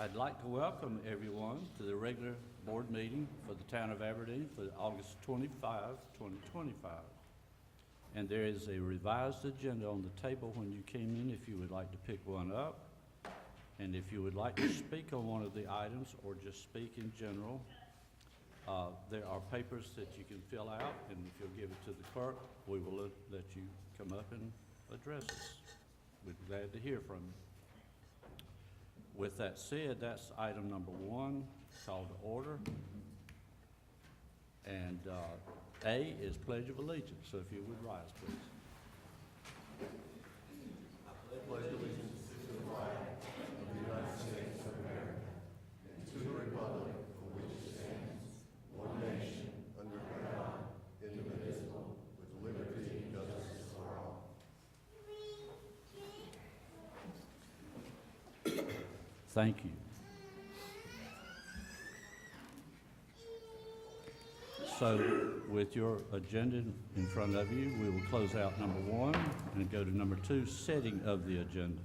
I'd like to welcome everyone to the regular board meeting for the town of Aberdeen for August 25, 2025. And there is a revised agenda on the table when you came in if you would like to pick one up. And if you would like to speak on one of the items or just speak in general, there are papers that you can fill out, and if you'll give it to the clerk, we will let you come up and address us. We'd be glad to hear from you. With that said, that's item number 1, call to order. And A is Pledge of Allegiance, so if you would rise, please. I pledge allegiance to the flag of the United States of America and to the republic for which it stands, one nation, under God, indivisible, with liberty and justice for all. Thank you. So, with your agenda in front of you, we will close out number 1 and go to number 2, setting of the agenda.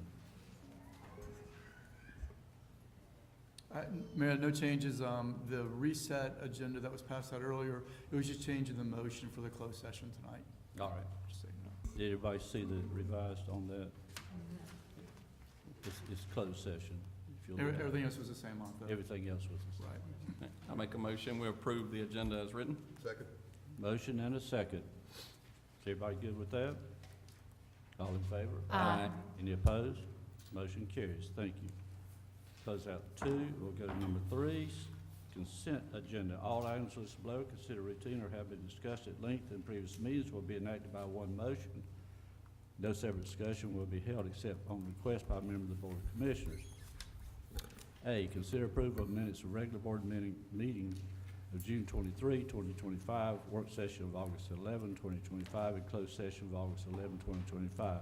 Mayor, no changes. The reset agenda that was passed out earlier, it was just changing the motion for the closed session tonight. All right. Just so you know. Did everybody see the revised on that? It's closed session. If you'll look at it. Everything else was the same on that. Everything else was the same. Right. I make a motion, we approve the agenda as written. Second. Motion and a second. Is everybody good with that? All in favor? Aye. Any opposed? Motion carries. Thank you. Close out 2. We'll go to number 3, consent agenda. All items listed below considered routine or have been discussed at length in previous meetings will be enacted by one motion. No separate discussion will be held except on request by a member of the Board of Commissioners. A, consider approval of minutes of regular board meeting of June 23, 2025, work session of August 11, 2025, and closed session of August 11, 2025.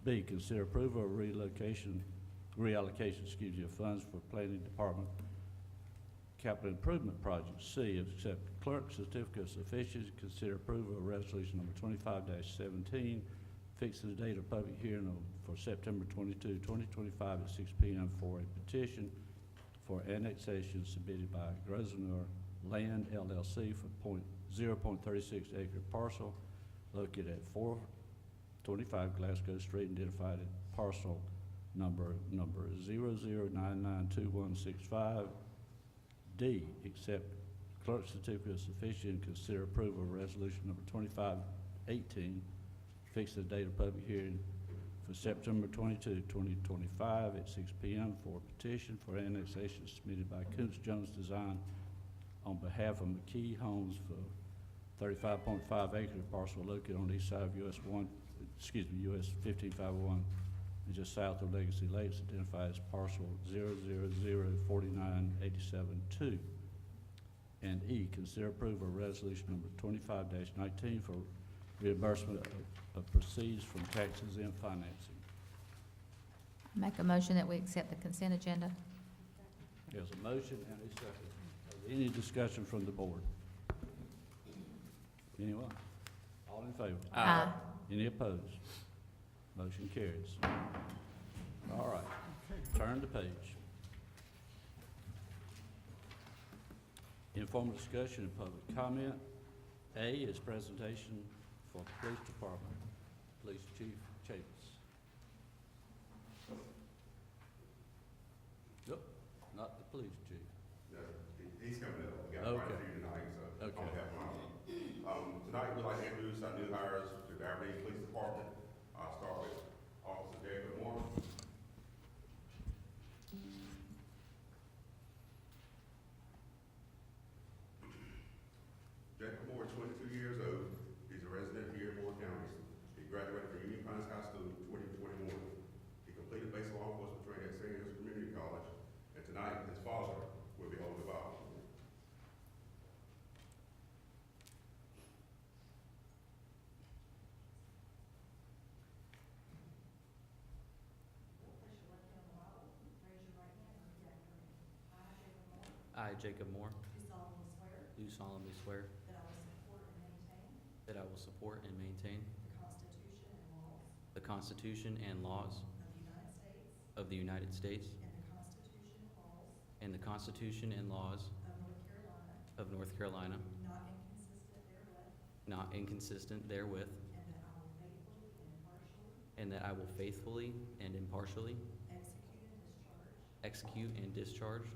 B, consider approval of reallocation of funds for planning department capital improvement projects. C, accept clerk certificate of sufficiency, consider approval of resolution number 25-17, fixing the date of public hearing for September 22, 2025 at 6 p.m. for a petition for annexation submitted by Grosvenor Land LLC for 0.36 acre parcel located at 425 Glasgow Street, identified at parcel number 00992165. D, accept clerk certificate of sufficiency and consider approval of resolution number 2518, fix the date of public hearing for September 22, 2025 at 6 p.m. for a petition for annexation submitted by Koontz Jones Design on behalf of McKee Homes for 35.5 acre parcel located on the east side of US 15501 and just south of Legacy Lakes, identified as parcel 0004987-2. And E, consider approval of resolution number 25-19 for reimbursement of proceeds from taxes and financing. Make a motion that we accept the consent agenda. There's a motion and a second. Is there any discussion from the board? Anyone? All in favor? Aye. Any opposed? Motion carries. All right, turn the page. Informal discussion and public comment. A is presentation for Police Department. Police Chief Chapis. Nope, not the police chief. No, he's coming up. We got quite a Okay. few tonight, so Okay. I'll have one. Tonight we'd like to introduce our new hires to the Aberdeen Police Department. I'll start with Officer Jacob Moore. Jacob Moore is 22 years old. He's a resident here in Moore County. He graduated from Union Pines High School in 2021. He completed basic law enforcement training at St. Andrews Community College, and tonight his father will be holding the Bible. I, Jacob Moore, Do solemnly swear do solemnly swear that I will support and maintain that I will support and maintain the Constitution and laws the Constitution and laws of the United States of the United States and the Constitution and the Constitution and laws of North Carolina, of North Carolina, not inconsistent therewith, not inconsistent therewith, and that I will faithfully and impartially and that I will faithfully and impartially execute and discharge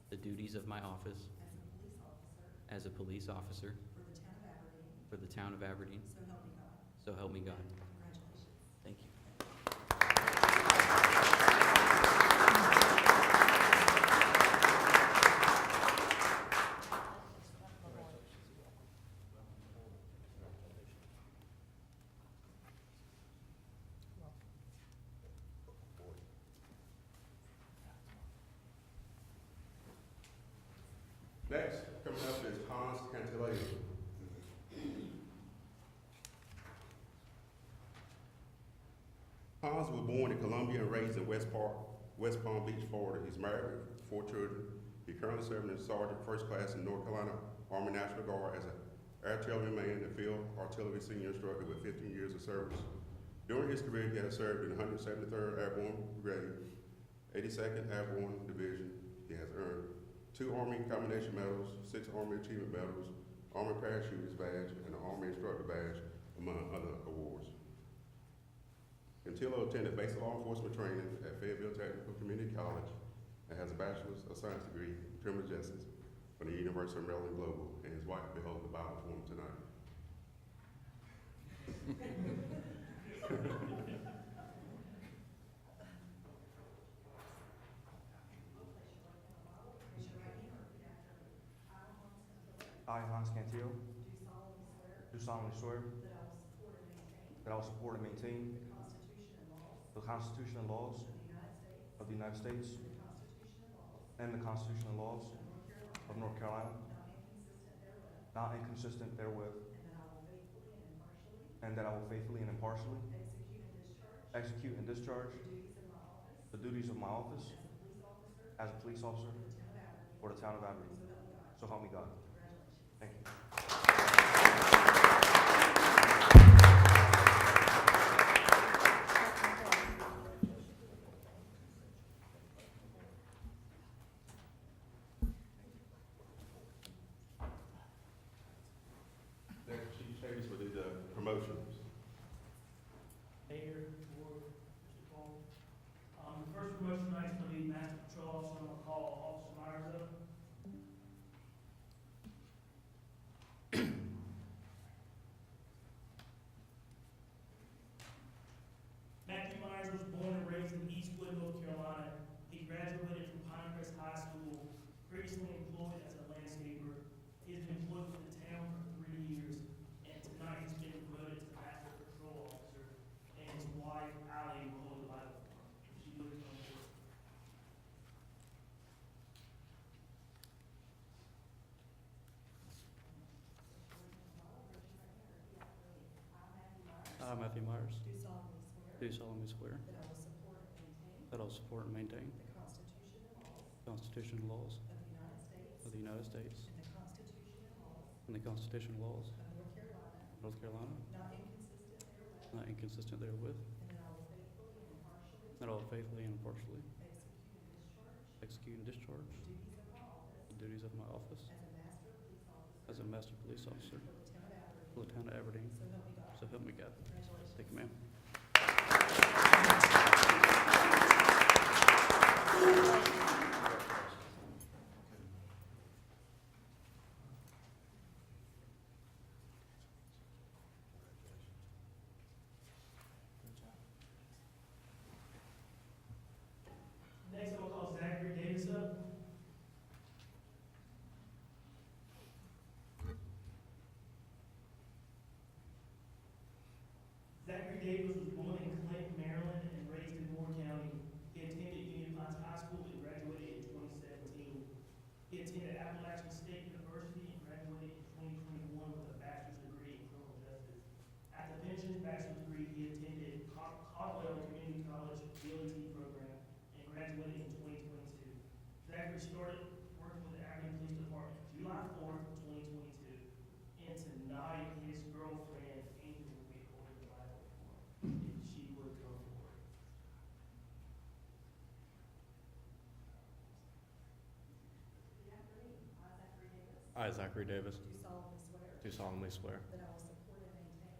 the duties of my office as a police officer for the town of Aberdeen. So help me God. So help me God. Congratulations. Thank you. Next, coming up is Hans Cantileo. Hans was born in Columbia and raised in West Palm Beach, Florida. He's married with 4 children. He currently serving as Sergeant First Class in North Carolina Army National Guard as an artilleryman and field artillery senior instructor with 15 years of service. During his career, he has served in the 173rd Airborne Brigade, 82nd Airborne Division. He has earned 2 Army Combination Medals, 6 Army Achievement Medals, Army Parachutist Badge, and an Army Instructor Badge, among other awards. Cantillo attended basic law enforcement training at Fayetteville Technical Community College and has a Bachelor's of Science degree in criminal justice from the University of Maryland Global, and his wife will hold the Bible for him tonight. I, Hans Cantillo, do solemnly swear that I will support and maintain the Constitution and laws of the United States and the Constitution and laws of North Carolina, not inconsistent therewith, and that I will faithfully and impartially execute and discharge the duties of my office as a police officer for the town of Aberdeen. So help me God. Thank you. Next, Chief Davis will do the promotions. Mayor, Board, Mr. Cole. The first promotion tonight is going to be Master Patrol Officer. I'm going to call Officer Myers up. Matthew Myers was born and raised in Eastwood, North Carolina. He graduated from Pinecrest High School, previously employed as a landscaper. He has been employed with the town for 3 years, and tonight he's been promoted to Master Patrol Officer, and his wife, Allie, will hold the Bible for him. She would come forward. I, Matthew Myers, Do solemnly swear do solemnly swear that I will support and maintain that I will support and maintain the Constitution and laws the Constitution and laws of the United States of the United States and the Constitution and laws and the Constitution and laws of North Carolina, not inconsistent therewith, not inconsistent therewith, and that I will faithfully and impartially execute and discharge the duties of my office as a master police officer for the town of Aberdeen. So help me God. Congratulations. Thank you, ma'am. Next, I will call Zachary Davis up. Zachary Davis was born in Clinton, Maryland, and raised in Moore County. He attended Union Pines High School and graduated in 2017. He attended Appalachian State University and graduated in 2021 with a bachelor's degree in criminal justice. After finishing his bachelor's degree, he attended Caldwell Community College DLT program and graduated in 2022. Zachary started working with the Aberdeen Police Department July 4th, 2022. And tonight, his girlfriend, Angel, will be holding the Bible for him. I, Zachary Davis, do solemnly swear do solemnly swear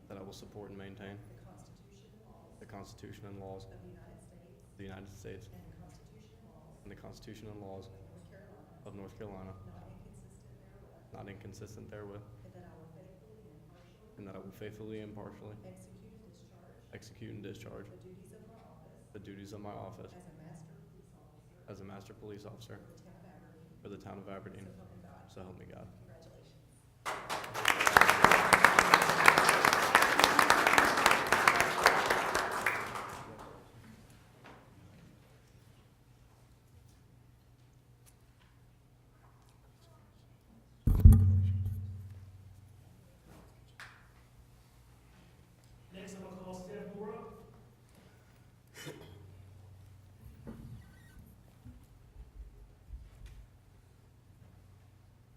that I will support and maintain that I will support and maintain the Constitution and laws the Constitution and laws of the United States of the United States and the Constitution and laws and the Constitution and laws of North Carolina, of North Carolina, not inconsistent therewith, not inconsistent therewith, and that I will faithfully and impartially and that I will faithfully and impartially execute and discharge execute and discharge the duties of my office the duties of my office as a master police officer as a master police officer for the town of Aberdeen. for the town of Aberdeen. So help me God. Congratulations. Next, I'm gonna call Steph Moore up.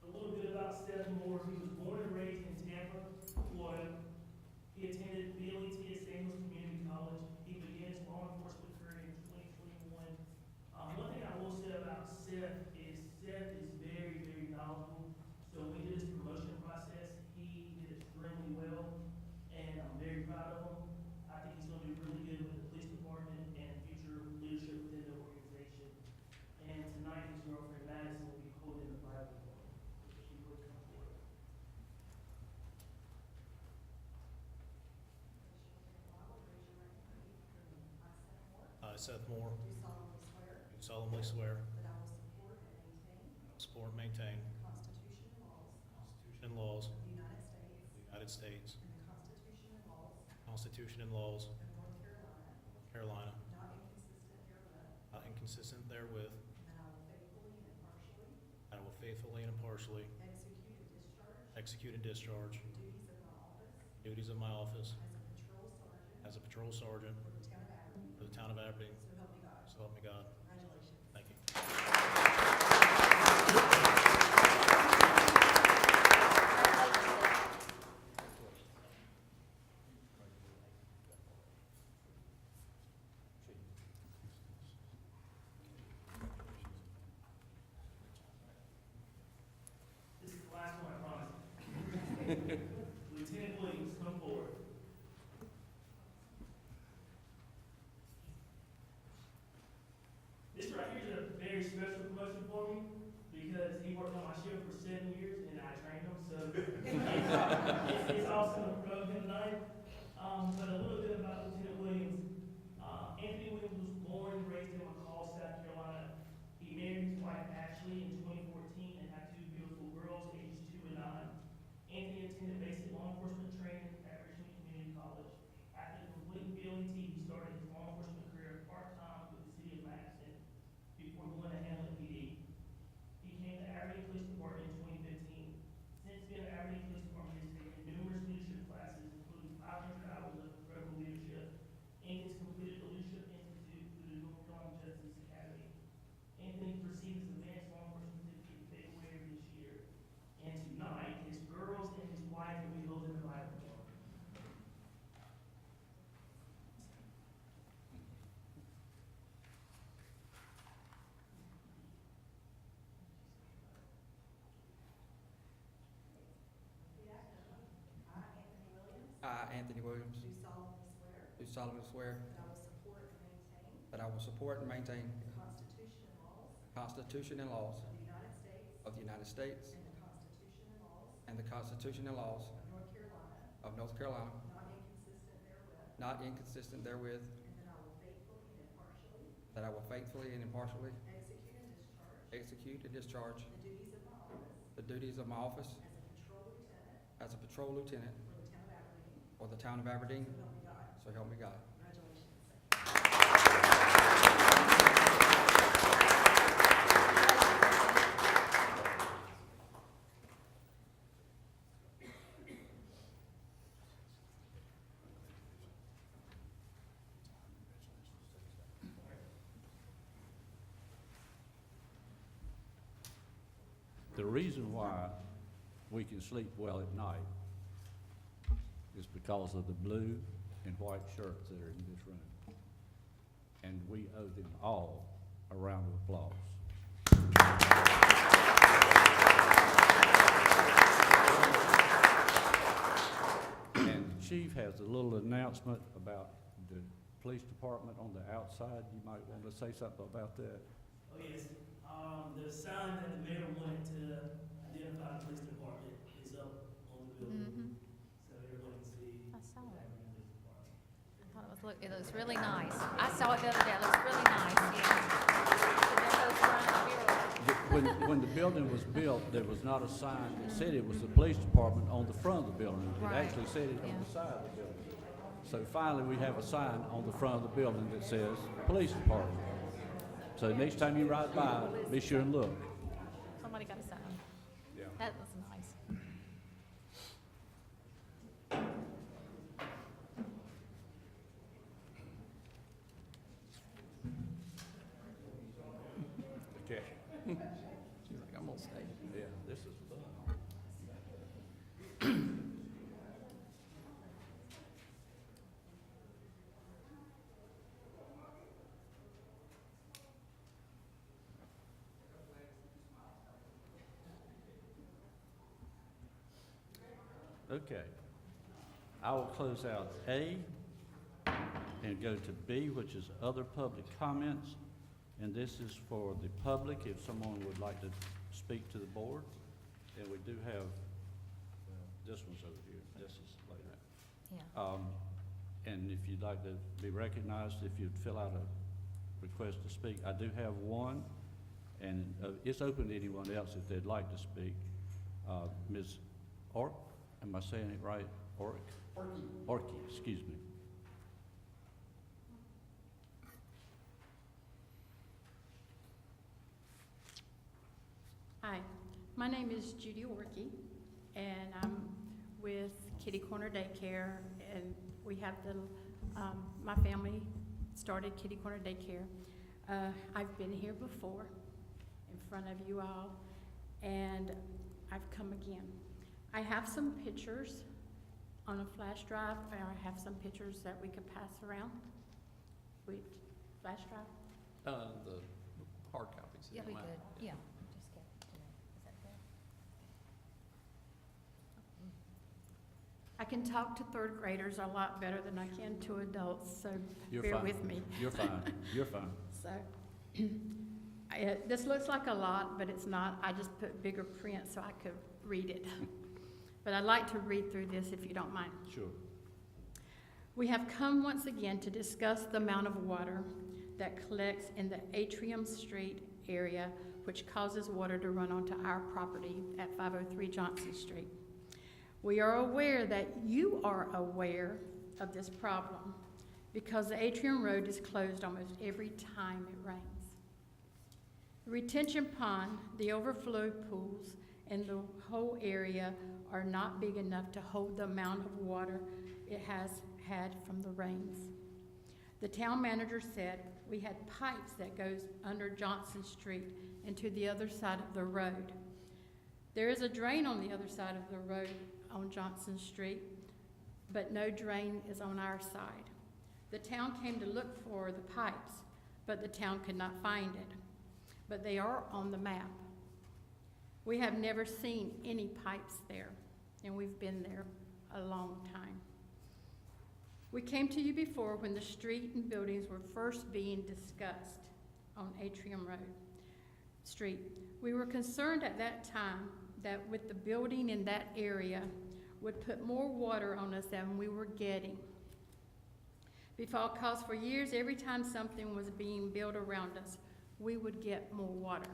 A little bit about Steph Moore. He was born and raised in Tampa, Florida. He attended BLET at St. Louis Community College. He began his law enforcement career in 2021. One thing I will say about Seth is very, very knowledgeable. So when we did this promotion process, he did extremely well, and I'm very proud of him. I think he's gonna do really good with the police department and future leadership within the organization. And tonight, his girlfriend Madison will be holding the Bible for him. If she would come forward. I, Seth Moore, Do solemnly swear do solemnly swear that I will support and maintain support and maintain the Constitution and the Constitution and laws laws of of the United States the United States, and the Constitution and laws Constitution and laws of North Carolina, of North Carolina, not inconsistent therewith, not inconsistent therewith, and that I will faithfully and impartially I will faithfully and impartially execute and discharge execute and discharge the duties of my office the duties of my office as a patrol sergeant as a patrol sergeant for the town of Aberdeen. for the town of Aberdeen. So help me God. So help me God. Congratulations. Thank you. This is the last one, I promise. Lieutenant Williams, come forward. This right here is a very special promotion for me because he worked on my shift for 7 years and I trained him, so it's awesome to promote him tonight. But a little bit about Lieutenant Williams. Anthony Williams was born and raised in McCall, South Carolina. He married his wife Ashley in 2014 and had 2 beautiful girls, ages 2 and 9. Anthony attended basic law enforcement training at Richmond Community College. After completing BLET, he started his law enforcement career part-time with the city of Madison before going to Hamlet PD. He came to Aberdeen Police Department in 2015. Since being at Aberdeen Police Department, he has taken numerous leadership classes, including 500 hours of critical leadership, and has completed the Leadership Institute through the North Carolina Justice Academy. Anthony received his advanced law enforcement certificate in February of this year. And tonight, his girls and his wife will be holding the Bible for him. I, Anthony Williams, Do solemnly swear do solemnly swear that I will support and maintain that I will support and maintain the Constitution and laws the Constitution and laws of the United States of the United States and the Constitution and laws and the Constitution and laws of North Carolina, of North Carolina, not inconsistent therewith, not inconsistent therewith, and that I will faithfully and impartially that I will faithfully and impartially execute and discharge execute and discharge the duties of my office the duties of my office as a patrol lieutenant for the town of Aberdeen. for the town of Aberdeen. So help me God. So help me God. Congratulations. The reason why we can sleep well at night is because of the blue and white shirts that are in this room. And we owe them all a round of applause. has a little announcement about the police department on the outside. You might want to say something about that. Oh, yes. The sign that the mayor wanted to identify the police department is up on the building, Mm-hmm. so everyone can see I saw what's it. happening in the police department. I thought it looks really nice. I saw it the other day. It looks really nice, yeah. It goes around the building. When the building was built, there was not a sign that said it was the police department on the front of the building. It Right. actually said it on Yeah. the side of the building. So finally, we have a sign on the front of the building that says police department. So next time you ride by, be sure and look. Somebody got a sign. Yeah. That was nice. Okay. She's like, I'm gonna stay. Yeah, this is fun. Okay. I will close out A and go to B, which is other public comments. And this is for the public, if someone would like to speak to the board. And we do have, this one's over here, this is later. Yeah. And if you'd like to be recognized, if you'd fill out a request to speak. I do have one, and it's open to anyone else if they'd like to speak. Ms. Ork, am I saying it right? Ork? Orky, excuse me. Hi, my name is Judy Orkey, and I'm with Kitty Corner Daycare, and we have my family started Kitty Corner Daycare. I've been here before in front of you all, and I've come again. I have some pictures on a flash drive, or I have some pictures that we could pass around. Flash drive? The hard copies. Yeah, we Wow. could, yeah. Just get, is that good? I can talk to third graders a lot better than I can to adults, so You're bear fine. with me. You're fine, you're fine. So, this looks like a lot, but it's not. I just put bigger print so I could read it. But I'd like to read through this if you don't mind. Sure. We have come once again to discuss the amount of water that collects in the Atrium Street area, which causes water to run onto our property at 503 Johnson Street. We are aware that you are aware of this problem because the Atrium Road is closed almost every time it rains. The retention pond, the overflow pools, and the whole area are not big enough to hold the amount of water it has had from the rains. The town manager said we had pipes that goes under Johnson Street and to the other side of the road. There is a drain on the other side of the road on Johnson Street, but no drain is on our side. The town came to look for the pipes, but the town could not find it. But they are on the map. We have never seen any pipes there, and we've been there a long time. We came to you before when the street and buildings were first being discussed on Atrium Street. We were concerned at that time that with the building in that area would put more water on us than we were getting. Because for years, every time something was being built around us, we would get more water.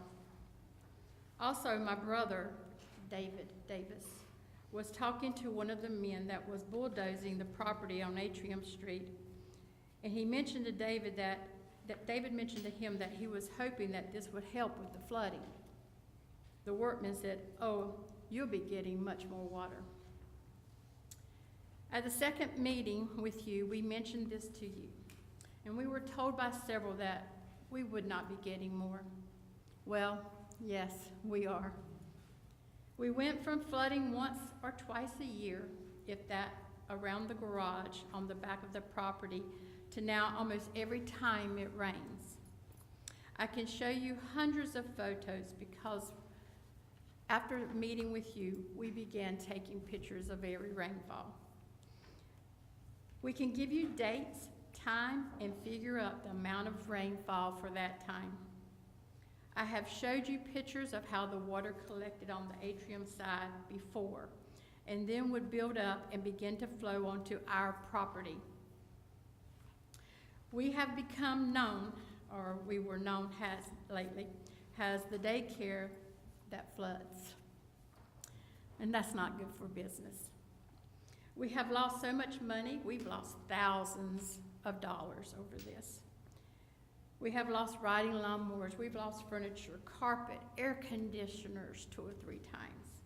Also, my brother, David Davis, was talking to one of the men that was bulldozing the property on Atrium Street, and he mentioned to David that David mentioned to him that he was hoping that this would help with the flooding. The workman said, "Oh, you'll be getting much more water." At the second meeting with you, we mentioned this to you, and we were told by several that we would not be getting more. Well, yes, we are. We went from flooding once or twice a year, if that, around the garage on the back of the property, to now almost every time it rains. I can show you hundreds of photos because after meeting with you, we began taking pictures of every rainfall. We can give you dates, time, and figure up the amount of rainfall for that time. I have showed you pictures of how the water collected on the atrium side before, and then would build up and begin to flow onto our property. We have become known, or we were known as lately, as the daycare that floods. And that's not good for business. We have lost so much money, we've lost thousands of dollars over this. We have lost riding lawnmowers, we've lost furniture, carpet, air conditioners 2 or 3 times.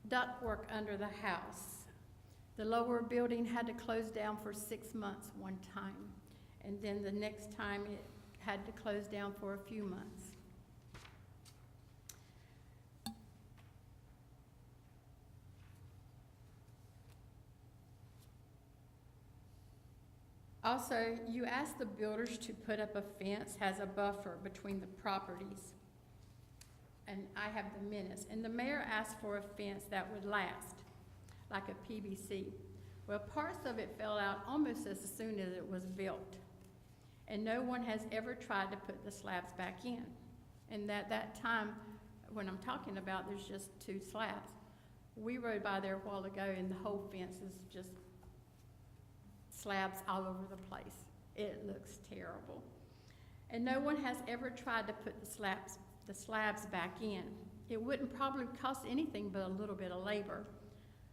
Ductwork under the house. The lower building had to close down for 6 months one time, and then the next time it had to close down for a few months. Also, you asked the builders to put up a fence as a buffer between the properties. And I have the minutes. And the mayor asked for a fence that would last, like a PVC. Well, parts of it fell out almost as soon as it was built. And no one has ever tried to put the slabs back in. And at that time, when I'm talking about, there's just 2 slabs. We rode by there a while ago and the whole fence is just slabs all over the place. It looks terrible. And no one has ever tried to put the slabs back in. It wouldn't probably cost anything but a little bit of labor.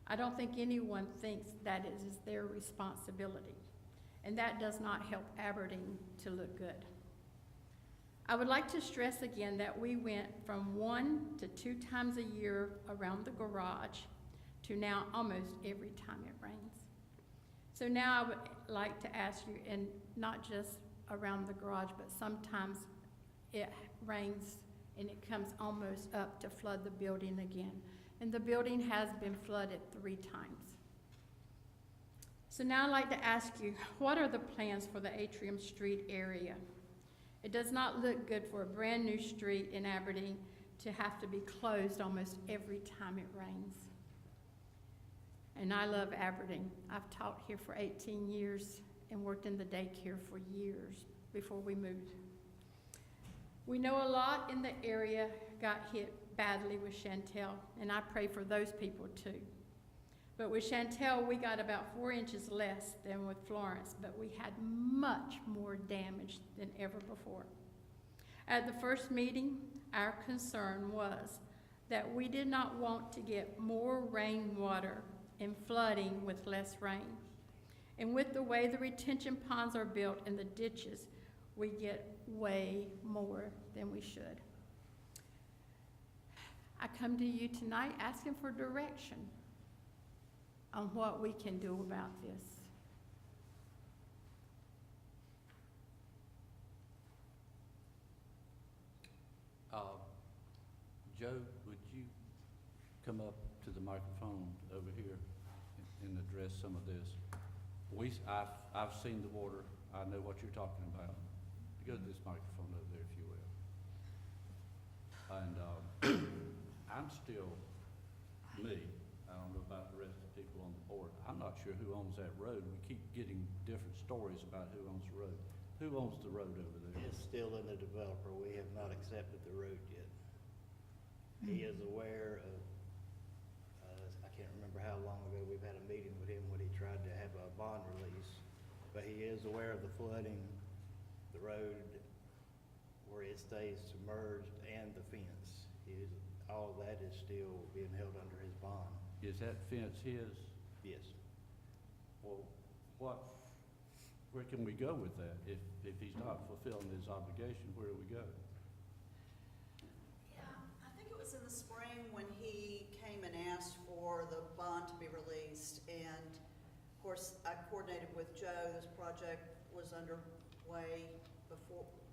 I don't think anyone thinks that it is their responsibility. And that does not help Aberdeen to look good. I would like to stress again that we went from 1 to 2 times a year around the garage to now almost every time it rains. So now I would like to ask you, and not just around the garage, but sometimes it rains and it comes almost up to flood the building again. And the building has been flooded 3 times. So now I'd like to ask you, what are the plans for the Atrium Street area? It does not look good for a brand new street in Aberdeen to have to be closed almost every time it rains. And I love Aberdeen. I've taught here for 18 years and worked in the daycare for years before we moved. We know a lot in the area got hit badly with Chantel, and I pray for those people too. But with Chantel, we got about 4 inches less than with Florence, but we had much more damage than ever before. At the first meeting, our concern was that we did not want to get more rainwater and flooding with less rain. And with the way the retention ponds are built and the ditches, we get way more than we should. I come to you tonight asking for direction on what we can do about this. Joe, would you come up to the microphone over here and address some of this? I've seen the water. I know what you're talking about. Go to this microphone over there, if you will. And I'm still me. I don't know about the rest of the people on the board. I'm not sure who owns that road. We keep getting different stories about who owns the road. Who owns the road over there? It's still in the developer. We have not accepted the road yet. He is aware of, I can't remember how long ago we've had a meeting with him when he tried to have a bond release, but he is aware of the flooding, the road where it stays submerged, and the fence. All of that is still being held under his bond. Is that fence his? Yes. Well, where can we go with that? If he's not fulfilling his obligation, where do we go? Yeah, I think it was in the spring when he came and asked for the bond to be released, and of course, I coordinated with Joe. This project was underway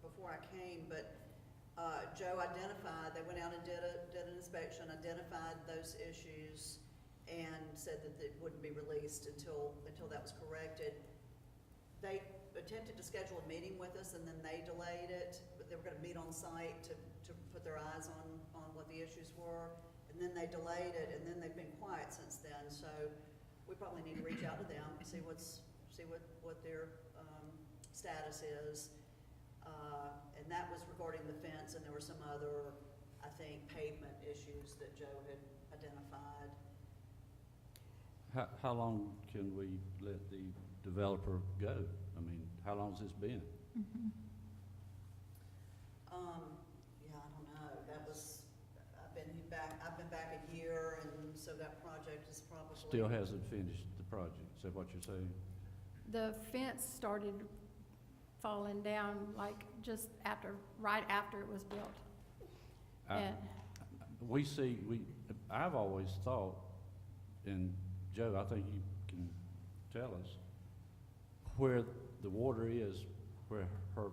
before I came, but Joe identified, they went out and did an inspection, identified those issues, and said that it wouldn't be released until that was corrected. They attempted to schedule a meeting with us, and then they delayed it, but they were gonna meet on site to put their eyes on what the issues were, and then they delayed it, and then they've been quiet since then. So we probably need to reach out to them, see what their, status is. And that was regarding the fence, and there were some other, I think, pavement issues that Joe had identified. How long can we let the developer go? I mean, how long's this been? Yeah, I don't know, that was, I've been back a year, and so that project is probably. Still hasn't finished the project, is that what you're saying? The fence started falling down like just right after it was built. I- And I've always thought, and Joe, I think you can tell us, where the water is, where her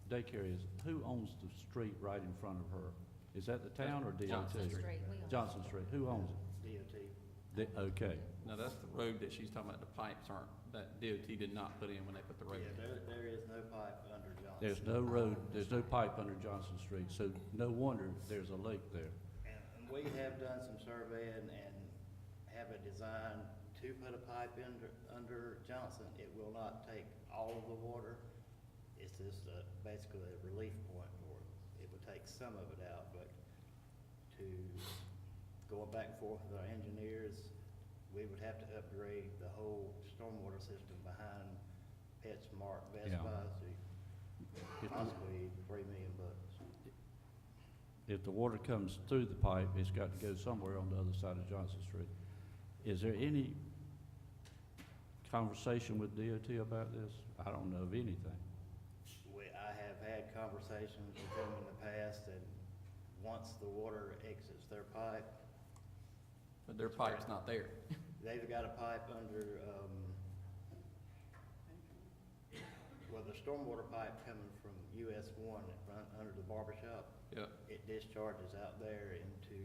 daycare is, who owns the street right in front of her? Is that the town or DOT? Johnson Street, we own. Johnson Street, who owns it? Okay, Now, that's the road that she's talking about, the pipes aren't, that DOT did not put in when they put the road in. There is no pipe under Johnson. there's no road, there's no pipe under Johnson Street, so no wonder there's a leak there. And we have done some surveying and have a design to put a pipe under Johnson. It will not take all of the water. It's just basically a relief point for it. It would take some of it out, but to going back and forth with our engineers, we would have to upgrade the whole stormwater system behind PetSmart, Best Yeah. Buy, to possibly $3 million. If the water comes through the pipe, it's got to go somewhere on the other side of Johnson Street. Is there any conversation with DOT about this? I don't know of anything. I have had conversations with them in the past, and once the water exits their pipe, But their pipe's not there. they've got a pipe under, well, the stormwater pipe coming from US 1 that run under the barber shop. Yep. It discharges out there into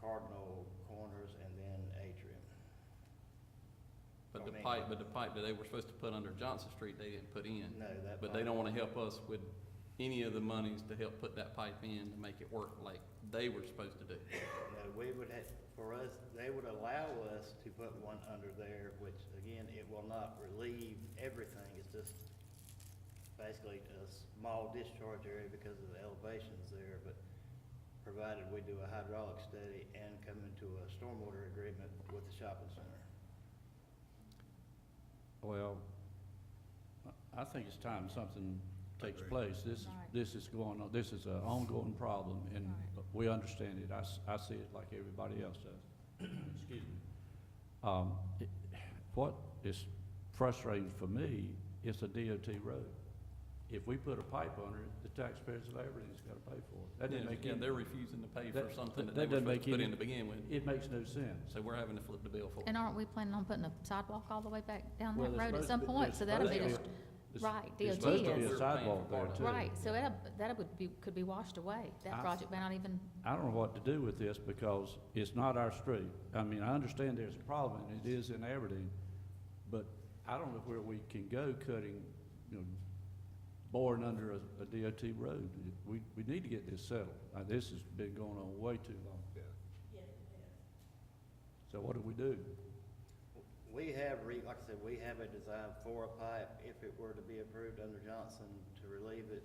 Cardinal Corners and then Atrium. But the I mean- pipe that they were supposed to put under Johnson Street, they didn't put in. No, that. But they pipe- don't wanna help us with any of the monies to help put that pipe in to make it work like they were supposed to do. No, we would have, for us, they would allow us to put one under there, which again, it will not relieve everything. It's just basically a small discharge area because of the elevations there, but provided we do a hydraulic study and come into a stormwater agreement with the shopping center. Well, I think it's time something takes Agree. place. Right. This is going on, this is an ongoing problem, and Right. we understand it. I see it like everybody else does. Excuse me. What is frustrating for me is a DOT road. If we put a pipe under it, the taxpayers of Aberdeen's gotta pay for it. That doesn't make Yeah, any, they're refusing to pay for that- something that that they were doesn't supposed make to put any- in to begin with. it makes no sense. So we're having to flip the bill for it. And aren't we planning on putting a sidewalk all the way back down Well, that there's road at supposed some to be- point? there's So that'll be, supposed to just- It's- right, There's DOT supposed to be is. a sidewalk there We're paying for too. Right, so that would be, could be washed away. That I- project may not even, I don't know what to do with this because it's not our street. I mean, I understand there's a problem, and it is in Aberdeen, but I don't know where we can go cutting, boring under a DOT road. We need to get this settled. This has been going on way too long. So what do we do? We have, like I said, we have a design for a pipe, if it were to be approved under Johnson to relieve it.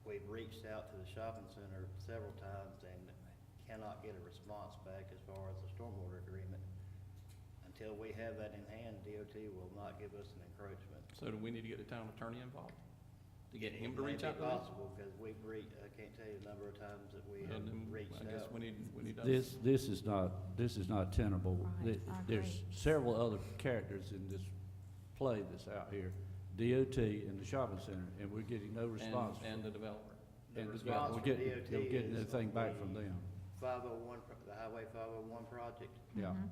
We've reached out to the shopping center several times and cannot get a response back as far as the stormwater agreement. Until we have that in hand, DOT will not give us an encroachment. So do we need to get the town attorney involved? To get him to It may reach be out to them? possible, because we've I can't tell you the number of times that we And have then reached I guess out. we need to. This is not tenable. Right, I There's agree. several other characters in this play that's out here, DOT and the shopping center, and we're getting no response. And the developer. The And response we're from getting, DOT we're getting is anything back from the them. 501, the Highway 501 project. Yeah. Mhm.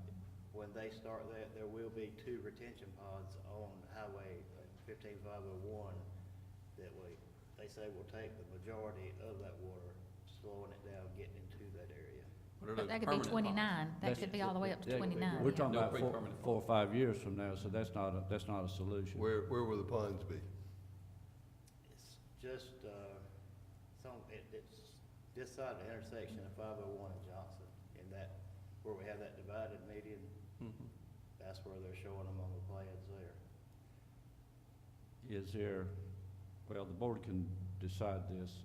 When they start that, there will be 2 retention ponds on Highway 15501 that they say will take the majority of that water, slowing it down, getting into that area. What are but those that could be permanent 29. That That's- could be all the way up to that- 29. We're talking No about pre-permanent 4 or 5 years from now, so that's not a solution. Where will the ponds be? It's just, it's this side of the intersection of 501 and Johnson, in that, where we have that divided median Mhm. That's where they're showing them on the plans there. Is there, well, the board can decide this.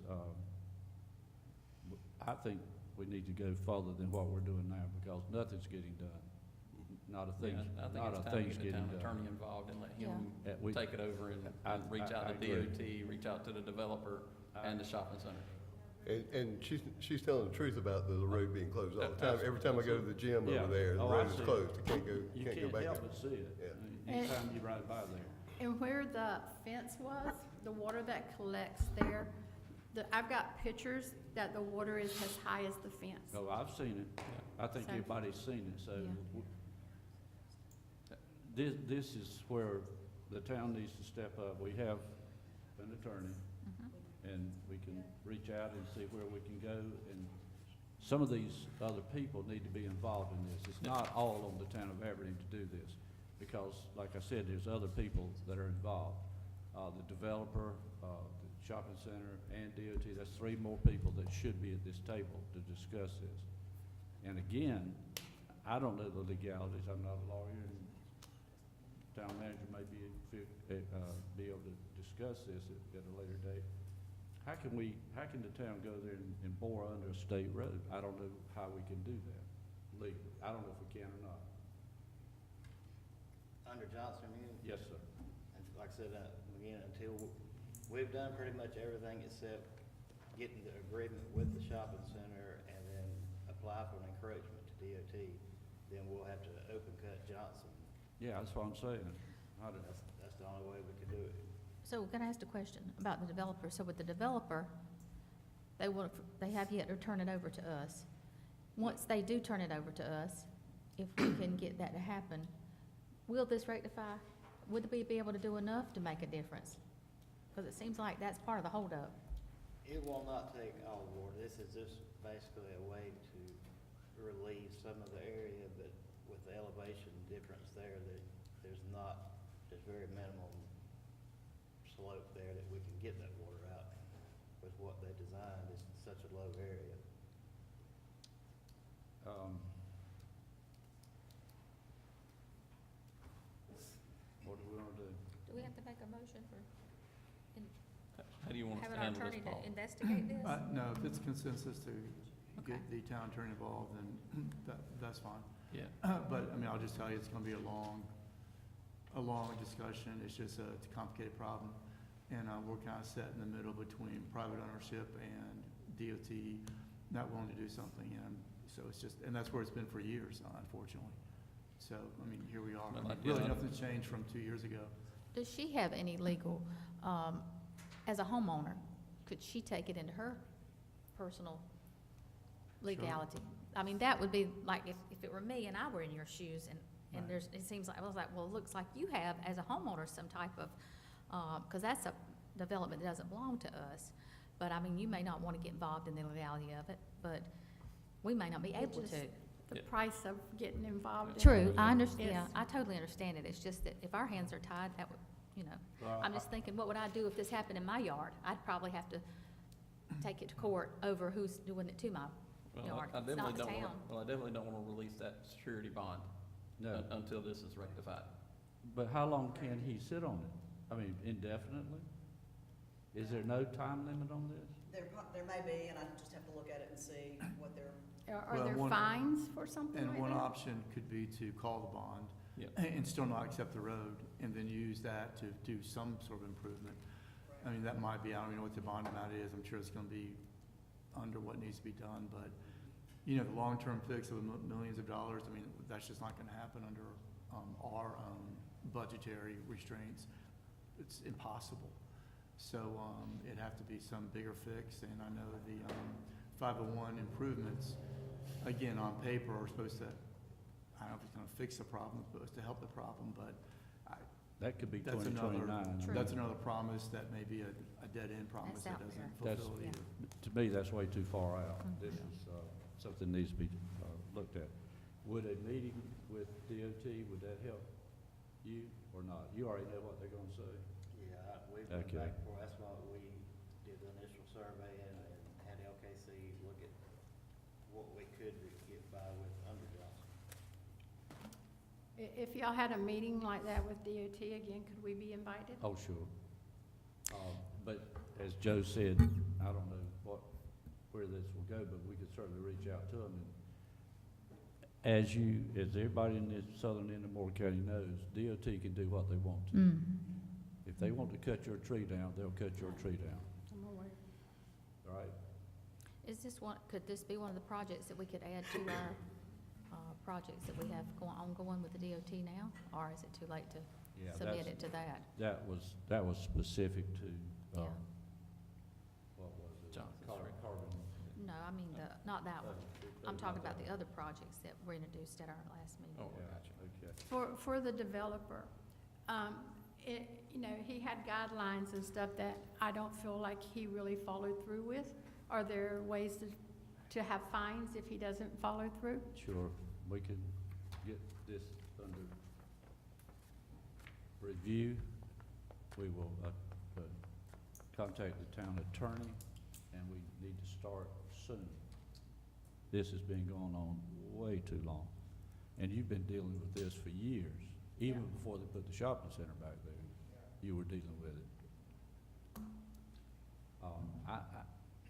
I think we need to go further than what we're doing now because nothing's getting done. Not a thing, Yeah, I think not it's a time to thing's get the getting town done. attorney involved and let him We- take it over and I- reach out I to agree. DOT, reach out to the developer and the shopping center. And she's telling the truth about the road being closed all the time. Every time I go to the gym Yeah. over there, the Oh, I road is see it. closed. You can't go, You can't go can't back help there. but see it. Yeah. Anytime you ride by there. And where the fence was, the water that collects there, I've got pictures that the water is as high as the fence. Oh, I've seen it. I think So- everybody's seen it, so. Yeah. This is where the town needs to step up. We have an attorney, and we can reach out and see where we can go. And some of these other people need to be involved in this. It's not all on the town of Aberdeen to do this, because, like I said, there's other people that are involved. The developer, the shopping center, and DOT, that's 3 more people that should be at this table to discuss this. And again, I don't know the legalities, I'm not a lawyer, and town manager may be able to discuss this at a later date. How can the town go there and bore under a state road? I don't know how we can do that legally. I don't know if we can or not. Under Johnson, you mean? Yes, sir. And like I said, again, until, we've done pretty much everything except getting the agreement with the shopping center and then apply for an encroachment to DOT, then we'll have to open cut Johnson. Yeah, that's what I'm saying. That's the only way we can do it. So can I ask a question about the developer? So with the developer, they have yet to turn it over to us. Once they do turn it over to us, if we can get that to happen, will this rectify, would we be able to do enough to make a difference? Because it seems like that's part of the holdup. It will not take all the water. This is just basically a way to relieve some of the area, but with the elevation difference there, there's very minimal slope there that we can get that water out with what they designed. It's such a low area. What do we want to do? Do we have to make a motion for How do you want us having to our handle attorney this, to Paul? investigate this? No, if it's consensus to Okay. get the town attorney involved, then that's fine. Yeah. But, I mean, I'll just tell you, it's gonna be a long discussion. It's just it's a complicated problem. And, we're kind of set in the middle between private ownership and DOT not willing to do something. And so it's just, and that's where it's been for years, unfortunately. So, I mean, here we are. Well, I mean, I- really, yeah. nothing's changed from 2 years ago. Does she have any legal, as a homeowner, could she take it into her personal legality? I mean, that would be like if it were me and I were in your shoes and Right. it seems like, I was like, well, it looks like you have as a homeowner some type of, because that's a development that doesn't belong to us. But I mean, you may not want to get involved in the legality of it, but we may not be able just- to. The Yeah. price of getting involved in. True, I understand, Yes. I totally understand it. It's just that if our hands are tied, that would, you know. Well, I'm just thinking, what would I do if this happened in my yard? I'd probably have to take it to court over who's doing it to my Well, yard. I It's definitely not the don't town. want, well, I definitely don't want to release that security bond No, until this is rectified. but how long can he sit on it? I mean, indefinitely? Is there no time limit on this? There may be, and I just have to look at it and see what they're, Are Well, there one- fines for something like And that? one option could be to call the bond Yep. and still not accept the road, and then use that to do some sort of improvement. I mean, that might be, I don't even know what the bond amount is, I'm sure it's gonna be under what needs to be done, but, you know, the long-term fix of the millions of dollars, I mean, that's just not gonna happen under, our own budgetary restraints. It's impossible. So, it'd have to be some bigger fix, and I know the, 501 improvements, again, on paper, are supposed to, I don't know if it's gonna fix the problem, it's supposed to help the problem, but That could be that's 2029. True. that's another promise that may be a dead-end promise That's that out doesn't there. That's- fulfill it either. To me, that's way too far out. Mhm. This is, something needs to be, looked at. Would a meeting with DOT, would that help you or not? You already know what they're gonna say. Yeah, we went Okay. back and forth. That's why we did the initial survey and had LKC look at what we could get by with under Johnson. If y'all had a meeting like that with DOT again, could we be invited? Oh, sure. But as Joe said, I don't know where this will go, but we could certainly reach out to them. And as everybody in the southern end of Moore County knows, DOT can do what they want to. Mm. If they want to cut your tree down, they'll cut your tree down, I'm aware. all right? Is this one, could this be one of the projects that we could add to our, projects that we have ongoing with the DOT now? Or is it too late to Yeah, submit it to that? that was specific to, Yeah. what was it? Jonathan Carbon. No, I mean, not that one. I'm talking about the other. other projects that were introduced at our last meeting. Oh, Yeah, gotcha. okay. For the developer, you know, he had guidelines and stuff that I don't feel like he really followed through with. Are there ways to have fines if he doesn't follow through? Sure, we can get this under review. We will contact the town attorney, and we need to start soon. This has been going on way too long, and you've been dealing with this for years, even Yeah. before they put the shopping center back there. You were dealing with it.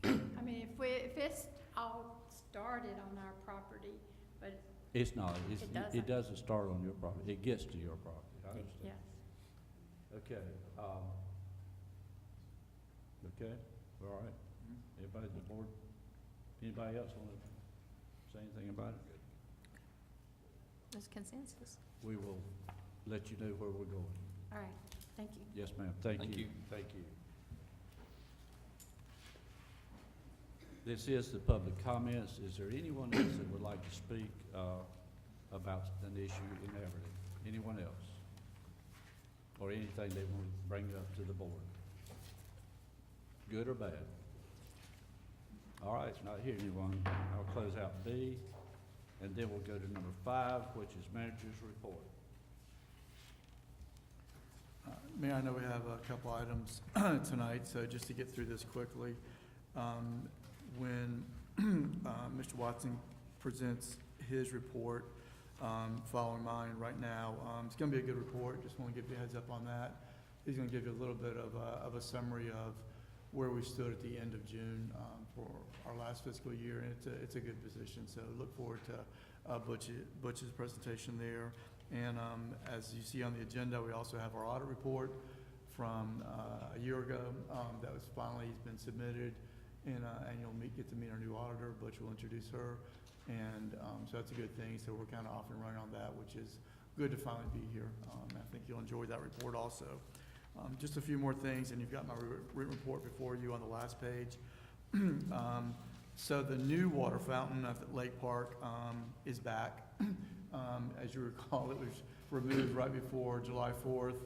I mean, if it's all started on our property, but It's not, It doesn't. it doesn't start on your property, it gets to your property, I understand. yes. Okay, okay, all right. Everybody on the board, anybody else want to say anything about it? There's consensus. We will let you know where we're going. All right, thank you. Yes, ma'am, thank Thank you. you. Thank you. This is the public comments. Is there anyone else that would like to speak about an issue in Aberdeen? Anyone else? Or anything they want to bring up to the board? Good or bad? All right, not hearing anyone. I'll close out B, and then we'll go to number 5, which is manager's report. Mayor, I know we have a couple items tonight, so just to get through this quickly. When Mr. Watson presents his report, following mine right now, it's gonna be a good report, just wanna give you a heads up on that. He's gonna give you a little bit of a summary of where we stood at the end of June, for our last fiscal year, and it's a good position, so look forward to Butch's presentation there. And as you see on the agenda, we also have our audit report from a year ago that was finally been submitted, and you'll get to meet our new auditor. Butch will introduce her, and so that's a good thing. So we're kind of off and running on that, which is good to finally be here. I think you'll enjoy that report also. Just a few more things, and you've got my written report before you on the last page. So the new water fountain at Lake Park is back. As you recall, it was removed right before July 4th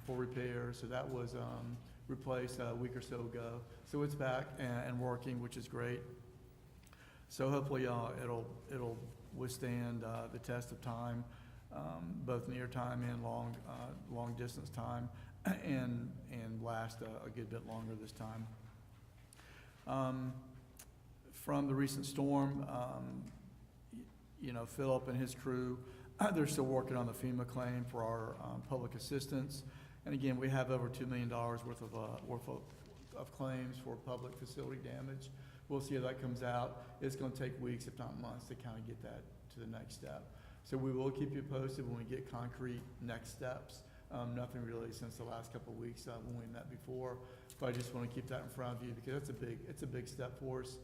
for repair, so that was replaced a week or so ago. So it's back and working, which is great. So hopefully it'll withstand the test of time, both near time and long distance time, and last a good bit longer this time. From the recent storm, Philip and his crew, they're still working on the FEMA claim for our public assistance. And again, we have over $2 million worth of claims for public facility damage. We'll see how that comes out. It's gonna take weeks, if not months, to kind of get that to the next step. So we will keep you posted when we get concrete next steps. Nothing really since the last couple of weeks when we met before, but I just want to keep that in front of you because it's a big step for us.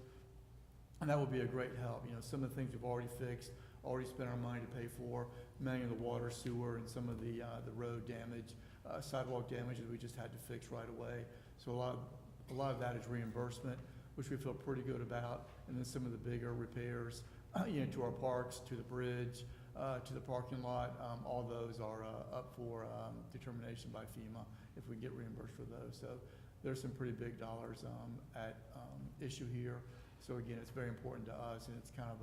And that will be a great help. Some of the things we've already fixed, already spent our money to pay for, many of the water, sewer, and some of the road damage, sidewalk damage that we just had to fix right away. So a lot of that is reimbursement, which we feel pretty good about. And then some of the bigger repairs, to our parks, to the bridge, to the parking lot, all those are up for determination by FEMA if we get reimbursed for those. So there's some pretty big dollars at issue here. So again, it's very important to us, and it's kind of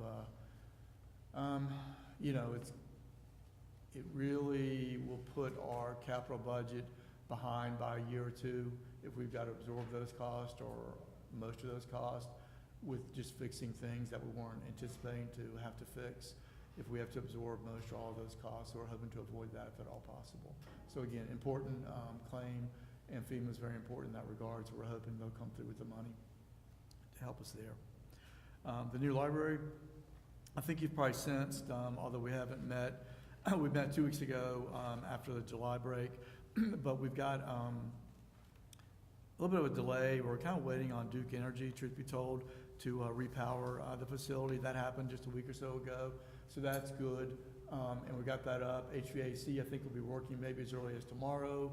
it really will put our capital budget behind by a year or two if we've got to absorb those costs or most of those costs with just fixing things that we weren't anticipating to have to fix. if we have to absorb most or all of those costs. So we're hoping to avoid that if at all possible. So again, important claim, and FEMA is very important in that regard, so we're hoping they'll come through with the money to help us there. The new library, I think you've probably sensed, although we haven't met, we met 2 weeks ago after the July break, but we've got a little bit of a delay. We're kind of waiting on Duke Energy, truth be told, to repower the facility. That happened just a week or so ago, so that's good. And we got that up. HVAC, I think, will be working maybe as early as tomorrow,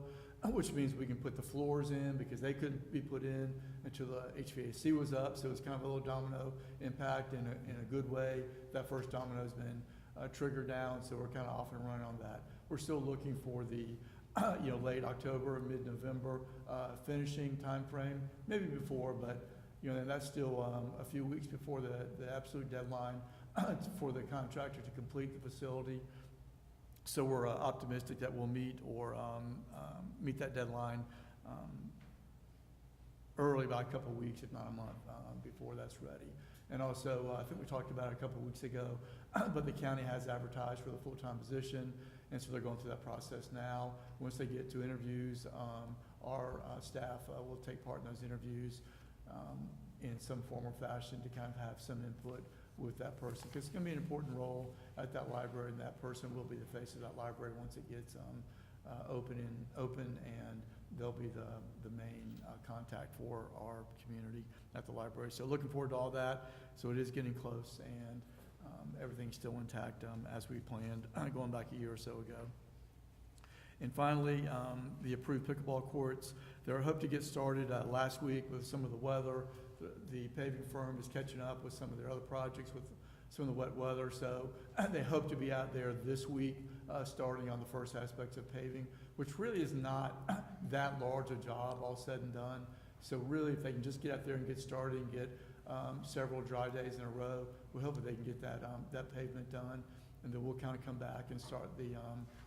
which means we can put the floors in because they couldn't be put in until the HVAC was up. So it's kind of a little domino impact in a good way. That first domino's been triggered down, so we're kind of off and running on that. We're still looking for the late October, mid-November finishing time frame, maybe before, but that's still a few weeks before the absolute deadline for the contractor to complete the facility. So we're optimistic that we'll meet or meet that deadline early by a couple of weeks, if not a month, before that's ready. And also, I think we talked about it a couple of weeks ago, but the county has advertised for the full-time position, and so they're going through that process now. Once they get to interviews, our staff will take part in those interviews in some form or fashion to kind of have some input with that person, because it's going to be an important role at that library, and that person will be the face of that library once it gets open, and they'll be the main contact for our community at the library. So looking forward to all that. So it is getting close, and everything's still intact as we planned going back a year or so ago. And finally, the approved pickleball courts. They're hoped to get started last week with some of the weather. The paving firm is catching up with some of their other projects with some of the wet weather. So they hope to be out there this week starting on the first aspects of paving, which really is not that large a job all said and done. So really, if they can just get out there and get started and get several dry days in a row, we hope that they can get that pavement done, and then we'll kind of come back and start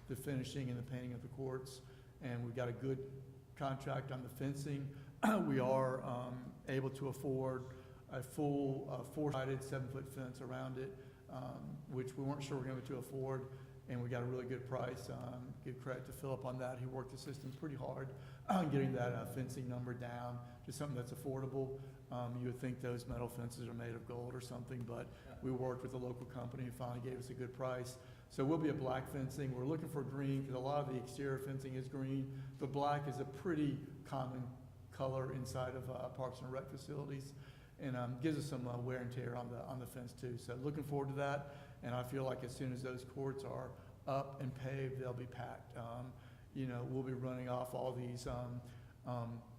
the finishing and the painting of the courts. And we've got a good contract on the fencing. We are able to afford a full four-sided 7-foot fence around it, which we weren't sure we were going to afford, and we got a really good price. Give credit to Philip on that. He worked the system pretty hard on getting that fencing number down to something that's affordable. You would think those metal fences are made of gold or something, but we worked with a local company who finally gave us a good price. So we'll be a black fencing. We're looking for green because a lot of the exterior fencing is green, but black is a pretty common color inside of Parks and Rec facilities, and gives us some wear and tear on the fence too. So looking forward to that, and I feel like as soon as those courts are up and paved, they'll be packed. We'll be running off all these,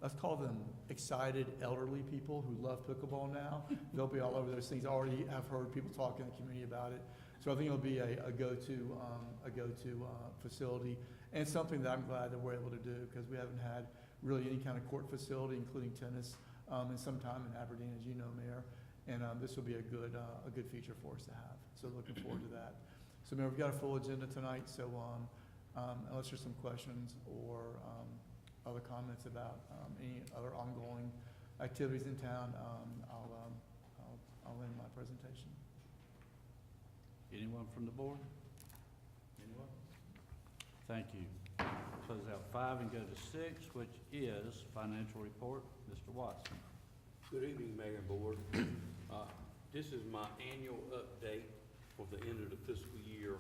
let's call them excited elderly people who love pickleball now. They'll be all over those things. I already have heard people talk in the community about it. So I think it'll be a go-to facility, and something that I'm glad that we're able to do, because we haven't had really any kind of court facility, including tennis, in some time in Aberdeen, as you know, Mayor. And this will be a good feature for us to have. So looking forward to that. So Mayor, we've got a full agenda tonight. So unless there's some questions or other comments about any other ongoing activities in town, I'll end my presentation. Anyone from the board? Anyone? Thank you. Close out 5 and go to 6, which is financial report. Mr. Watson. Good evening, Mayor and Board. This is my annual update for the end of the fiscal year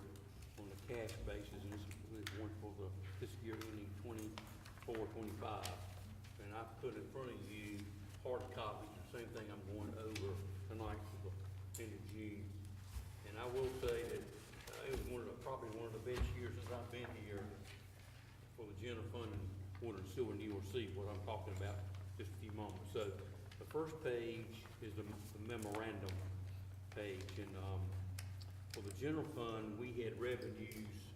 on the cash basis, and this is one for the fiscal year ending 24-25. And I put in front of you hard copies, the same thing I'm going over tonight for the end of June. And I will say that it was probably one of the best years since I've been here for the general fund and water and sewer, and you will see what I'm talking about in just a few moments. So the first page is the memorandum page, and for the general fund, we had revenues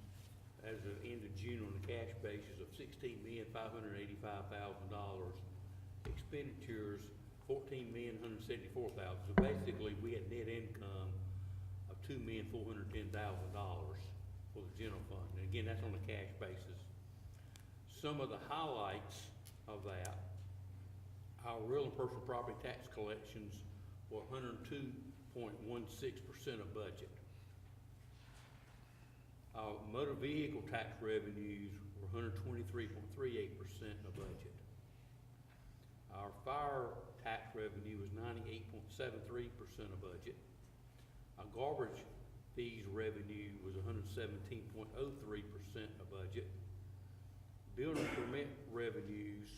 as of end of June on the cash basis of $16,585,000. Expenditures, $14,174,000. So basically, we had net income of $2,410,000 for the general fund. And again, that's on a cash basis. Some of the highlights of that, our real and personal property tax collections were 102.16% of budget. Motor vehicle tax revenues were 123.38% of budget. Our fire tax revenue was 98.73% of budget. Our garbage fees revenue was 117.03% of budget. Building permit revenues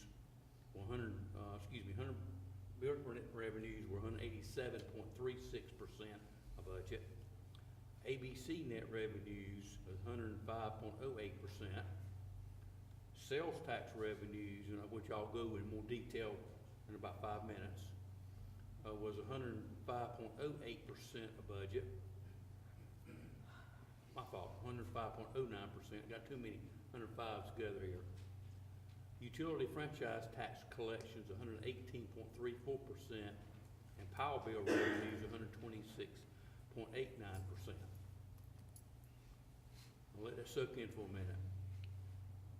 were building permit revenues were 187.36% of budget. ABC net revenues was 105.08%. Sales tax revenues, which I'll go in more detail in about 5 minutes, was 105.08% of budget. My fault, 105.09%. Got too many 105s together here. Utility franchise tax collections, 118.34%, and power bill revenues, 126.89%. I'll let that soak in for a minute.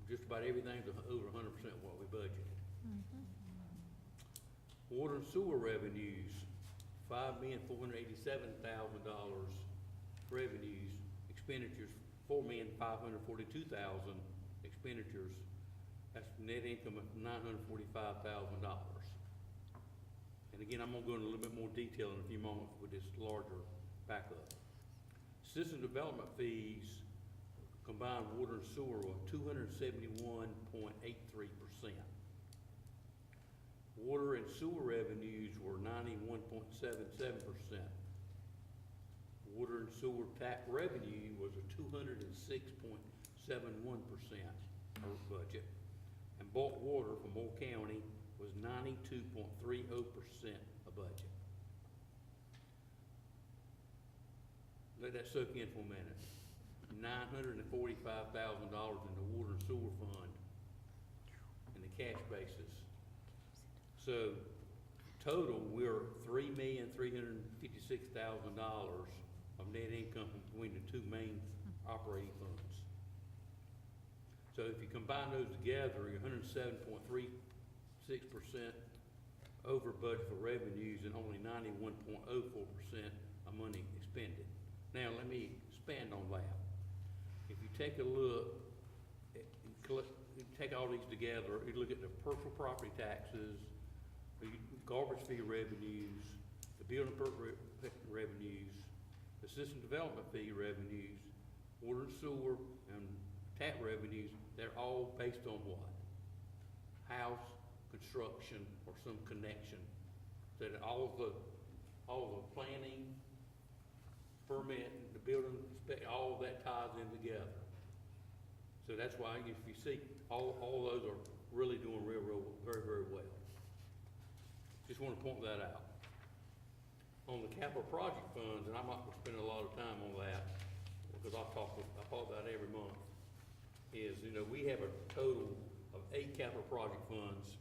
Just about everything's over 100% what we budgeted. Water and sewer revenues, $5,487,000 revenues, expenditures, $4,542,000 expenditures. That's net income of $945,000. And again, I'm gonna go into a little bit more detail in a few moments with this larger backup. System development fees, combined water and sewer, were 271.83%. Water and sewer revenues were 91.77%. Water and sewer tax revenue was a 206.71% of budget. And bulk water for Moore County was 92.30% of budget. Let that soak in for a minute. $945,000 in the water and sewer fund in the cash basis. So total, we're $3,356,000 of net income between the two main operating funds. So if you combine those together, you're 107.36% over budget for revenues and only 91.04% of money expended. Now, let me expand on that. If you take a look, you take all these together, you look at the personal property taxes, the garbage fee revenues, the building permit revenues, the system development fee revenues, water and sewer, and tax revenues, they're all based on what? House construction or some connection. So that all the planning, permit, the building, all of that ties in together. So that's why if you see, all those are really doing very, very well. Just want to point that out. On the capital project funds, and I'm not gonna spend a lot of time on that, because I talk about that every month, is, we have a total of 8 capital project funds,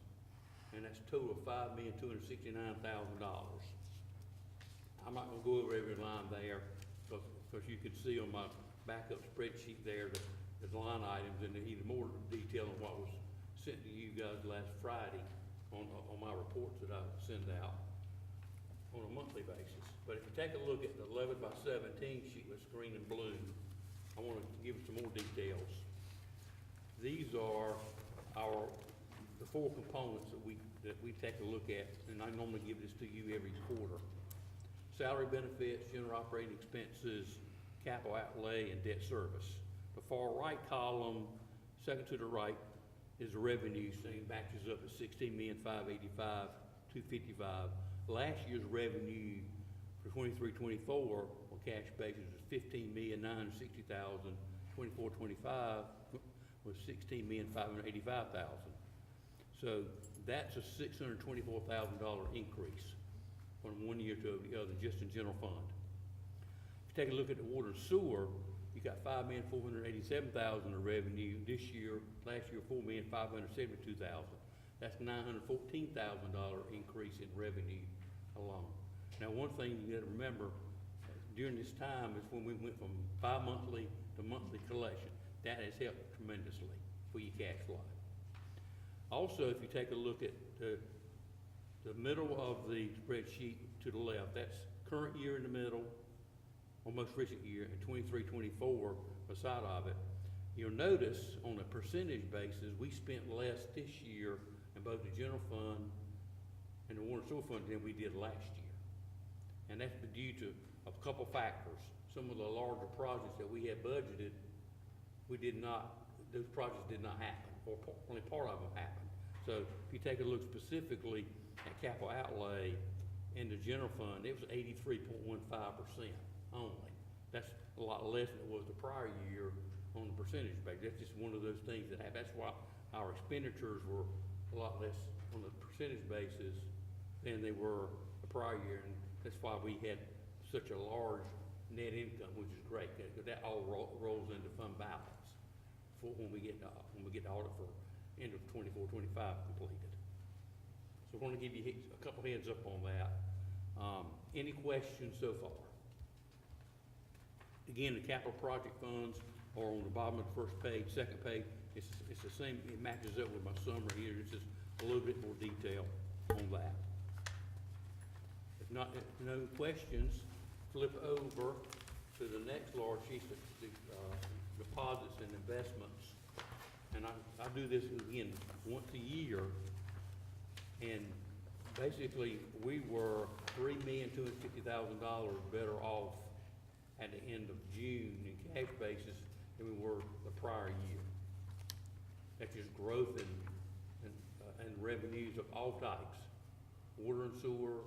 and that's a total of $5,269,000. I'm not gonna go over every line there, because you can see on my backup spreadsheet there, the line items in even more detail on what was sent to you guys last Friday on my reports that I send out on a monthly basis. But if you take a look at the 11x17 sheet with green and blue, I want to give some more details. These are the 4 components that we take a look at, and I normally give this to you every quarter. Salary, benefits, general operating expenses, capital outlay, and debt service. The far right column, second to the right, is the revenue, saying matches up at $16,585,255. Last year's revenue for 23-24 on cash basis was $15,960,000. 24-25 was $16,585,000. So that's a $624,000 increase from one year to the other, just in general fund. If you take a look at the water and sewer, you got $5,487,000 of revenue this year. Last year, $4,572,000. That's $914,000 increase in revenue alone. Now, one thing you got to remember during this time is when we went from bi-monthly to monthly collection. That has helped tremendously for your cash flow. Also, if you take a look at the middle of the spreadsheet to the left, that's current year in the middle, or most recent year, and 23-24 beside of it, you'll notice on a percentage basis, we spent less this year in both the general fund and the water and sewer fund than we did last year. And that's due to a couple factors. Some of the larger projects that we had budgeted, those projects did not happen, or only part of them happened. So if you take a look specifically at capital outlay in the general fund, it was 83.15% only. That's a lot less than it was the prior year on the percentage basis. That's just one of those things that happen. That's why our expenditures were a lot less on the percentage basis than they were the prior year, and that's why we had such a large net income, which is great, because that all rolls into fund balance for when we get the audit for end of 24-25 completed. So we're gonna give you a couple heads up on that. Any questions so far? Again, the capital project funds are on the bottom of the first page, second page. It's the same, it matches up with my summary here. It's just a little bit more detail on that. If no questions, flip over to the next large sheet, the deposits and investments. And I do this again once a year. And basically, we were $3,250,000 better off at the end of June in cash basis than we were the prior year. That's just growth in revenues of all types, water and sewer,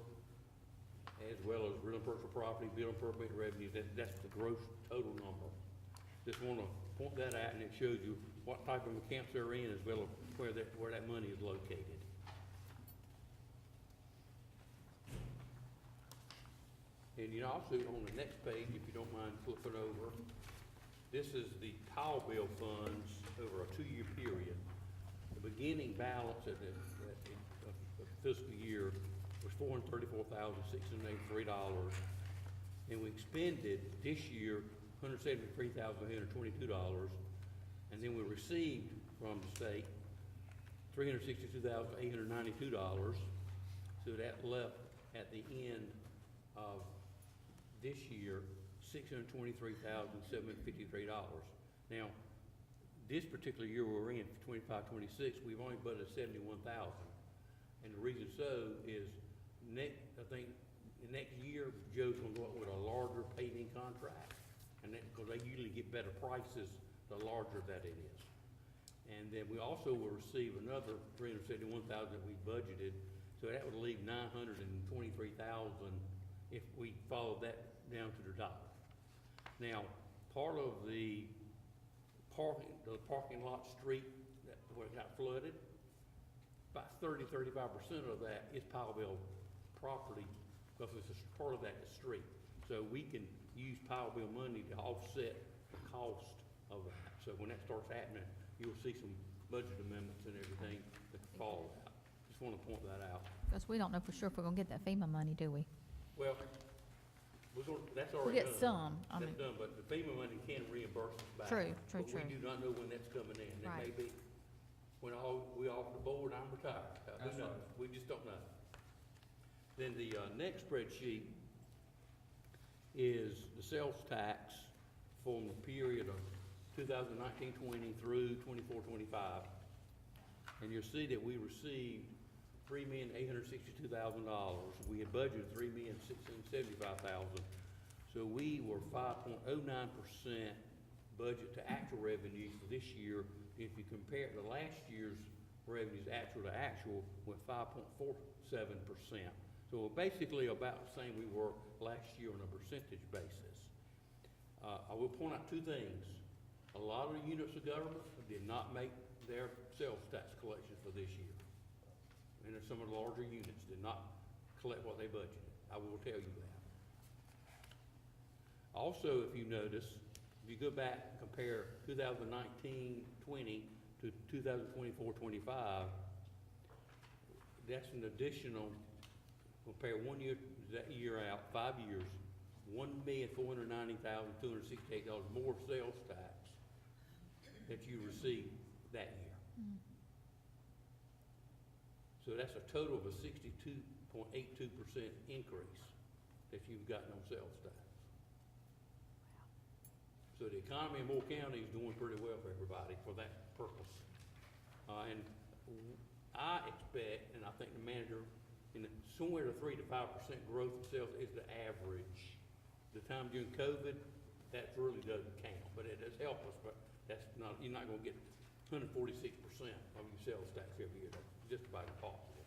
as well as real and personal property, bill and permit revenue. That's the gross total number. Just want to point that out, and it shows you what type of accounts they're in, as well as where that money is located. And you know, also on the next page, if you don't mind flipping over, this is the tile bill funds over a 2-year period. The beginning balance of the fiscal year was $434,683, and we expended this year $173,822, and then we received from the state $362,892. So that left at the end of this year $623,753. Now, this particular year we're in, 25-26, we've only budgeted $71,000, and the reason so is I think the next year Joe's going to go up with a larger paving contract, and because they usually get better prices the larger that it is. And then we also will receive another $371,000 that we budgeted, so that would leave $923,000 if we followed that down to the dollar. Now, part of the parking lot street where it got flooded, about 30-35% of that is Powell Bill property, because it's a part of that street. So we can use Powell Bill money to offset the cost of that. So when that starts happening, you'll see some budget amendments and everything that follow that. Just want to point that out. Because we don't know for sure if we're gonna get that FEMA money, do we? Well, that's We already get done. some, I mean, That's done, but the FEMA money can reimburse us back. True. But we do not know when that's coming in. It may Right. be when we off the board, I'm retired. Who That's knows? right. We just don't know. Then the next spreadsheet is the sales tax from the period of 2019-20 through 24-25. And you'll see that we received $3,862,000. We had budgeted $3,675,000. So we were 5.09% budget to actual revenues for this year. If you compare it to last year's revenues, actual to actual, we're 5.47%. So we're basically about the same we were last year on a percentage basis. I will point out two things. A lot of the units of government did not make their sales tax collections for this year. And some of the larger units did not collect what they budgeted. I will tell you that. Also, if you notice, if you go back and compare 2019-20 to 2024-25, that's an additional, compare 1 year, that year out, 5 years, $1,490,268 more sales tax that you received that year. So that's a total of a 62.82% increase that you've gotten on sales tax. So the economy in Moore County is doing pretty well for everybody for that purpose. And I expect, and I think the manager, somewhere to 3 to 5% growth in sales is the average. The time during COVID, that really doesn't count, but it does help us, but that's not, you're not gonna get 146% of your sales tax every year. That's just about impossible.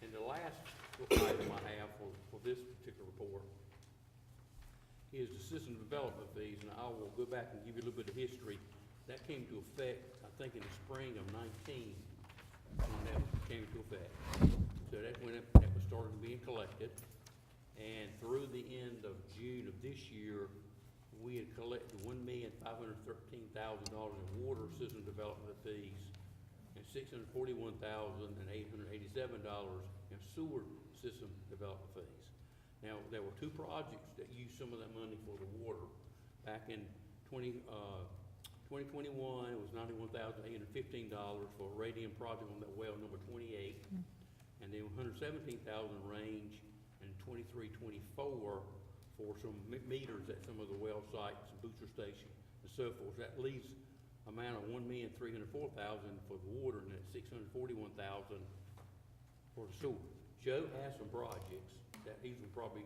And the last item I have for this particular report is the system development fees, and I will go back and give you a little bit of history. That came to effect, I think, in the spring of 19, when that came to effect. So that's when that was started being collected. And through the end of June of this year, we had collected $1,513,000 in water system development fees and $641,887 in sewer system development fees. Now, there were two projects that used some of that money for the water. Back in 2021, it was $91,815 for a radium project on that well number 28. And then $117,000 range in 23-24 for some meters at some of the well sites, booster station, and so forth. That leaves amount of $1,304,000 for the water and that $641,000 for the sewer. Joe has some projects that he's probably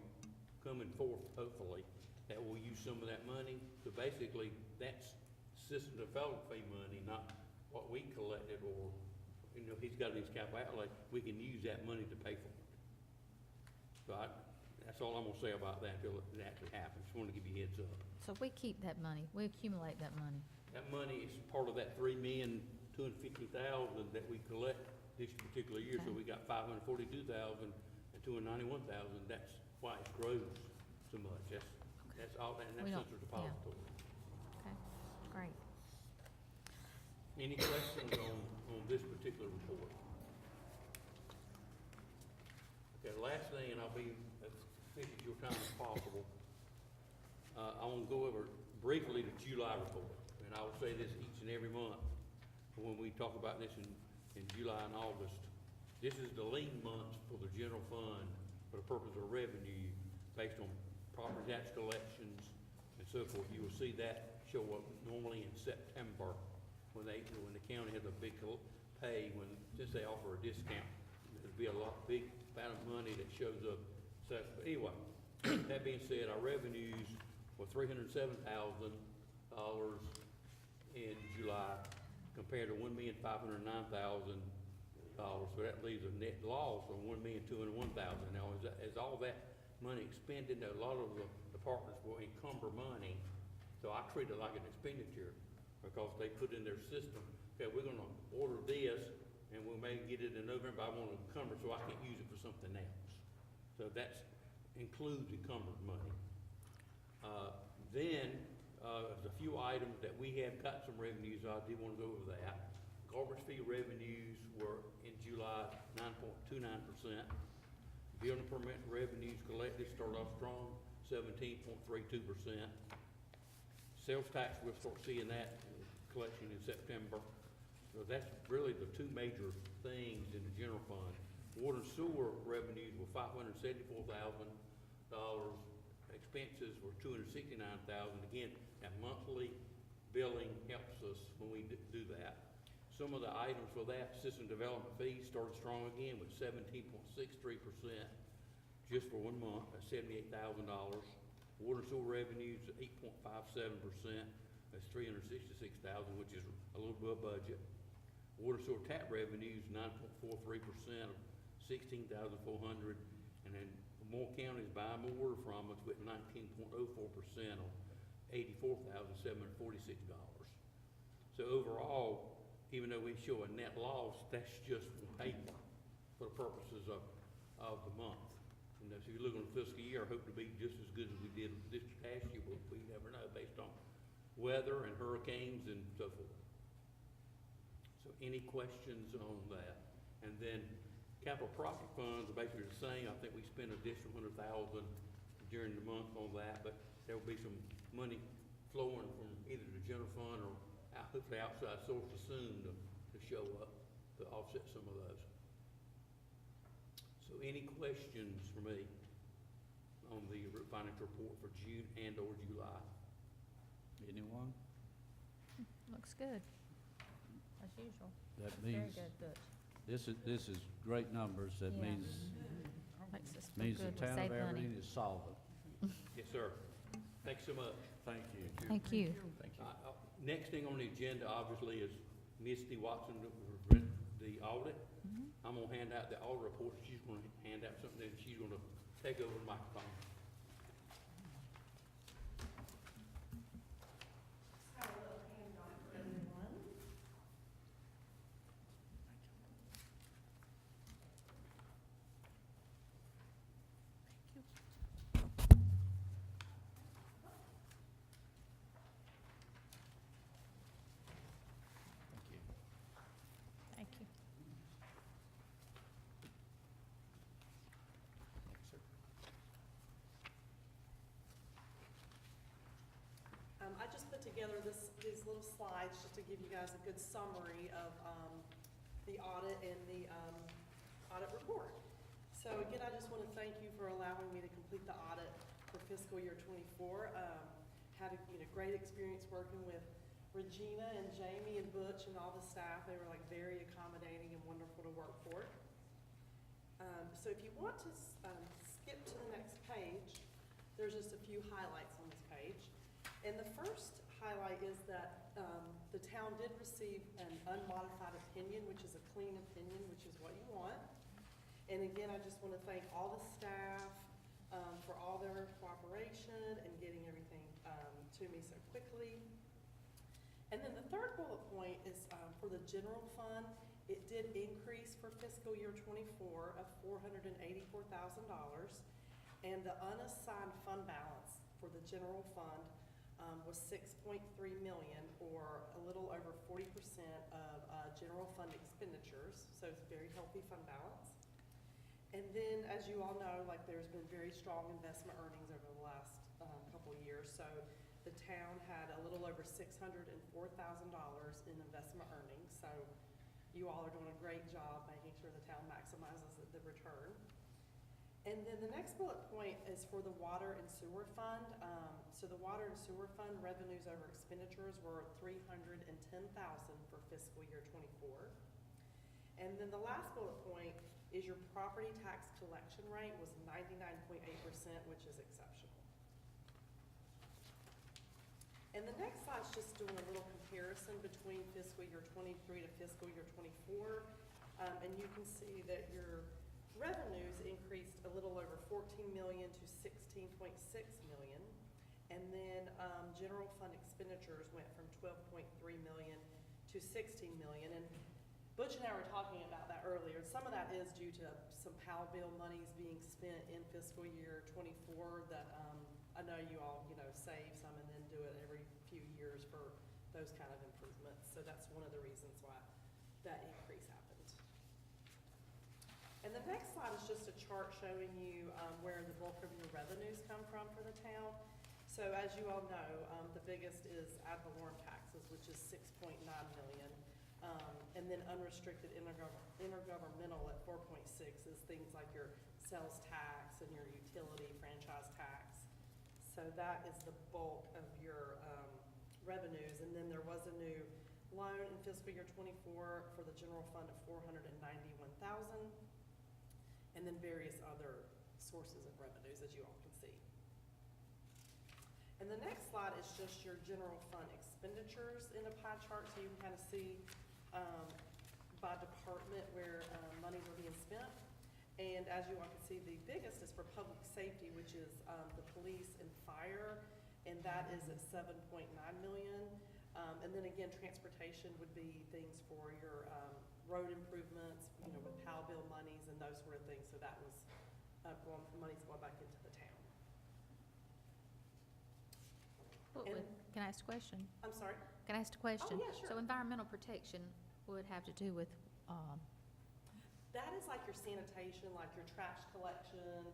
coming forth, hopefully, that will use some of that money. So basically, that's system development fee money, not what we collected, or, you know, he's got in his capital outlay, we can use that money to pay for it. So that's all I'm gonna say about that until it actually happens. Just wanted to give you a heads up. So we keep that money, we accumulate that money. That money is part of that $3,250,000 that we collect this particular year. So Okay. we got $542,000 and $291,000. That's why it grows so much. That's all, and We that's don't- central depository. Okay, great. Any questions on this particular report? Okay, the last thing, and I'll be as efficient as your time as possible. I want to go over briefly the July report, and I will say this each and every month when we talk about this in July and August. This is the lean months for the general fund for the purpose of revenue based on property tax collections and so forth. You will see that show up normally in September when the county has a big pay, since they offer a discount. There'll be a big amount of money that shows up. So, but anyway, that being said, our revenues were $307,000 in July compared to $1,509,000. So that leaves a net loss of $1,201,000. Now, as all that money expended, a lot of the departments will encumber money. So I treat it like an expenditure because they put in their system, okay, we're gonna order this and we may get it in November, I wanna encumber so I can't use it for something else. So that includes encumbered money. Then, there's a few items that we have got some revenues, I did wanna go over that. Garbage fee revenues were in July 9.29%. Building permit revenues collected started off strong, 17.32%. Sales tax, we'll start seeing that collection in September. So that's really the two major things in the general fund. Water and sewer revenues were $574,000. Expenses were $269,000. Again, that monthly billing helps us when we do that. Some of the items for that, system development fees started strong again with 17.63% just for 1 month, that's $78,000. Water and sewer revenues, 8.57%, that's $366,000, which is a little above budget. Water and sewer tap revenues, 9.43% of $16,400, and then Moore County is buying more water from us with 19.04% of $84,746. So overall, even though we show a net loss, that's just on paper for the purposes of the month. You know, so if you look on the fiscal year, I hope to be just as good as we did this past year, but we never know based on weather and hurricanes and so forth. So any questions on that? And then capital project funds are basically the same. I think we spent an additional $100,000 during the month on that, but there will be some money flowing from either the general fund or hopefully outside sources soon to show up to offset some of those. So any questions for me on the financial report for June and or July? Anyone? Looks good, as usual. That Very means, good, Butch. this is great numbers. That Yeah. means, Makes us feel means the good, we town of save money. Aberdeen is solvent. Yes, sir. Thanks so much. Thank you. Thank you. Thank you. Next thing on the agenda, obviously, is Misty Watson, the audit. Mhm. I'm gonna hand out the audit report. She's gonna hand out something, and she's gonna take over the microphone. So a little handout for everyone. Thank you. I just put together these little slides just to give you guys a good summary of the audit and the audit report. So again, I just want to thank you for allowing me to complete the audit for fiscal year '24. Had a great experience working with Regina and Jamie and Butch and all the staff. They were like very accommodating and wonderful to work for. So if you want to skip to the next page, there's just a few highlights on this page. And the first highlight is that the town did receive an unmodified opinion, which is a clean opinion, which is what you want. And again, I just want to thank all the staff for all their cooperation and getting everything to me so quickly. And then the third bullet point is for the general fund. It did increase for fiscal year '24 of $484,000. And the unassigned fund balance for the general fund was $6.3 million, or a little over 40% of general fund expenditures. So it's a very healthy fund balance. And then, as you all know, like there's been very strong investment earnings over the last couple of years. So the town had a little over $604,000 in investment earnings. So you all are doing a great job making sure the town maximizes the return. And then the next bullet point is for the water and sewer fund. So the water and sewer fund revenues over expenditures were $310,000 for fiscal year '24. And then the last bullet point is your property tax collection rate was 99.8%, which is exceptional. And the next slide is just doing a little comparison between fiscal year '23 to fiscal year '24. And you can see that your revenues increased a little over $14 million to $16.6 million. And then general fund expenditures went from $12.3 million to $16 million. And Butch and I were talking about that earlier. Some of that is due to some PAL bill monies being spent in fiscal year '24 that I know you all, save some and then do it every few years for those kind of improvements. So that's one of the reasons why that increase happened. And the next slide is just a chart showing you where the bulk of your revenues come from for the town. So as you all know, the biggest is ad valorem taxes, which is $6.9 million. And then unrestricted intergovernmental at 4.6 is things like your sales tax and your utility franchise tax. So that is the bulk of your revenues. And then there was a new loan in fiscal year '24 for the general fund of $491,000, and then various other sources of revenues, as you all can see. And the next slide is just your general fund expenditures in a pie chart, so you can kind of see by department where monies are being spent. And as you all can see, the biggest is for public safety, which is the police and fire, and that is at $7.9 million. And then again, transportation would be things for your road improvements, with PAL bill monies and those sort of things. So that was money's going back into the town. Can I ask a question? I'm sorry? Can I ask a question? Oh, yeah, sure. So environmental protection would have to do with, That is like your sanitation, like your trash collection,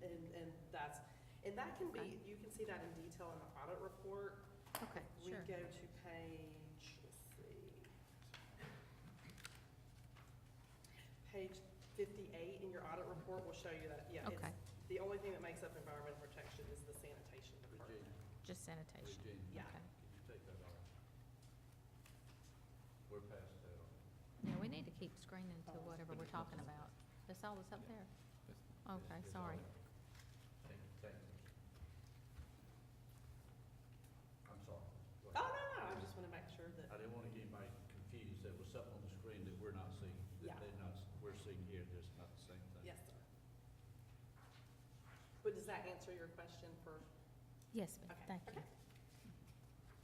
and that can be, Okay. you can see that in detail in the audit report. okay, We sure. go to page, page 58 in your audit report will show you that, yeah. Okay. The only thing that makes up environmental protection is the sanitation department. Just sanitation. Regina, Yeah. Okay. can you take that off. We're past that. Yeah, we need to keep screening to whatever we're talking about. That's all that's up there? Okay, It's sorry. all- Thank you. I'm sorry. Go Oh, ahead. no, I just want to make sure that, I didn't want to get anybody confused. There was something on the screen that we're not seeing, Yeah. that they're not, we're seeing here, that's not the same thing. yes, sir. But does that answer your question for? Yes, ma'am, Okay, thank you. okay.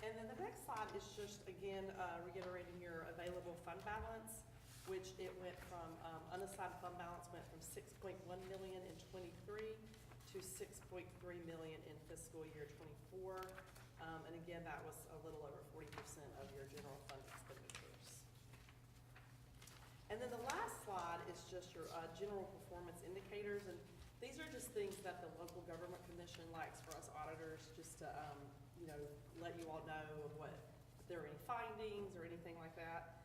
And then the next slide is just, again, reiterating your available fund balance, which it went from, unassigned fund balance went from 6.1 million in '23 to 6.3 million in fiscal year '24. And again, that was a little over 40% of your general fund expenditures. And then the last slide is just your, general performance indicators, and these are just things that the local government commission likes for us auditors, just to, you know, let you all know of what, if there are any findings or anything like that.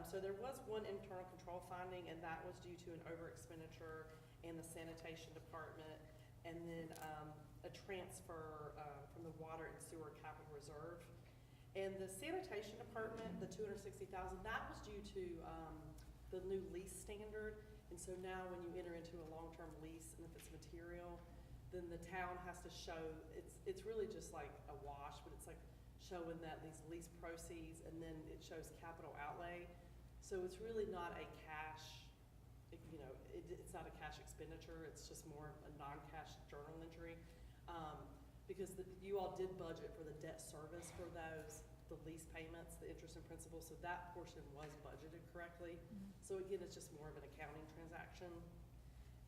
So there was one internal control finding, and that was due to an over expenditure in the sanitation department, and then, a transfer, from the water and sewer capital reserve. And the sanitation department, the $260,000, that was due to, the new lease standard. And so now when you enter into a long-term lease, and if it's material, then the town has to show, it's really just like a wash, but it's like showing that these lease proceeds, and then it shows capital outlay. So it's really not a cash, you know, it's not a cash expenditure, it's just more a non-cash journal entry. Because you all did budget for the debt service for those, the lease payments, the interest and principal, so that portion was budgeted correctly. So again, it's just more of an accounting transaction.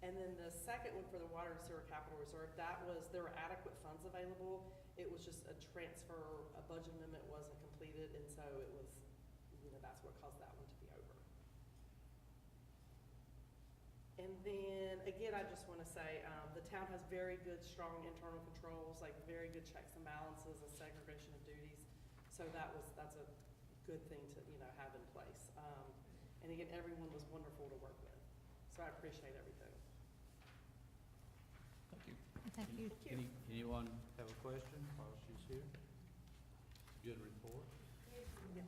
And then the second one for the water and sewer capital reserve, that was, there were adequate funds available. It was just a transfer, a budget amendment wasn't completed, and so it was, you know, that's what caused that one to be over. And then, again, I just wanna say, the town has very good, strong internal controls, like very good checks and balances and segregation of duties. So that's a good thing to, you know, have in place. And again, everyone was wonderful to work with, so I appreciate everything. Thank you. Thank you. Thank you. Anyone have a question while she's here? Good report. Yeah.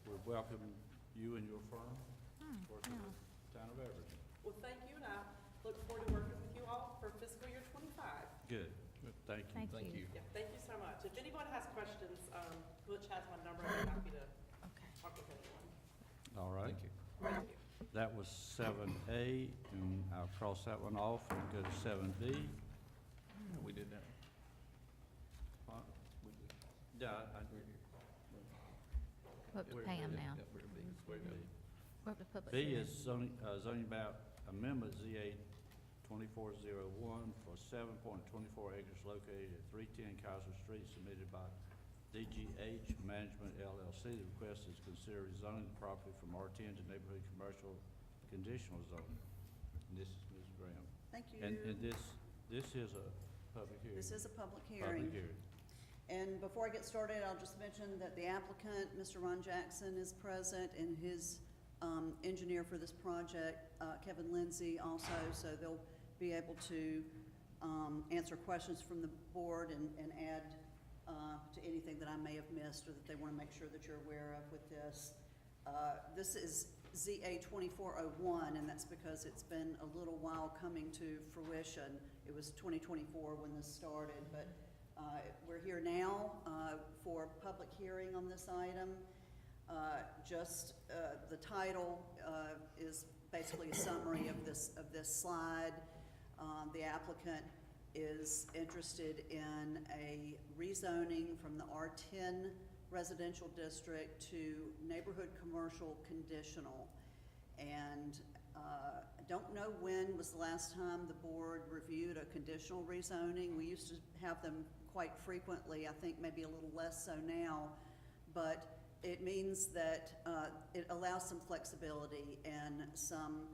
We welcome you and your firm, working Yeah. with the town of Aberdeen. Well, thank you, and I look forward to working with you all for fiscal year '25. Good, thank you. Thank you. Yeah, thank you so much. If anyone has questions, Butch has my number, I'd be happy to Okay. talk with anyone. All right. Thank you. That was 7A, and I'll cross that one off and go to 7B. We did that. What? We did. Yeah, We're up to Pam now. Yeah, we're big. Where B? We're up to public B hearing. is zoning map amendment ZA 2401 for 7.24 acres located at 310 Kaiser Street, submitted by DGH Management LLC. The request is consider rezoning the property from R10 to neighborhood commercial conditional zoning. And this is Ms. Graham. Thank you. And this is a public hearing. This is a public hearing. Public hearing. And before I get started, I'll just mention that the applicant, Mr. Ron Jackson, is present, and his engineer for this project, Kevin Lindsay, also, so they'll be able to answer questions from the board and add to anything that I may have missed or that they want to make sure that you're aware of with this. This is ZA 2401, and that's because it's been a little while coming to fruition. It was 2024 when this started, but we're here now for public hearing on this item. The title is basically a summary of this slide. The applicant is interested in a rezoning from the R10 residential district to neighborhood commercial conditional. And I don't know when was the last time the board reviewed a conditional rezoning. We used to have them quite frequently, I think maybe a little less so now, but it means that it allows some flexibility and some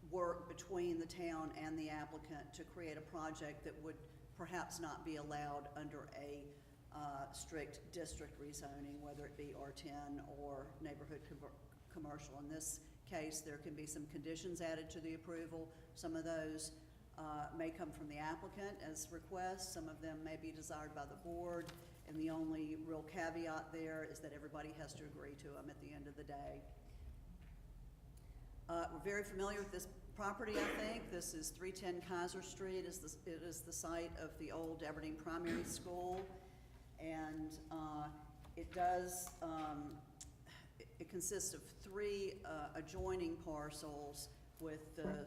work between the town and the applicant to create a project that would perhaps not be allowed under a strict district rezoning, whether it be R10 or neighborhood commercial. In this case, there can be some conditions added to the approval. Some of those may come from the applicant as requests. Some of them may be desired by the board. And the only real caveat there is that everybody has to agree to them at the end of the day. We're very familiar with this property, I think. This is 310 Kaiser Street. It is the site of the old Aberdeen Primary School. And it does, it consists of 3 adjoining parcels with the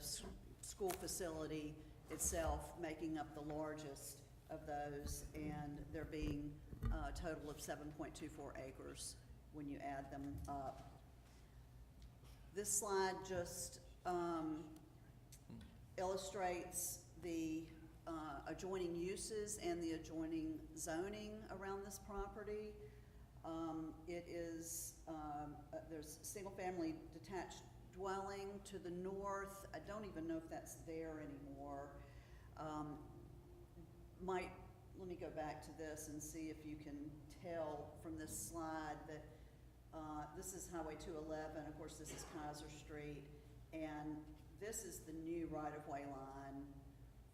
school facility itself making up the largest of those, and there being a total of 7.24 acres when you add them up. This slide just illustrates the adjoining uses and the adjoining zoning around this property. It is, there's single-family detached dwelling to the north. I don't even know if that's there anymore. Let me go back to this and see if you can tell from this slide that this is Highway 211. Of course, this is Kaiser Street, and this is the new right-of-way line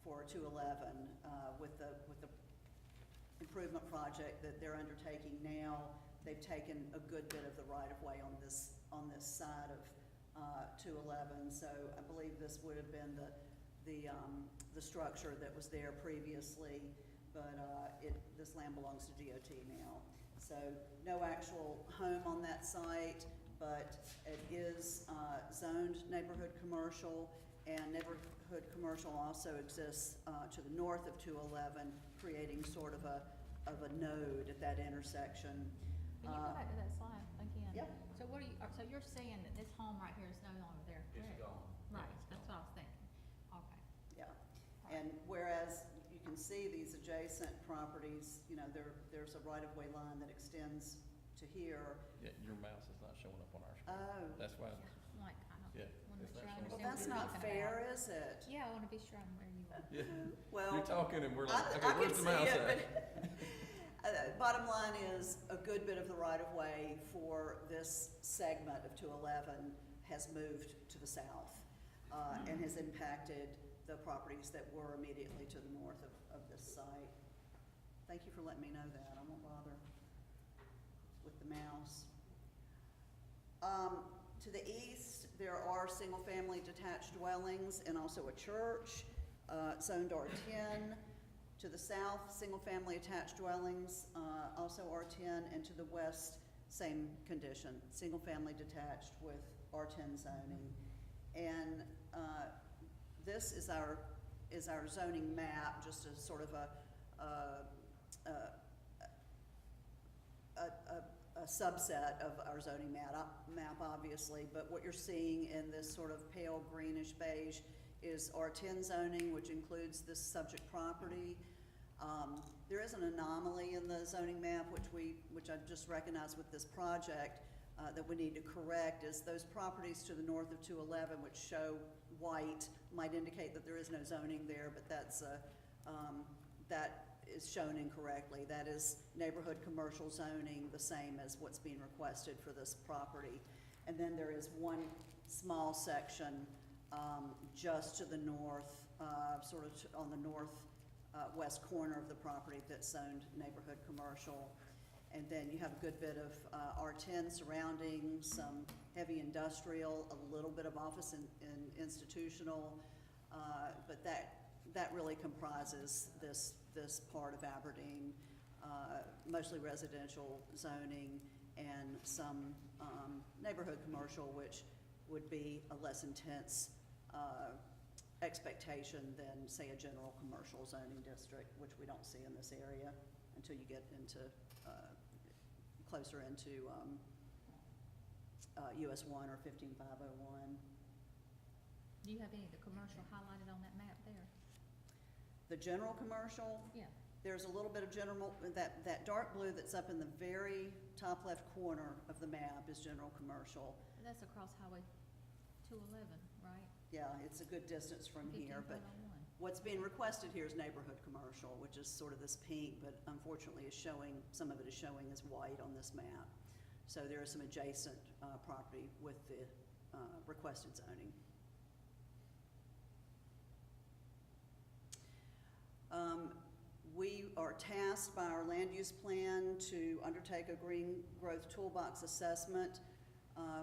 for 211 with the improvement project that they're undertaking now. They've taken a good bit of the right-of-way on this side of 211. So I believe this would have been the structure that was there previously, but this land belongs to DOT now. So no actual home on that site, but it is zoned neighborhood commercial, and neighborhood commercial also exists to the north of 211, creating sort of a node at that intersection. Can you go back to that slide again? Yep. So what are you, so you're saying that this home right here is no longer there, correct? It's gone. Right, It's that's what I was thinking. Okay. Yeah, and whereas you can see these adjacent properties, you know, there's a right-of-way line that extends to here. Yeah, your mouse is not showing up on our screen. Oh. That's why, Like, I don't yeah. want to it's make not sure I showing Well, up. that's understand not what you're talking fair, about. is it? Yeah, I want to be sure I'm where you are. Yeah. Well, You're talking and we're I like, okay, can where's the see mouse it, at? but bottom line is, a good bit of the right-of-way for this segment of 211 has moved to the south and has impacted the properties that were immediately to the north of this site. Thank you for letting me know that. I won't bother with the mouse. To the east, there are single-family detached dwellings and also a church, zoned R10. To the south, single-family attached dwellings, also R10, and to the west, same condition, single-family detached with R10 zoning. And this is our zoning map, just as sort of a subset of our zoning map, obviously. But what you're seeing in this sort of pale greenish beige is R10 zoning, which includes this subject property. There is an anomaly in the zoning map, which I've just recognized with this project, that we need to correct, is those properties to the north of 211, which show white, might indicate that there is no zoning there, but that is shown incorrectly. That is neighborhood commercial zoning, the same as what's being requested for this property. And then there is one small section just to the north, sort of on the northwest corner of the property that's zoned neighborhood commercial. And then you have a good bit of R10 surrounding, some heavy industrial, a little bit of office and institutional, but that really comprises this part of Aberdeen, mostly residential zoning and some neighborhood commercial, which would be a less intense expectation than, say, a general commercial zoning district, which we don't see in this area until you get into closer into US 1 or 15501. Do you have any of the commercial highlighted on that map there? The general commercial, Yeah. there's a little bit of general, that dark blue that's up in the very top left corner of the map is general commercial. That's across Highway 211, right? Yeah, it's a good distance from here, but 15501. what's being requested here is neighborhood commercial, which is sort of this pink, but unfortunately is showing, some of it is showing as white on this map. So there is some adjacent property with the requested zoning. We are tasked by our land use plan to undertake a green growth toolbox assessment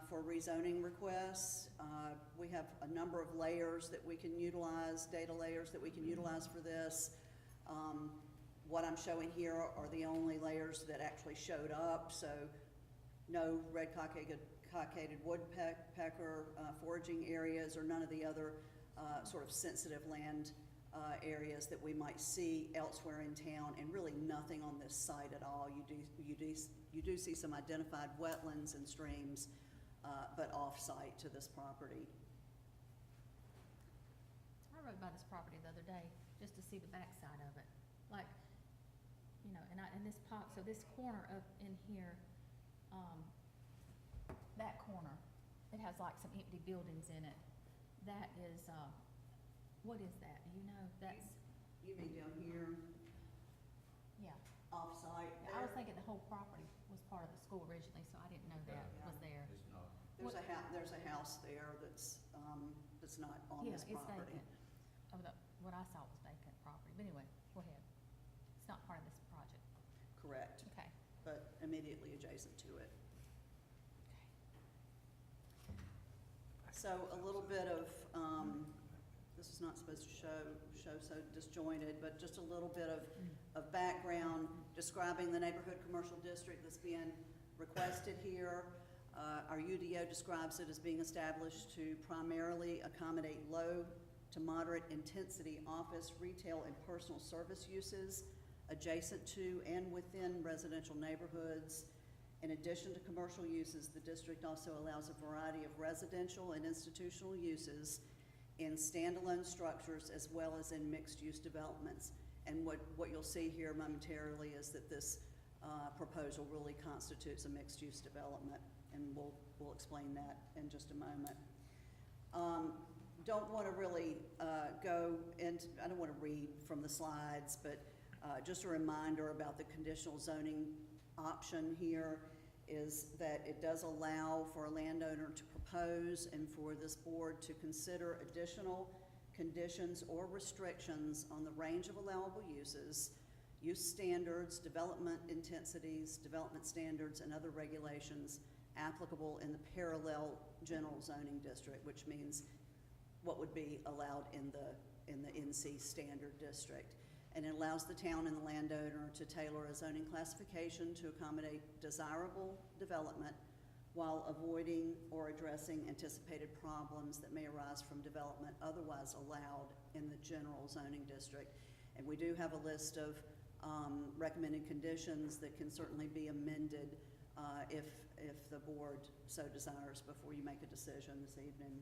for rezoning requests. We have a number of layers that we can utilize, data layers that we can utilize for this. What I'm showing here are the only layers that actually showed up, so no red cockaded woodpecker foraging areas, or none of the other sort of sensitive land areas that we might see elsewhere in town, and really nothing on this site at all. You do see some identified wetlands and streams, but off-site to this property. I rode by this property the other day, just to see the backside of it, like, you know, and this so this corner up in here, that corner, it has like some empty buildings in it. That is, what is that, do you know? That's, You mean down here, yeah. off-site I there? was thinking the whole property was part of the school originally, so I didn't know that Yeah. was there. It's not. There's a house there that's not on Yeah, this it's property. vacant. Oh, what I saw was vacant property, but anyway, go ahead. It's not part of this project. Correct, Okay. but immediately adjacent to it. So a little bit of, this is not supposed to show so disjointed, but just a little bit of background describing the neighborhood commercial district that's being requested here. Our UDO describes it as being established to primarily accommodate low to moderate intensity office, retail, and personal service uses adjacent to and within residential neighborhoods. In addition to commercial uses, the district also allows a variety of residential and institutional uses in standalone structures as well as in mixed-use developments. And what you'll see here momentarily is that this proposal really constitutes a mixed-use development, and we'll explain that in just a moment. Don't want to really go into, I don't want to read from the slides, but just a reminder about the conditional zoning option here is that it does allow for a landowner to propose and for this board to consider additional conditions or restrictions on the range of allowable uses, use standards, development intensities, development standards, and other regulations applicable in the parallel general zoning district, which means what would be allowed in the NC standard district. And it allows the town and the landowner to tailor a zoning classification to accommodate desirable development while avoiding or addressing anticipated problems that may arise from development otherwise allowed in the general zoning district. And we do have a list of recommended conditions that can certainly be amended if the board so desires before you make a decision this evening.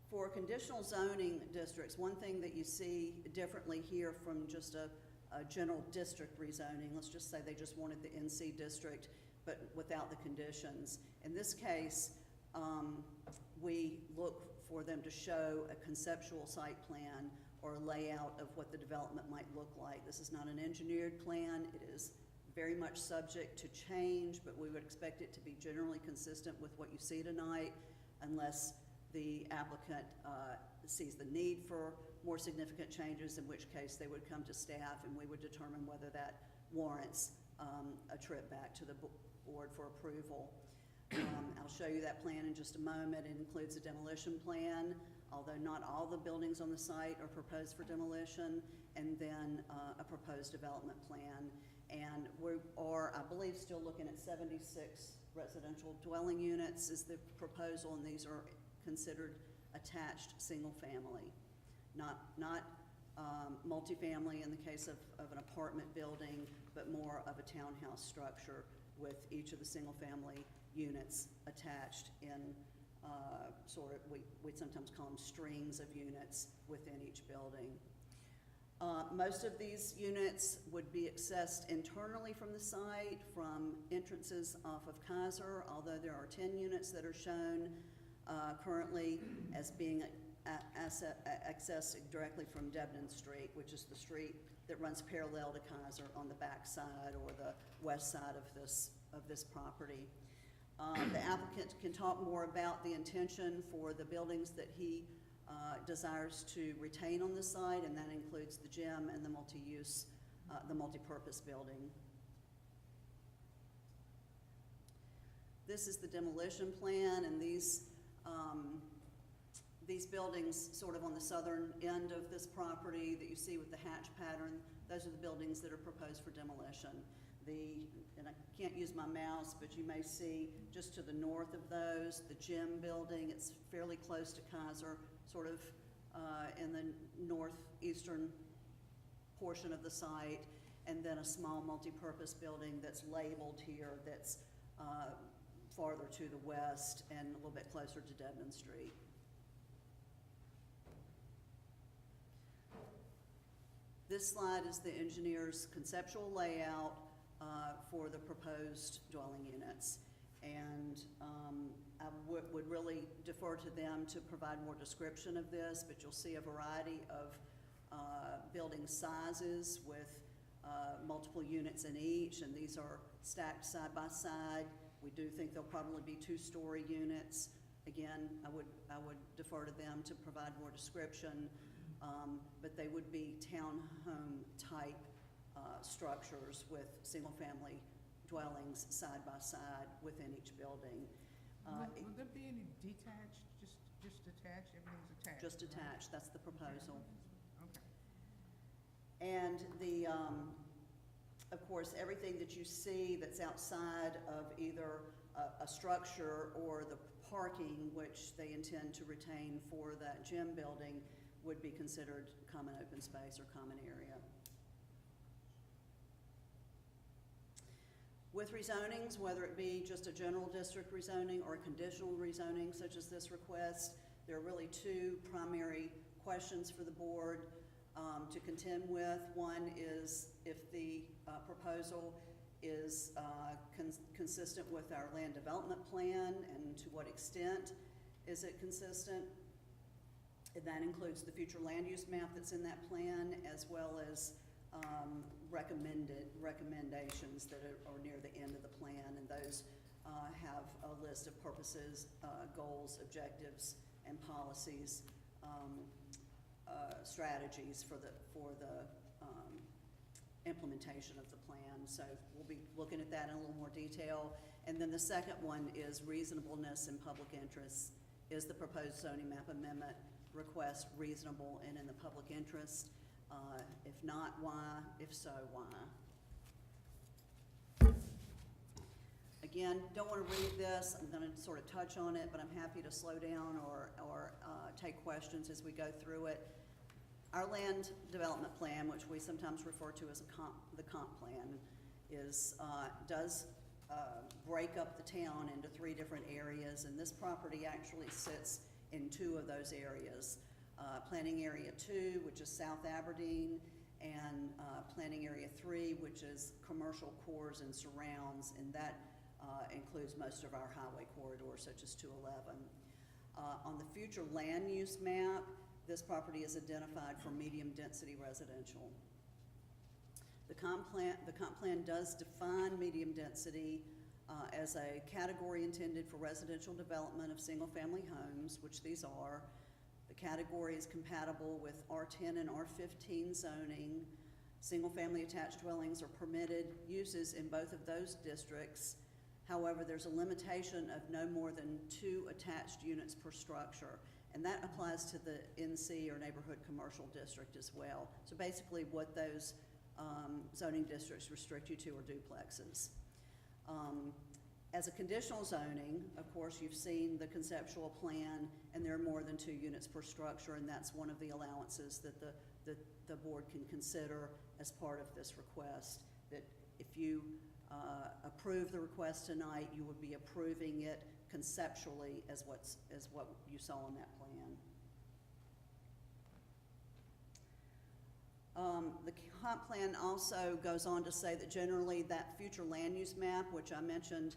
For conditional zoning districts, one thing that you see differently here from just a general district rezoning, let's just say they just wanted the NC district but without the conditions. In this case, we look for them to show a conceptual site plan or a layout of what the development might look like. This is not an engineered plan. It is very much subject to change, but we would expect it to be generally consistent with what you see tonight, unless the applicant sees the need for more significant changes, in which case they would come to staff and we would determine whether that warrants a trip back to the board for approval. I'll show you that plan in just a moment. It includes a demolition plan, although not all the buildings on the site are proposed for demolition, and then a proposed development plan. And we are, I believe, still looking at 76 residential dwelling units is the proposal, and these are considered attached single family, not multifamily in the case of an apartment building, but more of a townhouse structure with each of the single family units attached in we'd sometimes call them strings of units within each building. Most of these units would be accessed internally from the site, from entrances off of Kaiser, although there are 10 units that are shown currently as being accessed directly from Debden Street, which is the street that runs parallel to Kaiser on the back side or the west side of this property. The applicant can talk more about the intention for the buildings that he desires to retain on the site, and that includes the gym and the multi-use, the multi-purpose building. This is the demolition plan, and these buildings sort of on the southern end of this property that you see with the hatch pattern, those are the buildings that are proposed for demolition. And I can't use my mouse, but you may see just to the north of those, the gym building. It's fairly close to Kaiser, sort of in the northeastern portion of the site, and then a small multi-purpose building that's labeled here that's farther to the west and a little bit closer to Dedman Street. This slide is the engineer's conceptual layout for the proposed dwelling units. And I would really defer to them to provide more description of this, but you'll see a variety of building sizes with multiple units in each, and these are stacked side by side. We do think they'll probably be 2-story units. Again, I would defer to them to provide more description, but they would be townhome type structures with single-family dwellings side by side within each building. Will there be any detached, just attached, everything's attached? Just right? attached, that's the proposal. Okay. And the, of course, everything that you see that's outside of either a structure or the parking, which they intend to retain for that gym building, would be considered common open space or common area. With rezonings, whether it be just a general district rezoning or a conditional rezoning such as this request, there are really 2 primary questions for the board to contend with. One is if the proposal is consistent with our land development plan, and to what extent is it consistent. And that includes the future land use map that's in that plan, as well as recommendations that are near the end of the plan, and those have a list of purposes, goals, objectives, and policies, strategies for the implementation of the plan. So we'll be looking at that in a little more detail. And then the second one is reasonableness and public interest. Is the proposed zoning map amendment request reasonable and in the public interest? If not, why? If so, why? Again, don't want to read this. I'm going to sort of touch on it, but I'm happy to slow down or take questions as we go through it. Our land development plan, which we sometimes refer to as the comp plan, does break up the town into 3 different areas, and this property actually sits in 2 of those areas. Planning Area 2, which is South Aberdeen, and Planning Area 3, which is commercial cores and surrounds, and that includes most of our highway corridors, such as 211. On the future land use map, this property is identified for medium-density residential. The comp plan does define medium density as a category intended for residential development of single-family homes, which these are. The category is compatible with R10 and R15 zoning. Single-family attached dwellings are permitted uses in both of those districts. However, there's a limitation of no more than 2 attached units per structure, and that applies to the NC or neighborhood commercial district as well. So basically what those zoning districts restrict you to are duplexes. As a conditional zoning, of course, you've seen the conceptual plan, and there are more than 2 units per structure, and that's one of the allowances that the board can consider as part of this request. That if you approve the request tonight, you would be approving it conceptually as what you saw in that plan. The comp plan also goes on to say that generally that future land use map, which I mentioned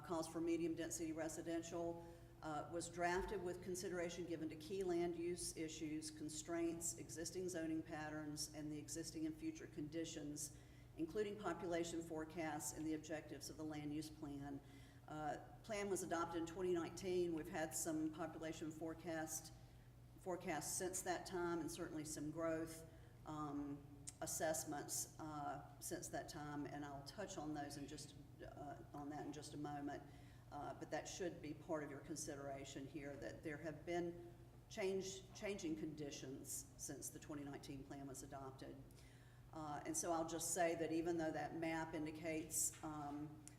calls for medium density residential, was drafted with consideration given to key land use issues, constraints, existing zoning patterns, and the existing and future conditions, including population forecasts and the objectives of the land use plan. Plan was adopted in 2019. We've had some population forecasts since that time, and certainly some growth assessments since that time, and I'll touch on those in just on that in just a moment. But that should be part of your consideration here, that there have been changing conditions since the 2019 plan was adopted. And so I'll just say that even though that map indicates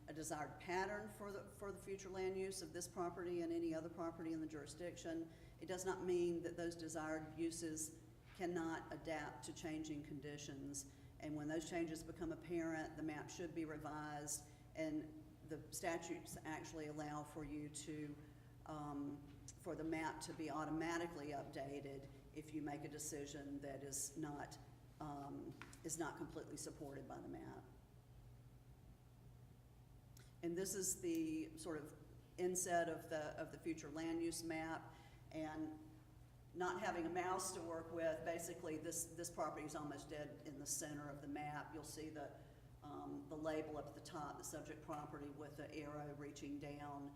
a desired pattern for the future land use of this property and any other property in the jurisdiction, it does not mean that those desired uses cannot adapt to changing conditions. And when those changes become apparent, the map should be revised, and the statutes actually allow for you to, for the map to be automatically updated if you make a decision that is not completely supported by the map. And this is the sort of inset of the future land use map, and not having a mouse to work with, basically this property is almost dead in the center of the map. You'll see the label up at the top, the subject property with the arrow reaching down.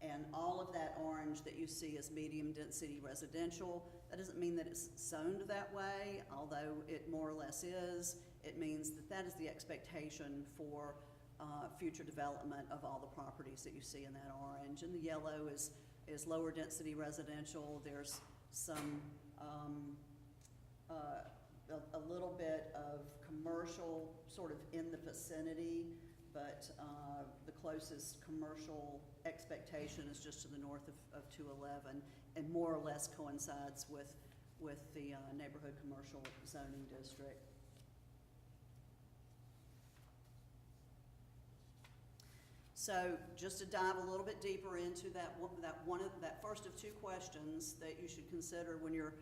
And all of that orange that you see is medium density residential. That doesn't mean that it's zoned that way, although it more or less is. It means that that is the expectation for future development of all the properties that you see in that orange. And the yellow is lower density residential. There's some, a little bit of commercial sort of in the vicinity, but the closest commercial expectation is just to the north of 211, and more or less coincides with the neighborhood commercial zoning district. So just to dive a little bit deeper into that first of two questions that you should consider when you're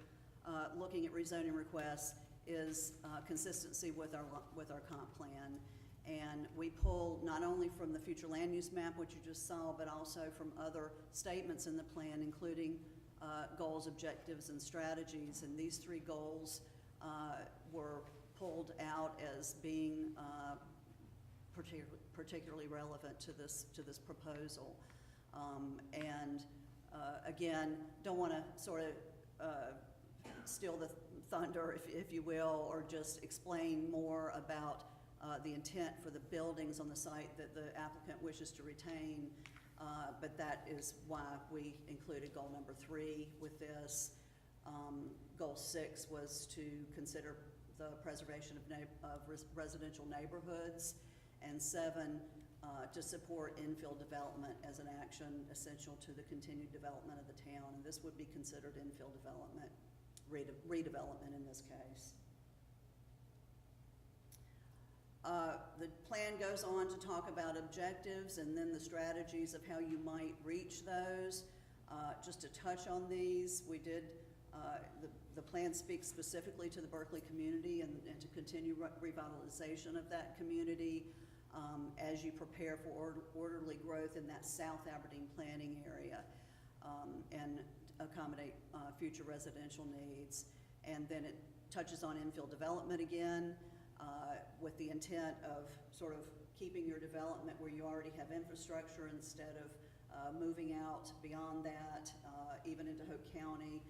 looking at rezoning requests is consistency with our comp plan. And we pull not only from the future land use map, which you just saw, but also from other statements in the plan, including goals, objectives, and strategies. And these three goals were pulled out as being particularly relevant to this proposal. Again, don't want to sort of steal the thunder, if you will, or just explain more about the intent for the buildings on the site that the applicant wishes to retain, but that is why we included goal number 3 with this. Goal 6 was to consider the preservation of residential neighborhoods, and 7, to support infill development as an action essential to the continued development of the town. And this would be considered infill development, redevelopment in this case. The plan goes on to talk about objectives and then the strategies of how you might reach those. Just to touch on these, we did, the plan speaks specifically to the Berkeley community and to continue revitalization of that community as you prepare for orderly growth in that South Aberdeen planning area and accommodate future residential needs. And then it touches on infill development again, with the intent of sort of keeping your development where you already have infrastructure instead of moving out beyond that, even into Hope County.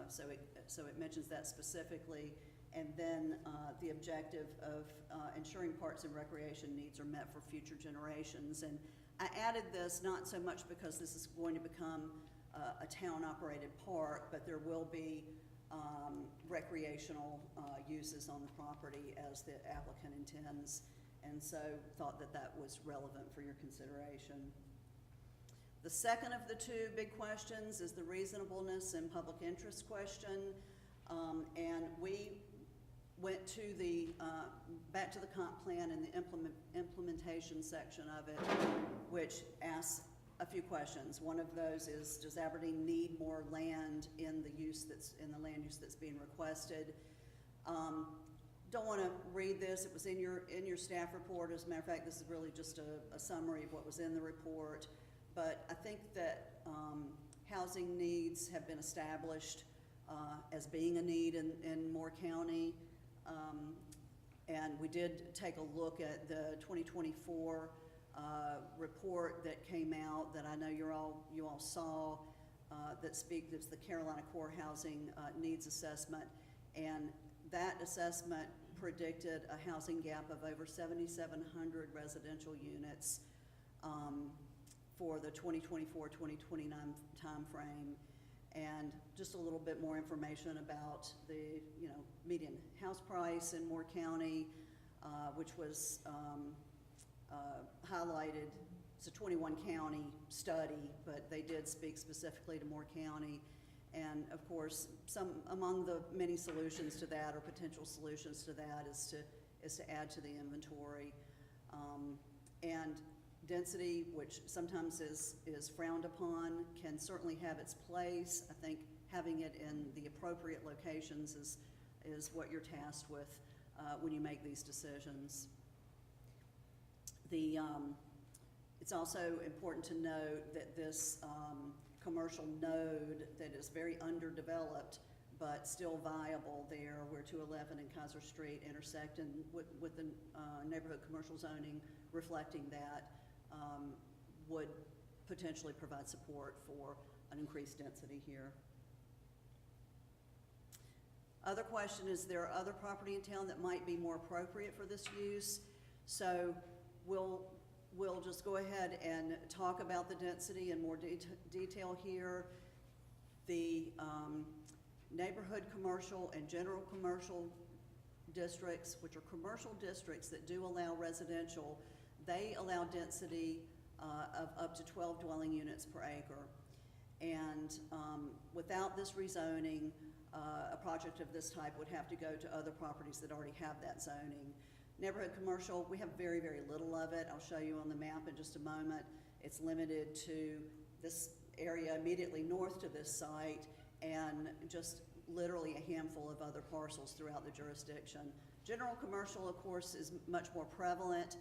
So it mentions that specifically. And then the objective of ensuring parks and recreation needs are met for future generations. And I added this not so much because this is going to become a town-operated park, but there will be recreational uses on the property as the applicant intends, and so thought that that was relevant for your consideration. The second of the two big questions is the reasonableness and public interest question, and we went to the back to the comp plan and the implementation section of it, which asks a few questions. One of those is, does Aberdeen need more land in the land use that's being requested? Don't want to read this. It was in your staff report. As a matter of fact, this is really just a summary of what was in the report. But I think that housing needs have been established as being a need in Moore County. And we did take a look at the 2024 report that came out that I know you all saw. that's the Carolina Core Housing Needs Assessment. And that assessment predicted a housing gap of over 7,700 residential units for the 2024-2029 timeframe. And just a little bit more information about the median house price in Moore County, which was highlighted. It's a 21 county study, but they did speak specifically to Moore County. And of course, some among the many solutions to that, or potential solutions to that, is to add to the inventory. And density, which sometimes is frowned upon, can certainly have its place. I think having it in the appropriate locations is what you're tasked with when you make these decisions. It's also important to note that this commercial node that is very underdeveloped but still viable there, where 211 and Kaiser Street intersect, and with the neighborhood commercial zoning reflecting that, would potentially provide support for an increased density here. Other question is, there are other property in town that might be more appropriate for this use. So we'll just go ahead and talk about the density in more detail here. The neighborhood commercial and general commercial districts, which are commercial districts that do allow residential, they allow density of up to 12 dwelling units per acre. And without this rezoning, a project of this type would have to go to other properties that already have that zoning. Neighborhood commercial, we have very, very little of it. I'll show you on the map in just a moment. It's limited to this area immediately north to this site, and just literally a handful of other parcels throughout the jurisdiction. General commercial, of course, is much more prevalent,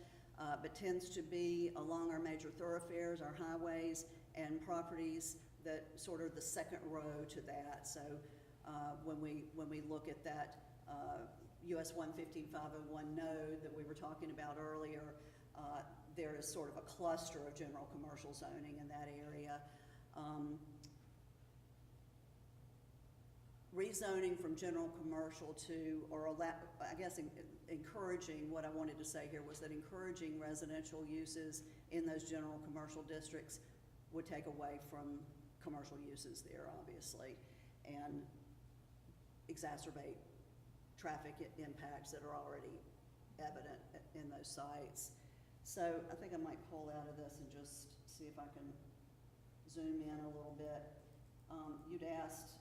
but tends to be along our major thoroughfares, our highways, and properties that sort of the second row to that. So when we look at that US 115501 node that we were talking about earlier, there is sort of a cluster of general commercial zoning in that area. Rezoning from general commercial to, or I guess encouraging, what I wanted to say here was that encouraging residential uses in those general commercial districts would take away from commercial uses there, obviously, and exacerbate traffic impacts that are already evident in those sites. So I think I might pull out of this and just see if I can zoom in a little bit. You'd asked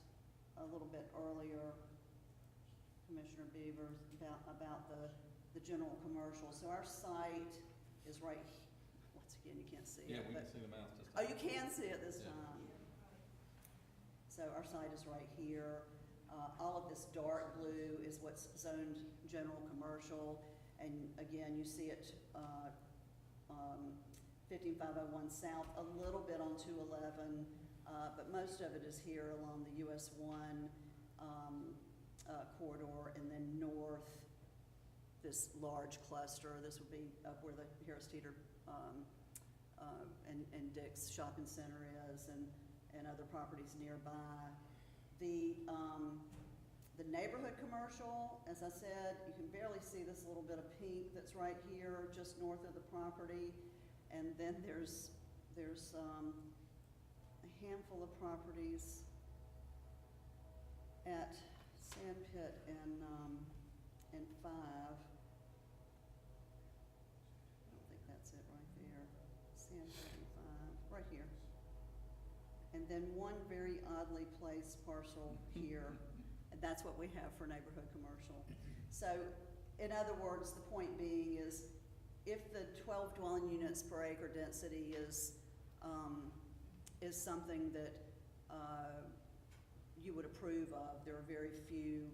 a little bit earlier, Commissioner Beavers, about the general commercial. So our site is right, once again, you can't see it. Yeah, we can see the mouse just. Oh, you can see it this Yeah. time. So our site is right here. All of this dark blue is what's zoned general commercial. And again, you see it 15501 south, a little bit on 211, but most of it is here along the US 1 corridor, and then north, this large cluster. This would be up where the Harris Teeter and Dick's Shopping Center is, and other properties nearby. The neighborhood commercial, as I said, you can barely see this little bit of pink that's right here, just north of the property. And then there's a handful of properties at Sandpit and 5. I don't think that's it right there. Sandpit and 5, right here. And then one very oddly placed parcel here, and that's what we have for neighborhood commercial. So, in other words, the point being is, if the 12 dwelling units per acre density is something that you would approve of, there are very few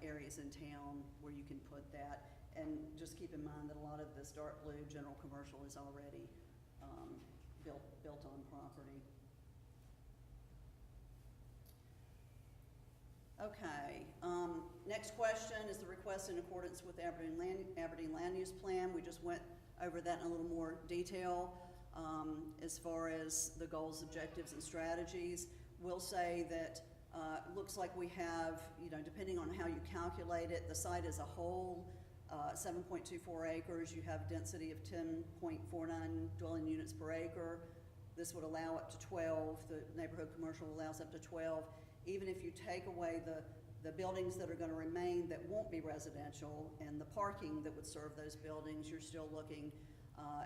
areas in town where you can put that. And just keep in mind that a lot of this dark blue general commercial is already built on property. Okay, next question is the request in accordance with Aberdeen Land Use Plan. We just went over that in a little more detail as far as the goals, objectives, and strategies. will say that, looks like we have, depending on how you calculate it, the site as a whole, 7.24 acres, you have density of 10.49 dwelling units per acre. This would allow up to 12, the neighborhood commercial allows up to 12. Even if you take away the buildings that are gonna remain that won't be residential and the parking that would serve those buildings, you're still looking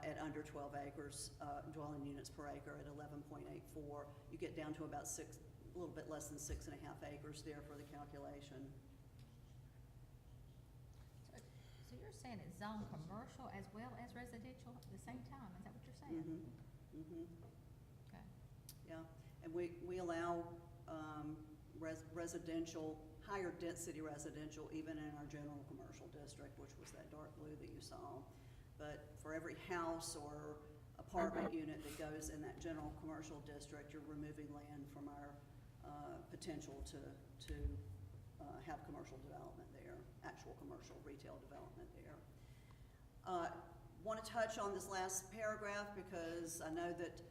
at under 12 acres, dwelling units per acre at 11.84. You get down to about a little bit less than 6.5 acres there for the calculation. So you're saying it's zone commercial as well as residential at the same time, is that what you're saying? Mm-hmm, mm-hmm. Okay. Yeah, and we allow residential, higher density residential, even in our general commercial district, which was that dark blue that you saw. But for every house or apartment unit that goes in that general commercial district, you're removing land from our potential to have commercial development there, actual commercial retail development there. Want to touch on this last paragraph because I know that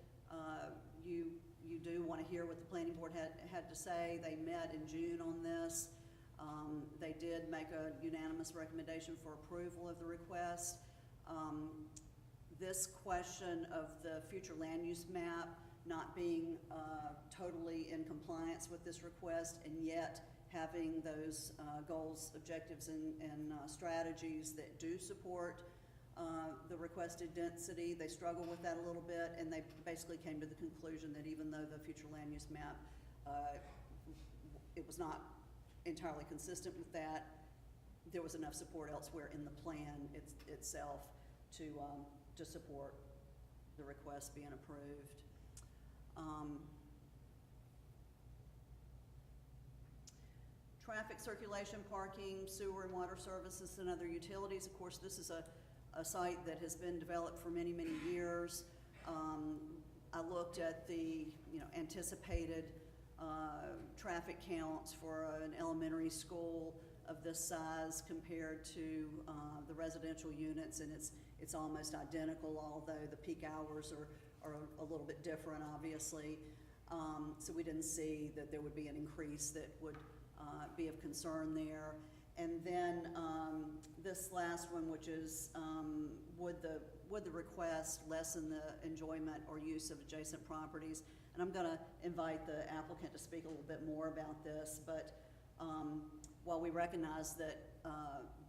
you do want to hear what the planning board had to say. They met in June on this. They did make a unanimous recommendation for approval of the request. This question of the future land use map not being totally in compliance with this request and yet having those goals, objectives, and strategies that do support the requested density. They struggle with that a little bit, and they basically came to the conclusion that even though the future land use map, it was not entirely consistent with that, there was enough support elsewhere in the plan itself to support the request being approved. Traffic circulation, parking, sewer and water services, and other utilities. Of course, this is a site that has been developed for many, many years. I looked at the anticipated traffic counts for an elementary school of this size compared to the residential units, and it's almost identical, although the peak hours are a little bit different, obviously. So we didn't see that there would be an increase that would be of concern there. And then this last one, which is would the request lessen the enjoyment or use of adjacent properties? And I'm going to invite the applicant to speak a little bit more about this, but while we recognize that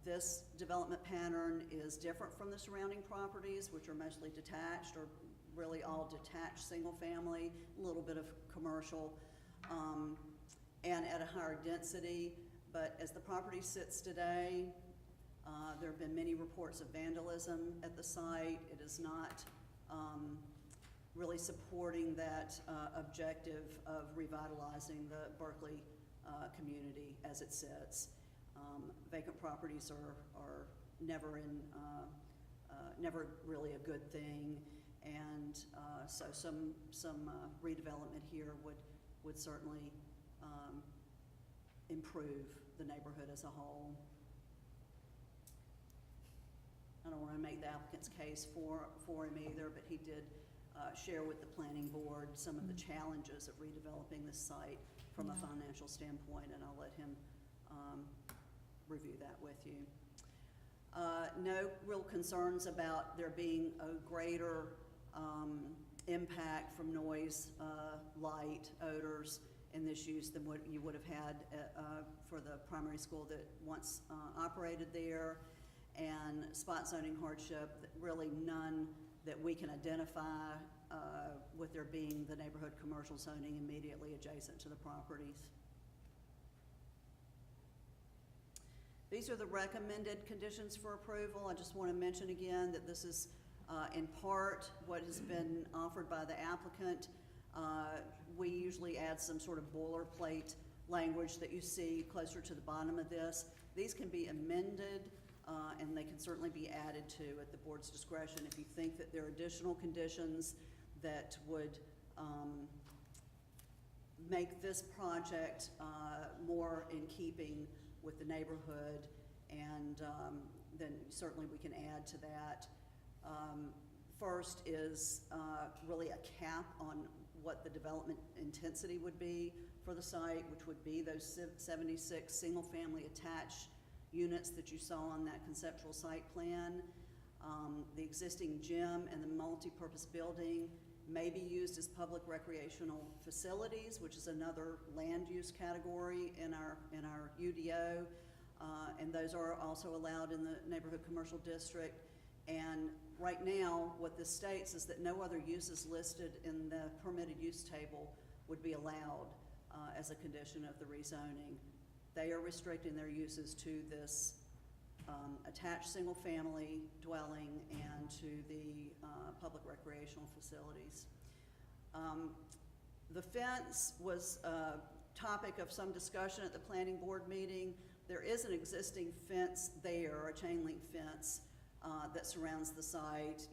this development pattern is different from the surrounding properties, which are mostly detached or really all detached single family, a little bit of commercial, and at a higher density. But as the property sits today, there have been many reports of vandalism at the site. It is not really supporting that objective of revitalizing the Berkeley community as it sits. Vacant properties are never never really a good thing, and so some redevelopment here would certainly improve the neighborhood as a whole. I don't want to make the applicant's case for him either, but he did share with the planning board some of the challenges of redeveloping this site from a financial standpoint, and I'll let him review that with you. No real concerns about there being a greater impact from noise, light, odors in this use than what you would have had for the primary school that once operated there, and spot zoning hardship, really none that we can identify with there being the neighborhood commercial zoning immediately adjacent to the properties. These are the recommended conditions for approval. I just want to mention again that this is in part what has been offered by the applicant. We usually add some sort of boilerplate language that you see closer to the bottom of this. These can be amended and they can certainly be added to at the board's discretion if you think that there are additional conditions that would make this project more in keeping with the neighborhood, and then certainly we can add to that. First is really a cap on what the development intensity would be for the site, which would be those 76 single-family attached units that you saw on that conceptual site plan. The existing gym and the multipurpose building may be used as public recreational facilities, which is another land use category in our UDO, and those are also allowed in the neighborhood commercial district. And right now, what this states is that no other uses listed in the permitted use table would be allowed as a condition of the rezoning. They are restricting their uses to this attached single-family dwelling and to the public recreational facilities. The fence was a topic of some discussion at the planning board meeting. There is an existing fence there, a chain link fence, that surrounds the site.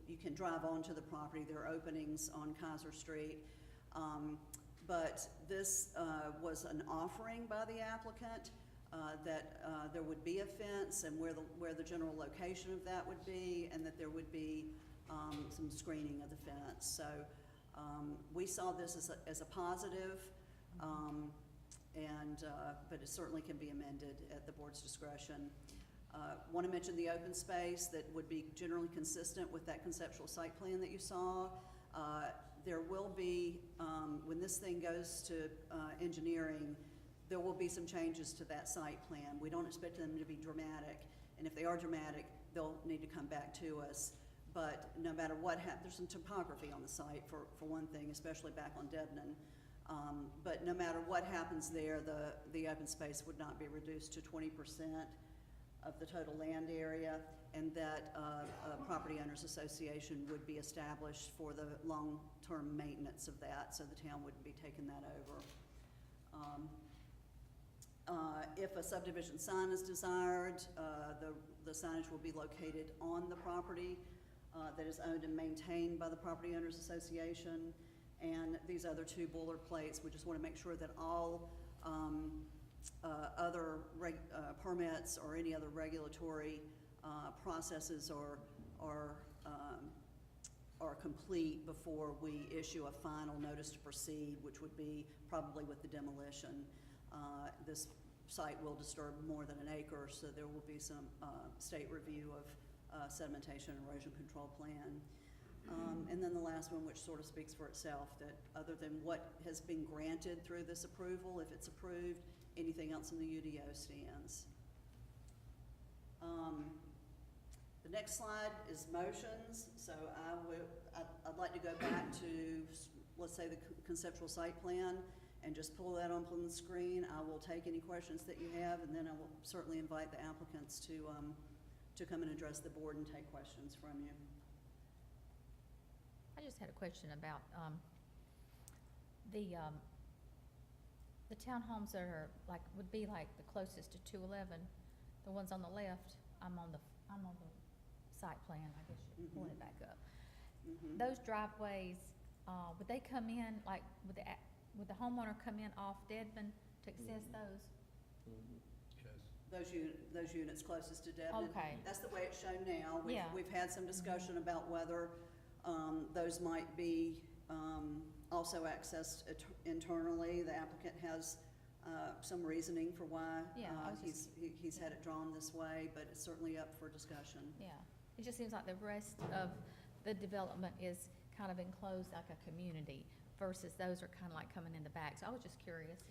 You can drive onto the property. There are openings on Kaiser Street. But this was an offering by the applicant that there would be a fence and where the general location of that would be, and that there would be some screening of the fence. So we saw this as a positive, but it certainly can be amended at the board's discretion. Want to mention the open space that would be generally consistent with that conceptual site plan that you saw. There will be, when this thing goes to engineering, there will be some changes to that site plan. We don't expect them to be dramatic, and if they are dramatic, they'll need to come back to us. But no matter what happens, there's some topography on the site for one thing, especially back on Debney. But no matter what happens there, the open space would not be reduced to 20% of the total land area, and that a property owners association would be established for the long-term maintenance of that, so the town wouldn't be taking that over. If a subdivision sign is desired, the signage will be located on the property that is owned and maintained by the property owners association. And these other two boilerplates, we just want to make sure that all other permits or any other regulatory processes are complete before we issue a final notice to proceed, which would be probably with the demolition. This site will disturb more than an acre, so there will be some state review of sedimentation and erosion control plan. And then the last one, which sort of speaks for itself, that other than what has been granted through this approval, if it's approved, anything else in the UDO stands. The next slide is motions. So I'd like to go back to, let's say, the conceptual site plan and just pull that up on the screen. I will take any questions that you have, and then I will certainly invite the applicants to come and address the board and take questions from you. I just had a question about the townhomes that are would be like the closest to 211. The ones on the left, I'm on the site plan. I guess you can pull it back up. Those driveways, would they come in would the homeowner come in off Dedman to access those? Those units closest to Debney. Okay. That's the way it's shown now. Yeah. We've had some discussion about whether those might be also accessed internally. The applicant has some reasoning for why he's had it drawn this way, but it's certainly up for discussion. Yeah, it just seems like the rest of the development is kind of enclosed like a community versus those are kind of like coming in the back. So I was just curious,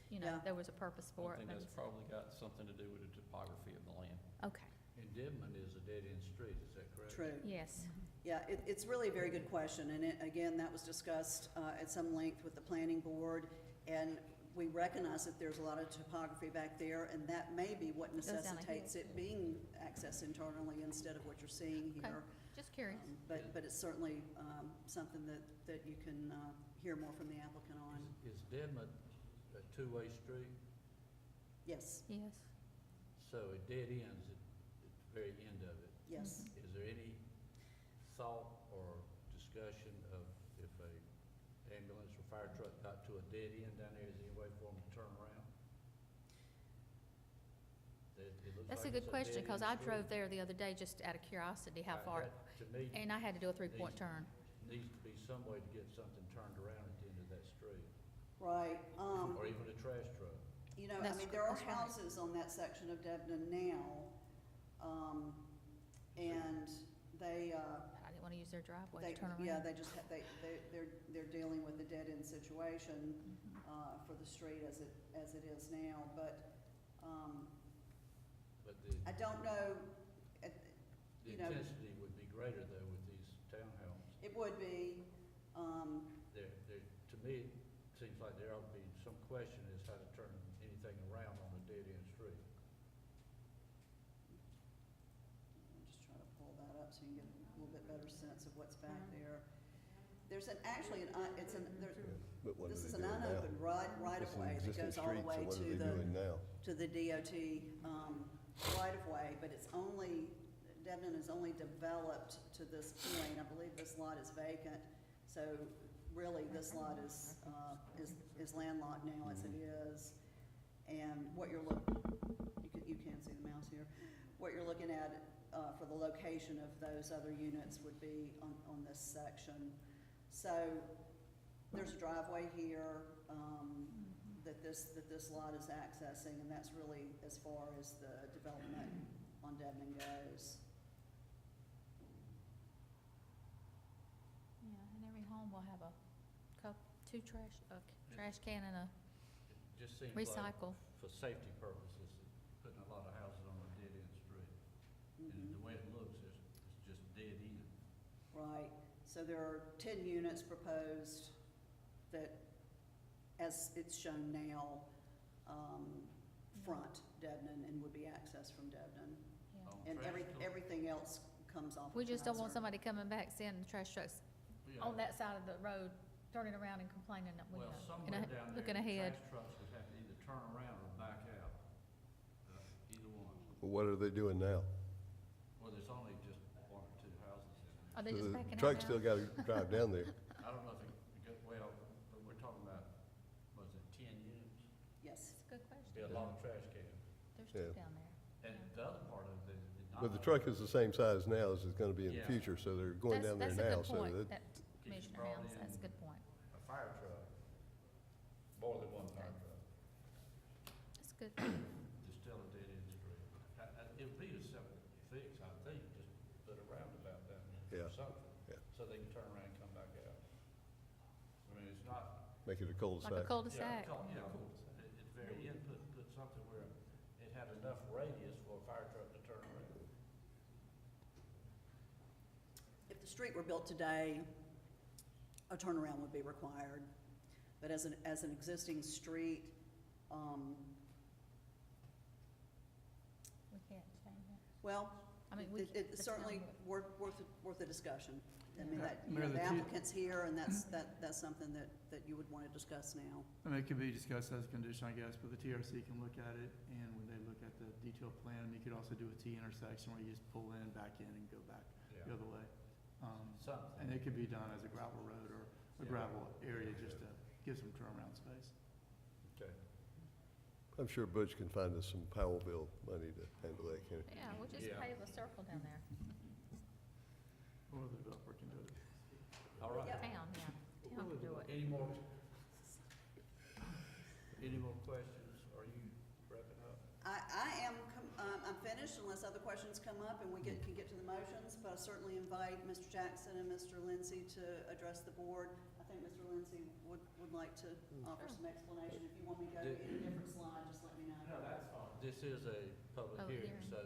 there was a purpose for it. I think that's probably got something to do with the topography of the land. Okay. And Debman is a dead-end street, is that correct? True. Yes. Yeah, it's really a very good question, and again, that was discussed at some length with the planning board, and we recognize that there's a lot of topography back there, and that may be what necessitates it being accessed internally instead of what you're seeing here. Just curious. But it's certainly something that you can hear more from the applicant on. Is Debman a two-way street? Yes. Yes. So it dead ends at the very end of it? Yes. Is there any thought or discussion of if a ambulance or fire truck got to a dead end down there, is there any way for them to turn around? That's a good question, because I drove there the other day just out of curiosity how far, To me, and I had to do a 3-point turn. needs to be some way to get something turned around at the end of that Right, or even a trash truck. you know, I That's mean, cor- there are that's right. houses on that section of Debden now, and they, I didn't wanna use their driveway they, to turn around. yeah, they just, they're dealing with the dead-end situation, Mhm. for the street as it is now, but, But the, I don't know, the you know, intensity would be greater though with these townhomes. it would be, To me, it seems like there ought to be some question as how to turn anything around on a dead-end street. I'm just trying to pull that up so you can get a little bit better sense of what's back there. There's actually, But what are this is they an doing now? unopened right It's of an way that existing goes all the street, so way what are to they doing now? the DOT, right of way, but it's only, Debden is only developed to this point. I believe this lot is vacant, so really this lot is landlocked now as it is. And what you're you can see the mouse here. What you're looking at, for the location of those other units would be on this section. So there's a driveway here, that this lot is accessing, and that's really as far as the development on Debden goes. Yeah, and every home will have a two trash can and a It just seems like, recycle. for safety purposes, putting a lot of houses on a dead-end street. And Mhm. the way it looks, it's just dead end. Right, so there are 10 units proposed that, as it's shown now, front Debden and would be accessed from Debden. Yeah. On And trash truck- everything else comes off of We just don't want Kaiser. somebody coming back, seeing the trash trucks Yeah. on that side of the road, turning around and complaining that we, Well, you somewhere know, down there, looking ahead. trash trucks would have to either turn around or back out, either one. Well, what are they doing now? Well, there's only just one or two houses in it. Are they So just the backing out truck now? still gotta drive down there. I don't know if well, but we're talking about, was it 10 units? Yes. That's a good question. Be a lot of trash cans. There's two Yeah. down there. And Yeah. the other part of it is not. But the truck is the same size now as it's gonna be in the Yeah. future, so they're going down there That's a now, good so point, that, that Keeps Commissioner brought Helms, that's a in- good point. A fire truck, more than one fire truck, That's good. is still a dead-end street. It would be a simple fix, I think, just put a roundabout down there Yeah. or something, Yeah. so they can turn around and come back out. I mean, it's not. make it a Like a cul-de-sac. cul-de-sac. Yeah, at the very end, put something where it had enough radius for a fire truck to turn around. If the street were built today, a turnaround would be required. But as an existing street, We can't change it. well, I mean, we. it's certainly worth a discussion. I mean, Yeah. that, Mayor, the the two- applicant's here, and that's something that you would want to discuss now. I mean, it could be discussed as a condition, I guess, but the TRC can look at it, and when they look at the detailed plan, you could also do a T intersection where you just pull in, back in, and go back Yeah. the other way. Something. And it could be done as a gravel road or a Yeah. gravel area just to give some turnaround space. Okay. I'm sure Butch can find us some Powellville money to handle that, can he? Yeah, we'll just Yeah. pave a circle down there. Or the developer can do it. All right. Town, yeah. Town can do it. Any more questions? Are you wrapping up? I'm finished unless other questions come up and we can get to the motions, but I certainly invite Mr. Jackson and Mr. Lindsay to address the board. I think Mr. Lindsay would like to offer some explanation. If you want me to go to any different slide, just let me know. No, that's fine. This is a public Public hearing, hearing. so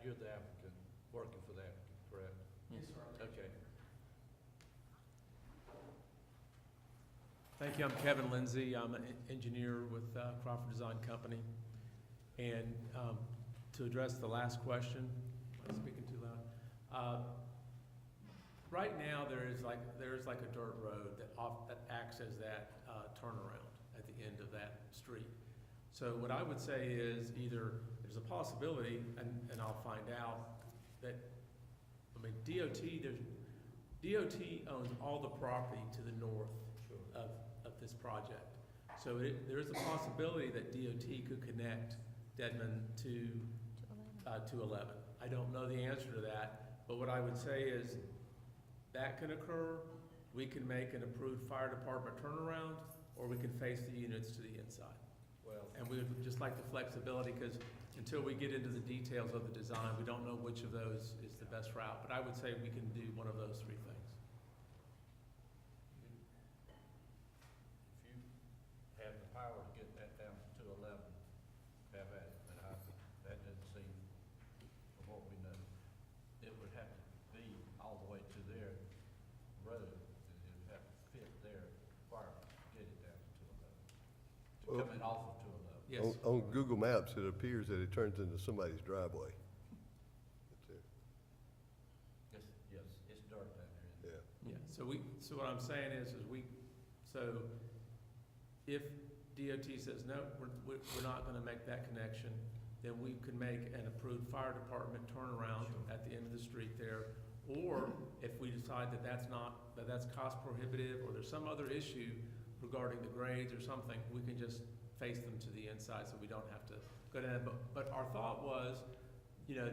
you're the applicant, working for the applicant, correct? Yes, sir. Okay. Thank you. I'm Kevin Lindsay. I'm an engineer with Crawford Design Company. And to address the last question, am I speaking too loud? Right now, there is like a dirt road that acts as that turnaround at the end of that street. So what I would say is either there's a possibility, and I'll find out, that, I mean, DOT owns all the property to the north of this project. So there is a possibility that DOT could connect Dedman to 11. I don't know the answer to that, but what I would say is that can occur. We can make an approved fire department turnaround, or we can face the units to the inside. Well, And we would just like the flexibility, because until we get into the details of the design, we don't know which of those is the best route. But I would say we can do one of those three things. if you have the power to get that down to 211, have at it, but that doesn't seem, from what we know, it would have to be all the way to their road, and it would have to fit their requirement to get it down to 211. To Well- come in off of 211. Yes. On Google Maps, it appears that it turns into somebody's driveway. It's there. Yes, it's dirt down there, isn't it? Yeah. Yeah, so what I'm saying is so if DOT says, no, we're not gonna make that connection, then we could make an approved fire department turnaround at the end of the street there. Or if we decide that that's cost prohibitive, or there's some other issue regarding the grades or something, we can just face them to the inside, so we don't have to go down. But our thought was, you know,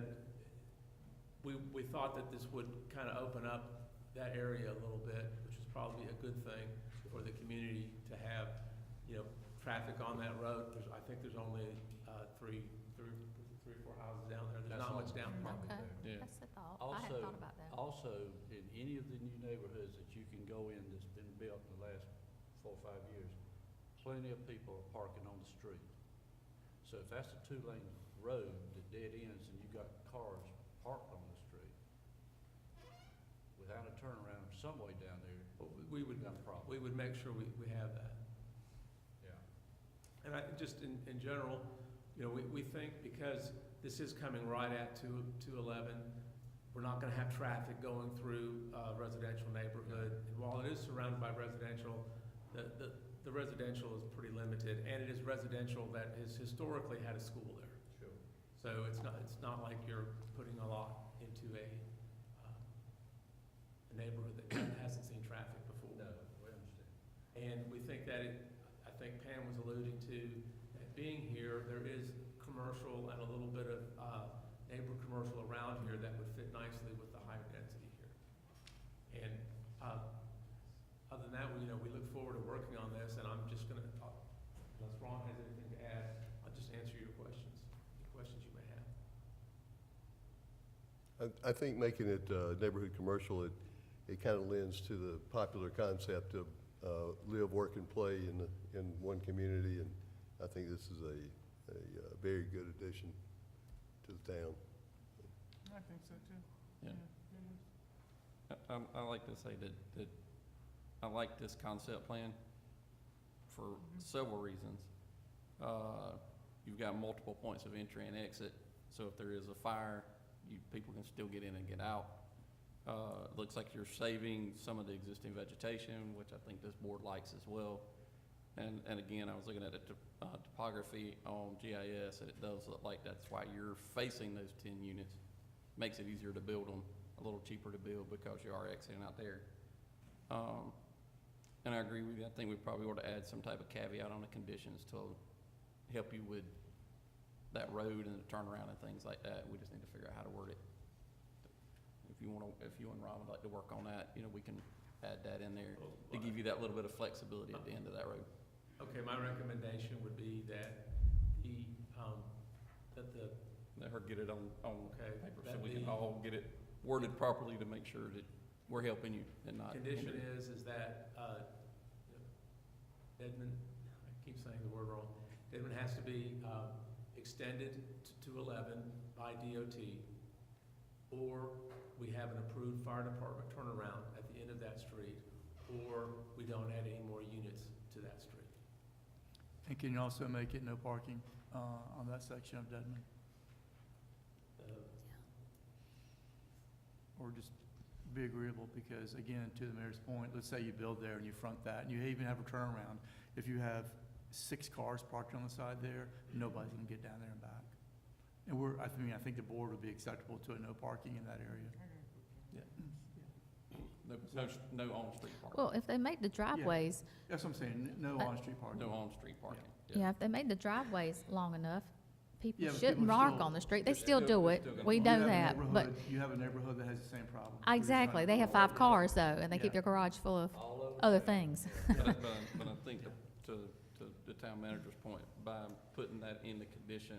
we thought that this would kind of open up that area a little bit, which is probably a good thing for the community to have, you know, traffic on that road. I think there's only three or four houses down there. There's That's not all. much down there. Okay, Yeah. that's the thought. I hadn't thought about that. Also, in any of the new neighborhoods that you can go in that's been built in the last 4 or 5 years, plenty of people are parking on the street. So if that's a 2-lane road that dead ends and you got cars parked on the street, without a turnaround some way down there, We would, got a problem. we would make sure we have that. Yeah. And just in general, you know, we think because this is coming right at 211, we're not gonna have traffic going through a residential neighborhood. And while it is surrounded by residential, the residential is pretty limited, and it is residential that has historically had a school there. Sure. So it's not like you're putting a lot into a neighborhood that hasn't seen traffic before. No, we understand. And we think that I think Pam was alluding to, that being here, there is commercial and a little bit of neighbor commercial around here that would fit nicely with the higher density here. And other than that, we look forward to working on this, and I'm just gonna, unless Ron has anything to add, I'll just answer your questions, the questions you may have. I think making it neighborhood commercial, it kind of lends to the popular concept of live, work, and play in one community, and I think this is a very good addition to the town. I think so too. Yeah. I like to say that I like this concept plan for several reasons. You've got multiple points of entry and exit, so if there is a fire, people can still get in and get out. It looks like you're saving some of the existing vegetation, which I think this board likes as well. And again, I was looking at the topography on GIS, and it does look like that's why you're facing those 10 units. Makes it easier to build them, a little cheaper to build because you are exiting out there. And I agree with you. I think we probably ought to add some type of caveat on the conditions to help you with that road and the turnaround and things like that. We just need to figure out how to word it. If you and Ron would like to work on that, we can add that in there to give you that little bit of flexibility at the end of that road. Okay, my recommendation would be that Let her get it on okay, paper so that we can the all get it worded properly to make sure that we're helping you and not. condition hindering. is that, Edmund, I keep saying the word wrong, Edmund has to be, extended to 211 by DOT, or we have an approved fire department turnaround at the end of that street, or we don't add any more units to that street. And can you also make it no parking on that section of Dedmon? Or just be agreeable, because again, to the mayor's point, let's say you build there and you front that, and you even have a turnaround. If you have 6 cars parked on the side there, nobody's gonna get down there and back. And I think the board would be acceptable to a no parking in that area. No on-street parking. Well, if they make the driveways, That's what I'm saying, no on-street parking. No on-street parking. yeah, if they made the driveways long enough, people Yeah, but shouldn't people are mark still- on the street. They they're still still- do they're it. still gonna We mark. know You have a that, but neighborhood- You have a neighborhood that has the same problem. exactly, they have 5 cars though, and they keep their garage full of All over other town. things. But I think the to the town manager's point, by putting that in the condition,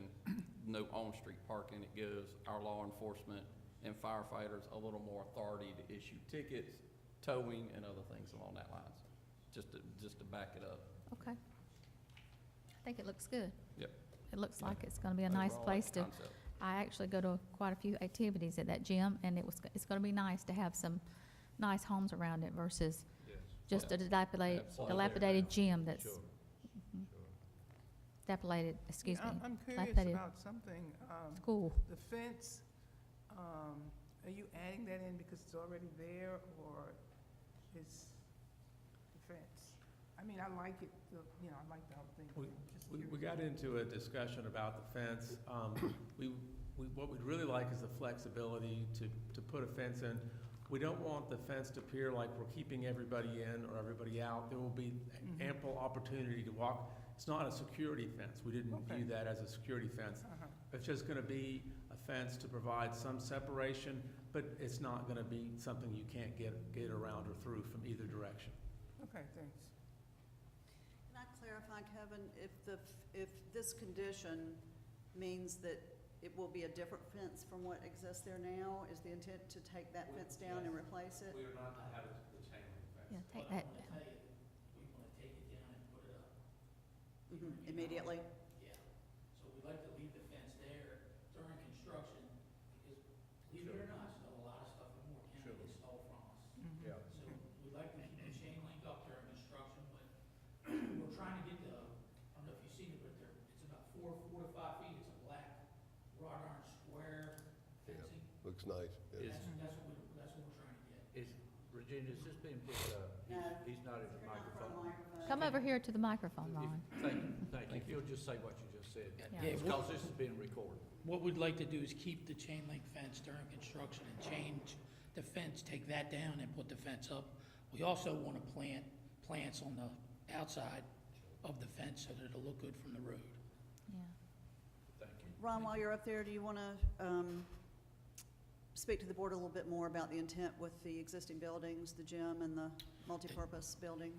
no on-street parking, it gives our law enforcement and firefighters a little more authority to issue tickets, towing, and other things along that lines, just to back it up. Okay. I think it looks good. Yep. It looks like it's gonna be a nice Overall, I like place the to, concept. I actually go to quite a few activities at that gym, and it's gonna be nice to have some nice homes around it versus Yes. just a Absolutely. dilapidated gym that's Sure, Mhm. sure. dilapidated, excuse me, I'm curious dilapidated about something, school. the fence, are you adding that in because it's already there, or is the fence? I mean, I like it, I like the whole thing, but I'm just We curious. got into a discussion about the fence. What we'd really like is the flexibility to put a fence in. We don't want the fence to appear like we're keeping everybody in or everybody out. There will be Mhm. ample opportunity to walk. It's not a security fence. We didn't Okay. view that as a security fence. Uh-huh. It's just gonna be a fence to provide some separation, but it's not gonna be something you can't get around or through from either direction. Okay, thanks. Can I clarify, Kevin, if this condition means that it will be a different fence from what exists there now, is the intent to take that fence down and replace it? We are not to have the chain link fence. Yeah, take But I that wanna down. tell you, we wanna take it down and put it up. Immediately? Yeah, so we'd like to leave the fence there during construction, because believe it or not, still a lot of stuff in Moore County gets stole from us. Mhm. Yeah. So we'd like to keep the chain link up during construction, but we're trying to get I don't know if you've seen it, but it's about 4 to 5 feet, it's a black wrought iron square Yeah. fencing. Looks nice. Yeah. That's what we're trying to get. Is, Virginia, is this being picked up? No. He's not at the You're not in front of the microphone. microphone. Come over here to the microphone, Ron. Thank you. If you'll just say what you just said. Yeah. Yeah, Because this is being recorded. What we'd like to do is keep the chain link fence during construction and change the fence, take that down and put the fence up. We also want to plant plants on the outside of the fence so that it'll look good from the road. Yeah. Thank you. Ron, while you're up there, do you want to speak to the board a little bit more about the intent with the existing buildings, the gym and the multipurpose building?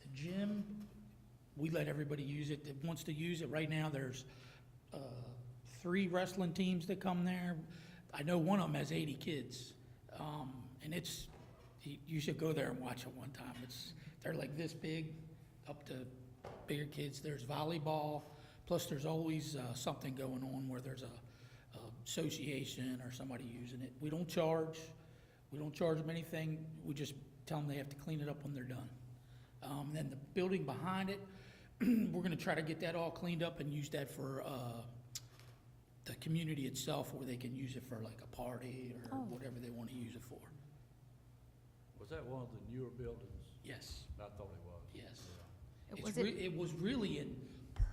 The gym, we let everybody use it that wants to use it. Right now, there's 3 wrestling teams that come there. I know one of them has 80 kids. And you should go there and watch it one time. They're like this big, up to bigger kids. There's volleyball, plus there's always something going on where there's a association or somebody using it. We don't charge them anything. We just tell them they have to clean it up when they're done. Then the building behind it, we're gonna try to get that all cleaned up and use that for the community itself, where they can use it for like a party or Oh. whatever they wanna use it for. Was that one of the newer buildings? Yes, I thought it was. yes. It was it, It was really in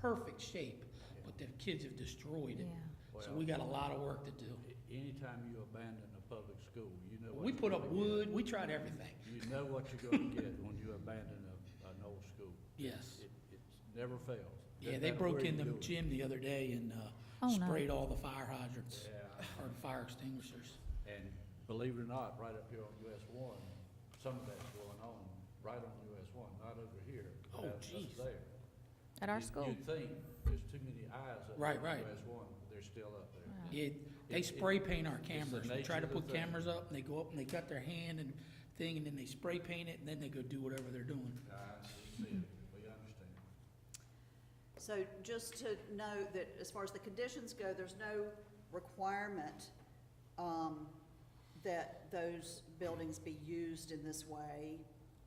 perfect shape, but the kids have destroyed yeah. it. So we got a lot of work to do. Anytime you abandon a public school, you know what We you're put up gonna get. wood, we tried everything. You know what you're gonna get when you abandon an old school. Yes. It never fails. Yeah, Doesn't they matter broke where in you the do it. gym the other day and Oh, no. sprayed all the fire hydrants Yeah, or fire extinguishers. and believe it or not, right up here on US 1, some of that's going on right on US 1, not over here. Oh, That's geez. there. At our You- school. You'd think there's too many eyes up Right, on right. US 1, but they're still up there. Yeah. They spray paint our cameras. We nature try to of the put thing. cameras up and they go up and they cut their hand and thing and then they spray paint it and then they go do whatever they're doing. We see it, we understand. So just to note that as far as the conditions go, there's no requirement that those buildings be used in this way.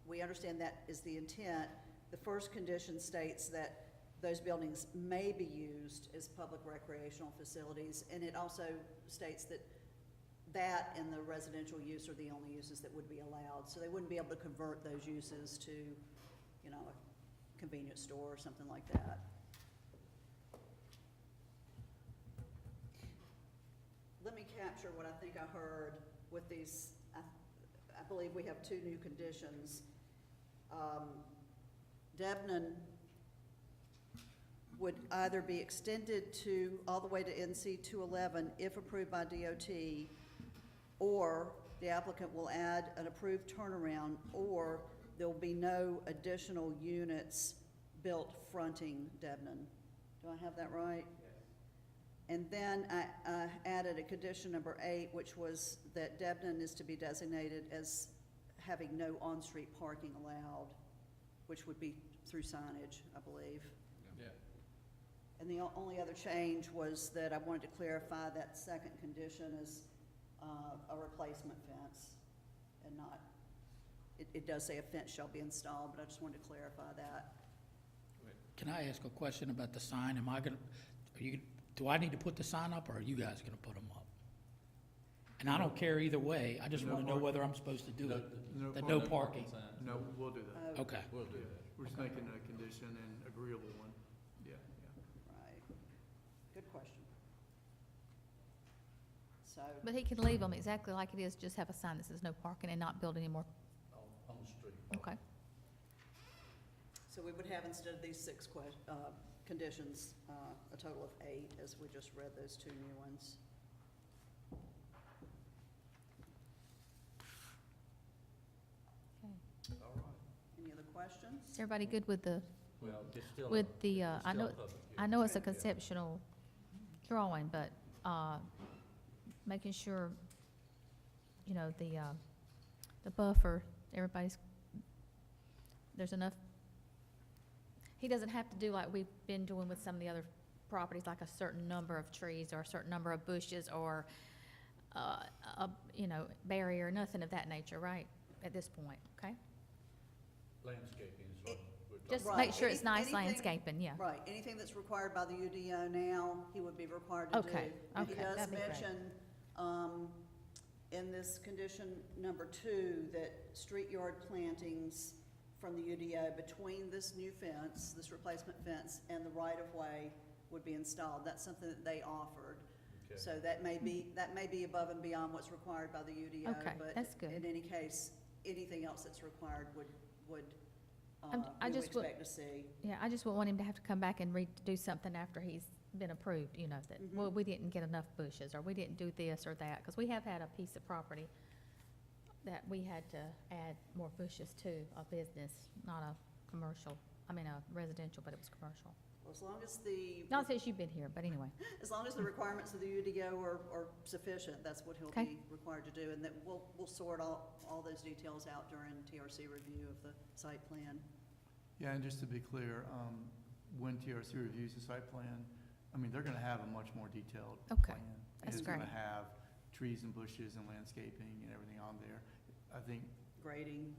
We understand that is the intent. The first condition states that those buildings may be used as public recreational facilities, and it also states that and the residential use are the only uses that would be allowed. So they wouldn't be able to convert those uses to, a convenience store or something like that. Let me capture what I think I heard with these. I believe we have 2 new conditions. Debnant would either be extended to all the way to NC 211 if approved by DOT, or the applicant will add an approved turnaround, or there'll be no additional units built fronting Debney. Do I have that right? And then I added a condition number 8, which was that Debney is to be designated as having no on-street parking allowed, which would be through signage, I believe. Yeah. And the only other change was that I wanted to clarify that second condition as a replacement fence and not, it does say a fence shall be installed, but I just wanted to clarify that. Can I ask a question about the sign? Am I gonna, do I need to put the sign up, or are you guys gonna put them up? And I don't care either way, I just wanna know whether I'm supposed to do it. The no parking. signs. No, we'll do that. Okay. We'll do Yeah, that. we're just making a condition and agreeable one. Yeah, yeah. Right. Good question. So, But he can leave them exactly like it is, just have a sign that says no parking and not build any more. On the street. Okay. so we would have, instead of these 6 conditions, a total of 8, as we just read those 2 new ones. Okay. All right. Any other questions? Is everybody good with the, Well, it's still. with the, it's I still know, a public I hearing. know it's a Yeah. conceptual drawing, but, making sure, you know, the buffer, everybody's, there's enough. He doesn't have to do like we've been doing with some of the other properties, like a certain number of trees or a certain number of bushes or, you know, barrier, nothing of that nature, right, at this point, okay? Landscaping is what we're talking Just about. make sure it's nice Anything- landscaping, yeah. Right, anything that's required by the UDO now, he would be required to do. Okay, And he okay, does that'd be great. mention, in this condition number 2, that street yard plantings from the UDO between this new fence, this replacement fence, and the right-of-way would be installed. That's something that they offered. Okay. So that may be above and beyond what's required by the UDO. Okay, that's good. But in any case, anything else that's required would I we would just would- expect to see. Yeah, I just wouldn't want him to have to come back and do something after he's been approved, you know, that, Mhm. well, we didn't get enough bushes, or we didn't do this or that, because we have had a piece of property that we had to add more bushes to, a business, not a commercial, I mean, a residential, but it was commercial. Well, as long as the, Not since you've been here, but anyway, as long as the requirements of the UDO are sufficient, that's what he'll Okay. be required to do. And that we'll sort all those details out during TRC review of the site plan. Yeah, and just to be clear, when TRC reviews the site plan, I mean, they're gonna have a much more detailed Okay, plan. that's It's gonna great. have trees and bushes and landscaping and everything on there. I think, Grading.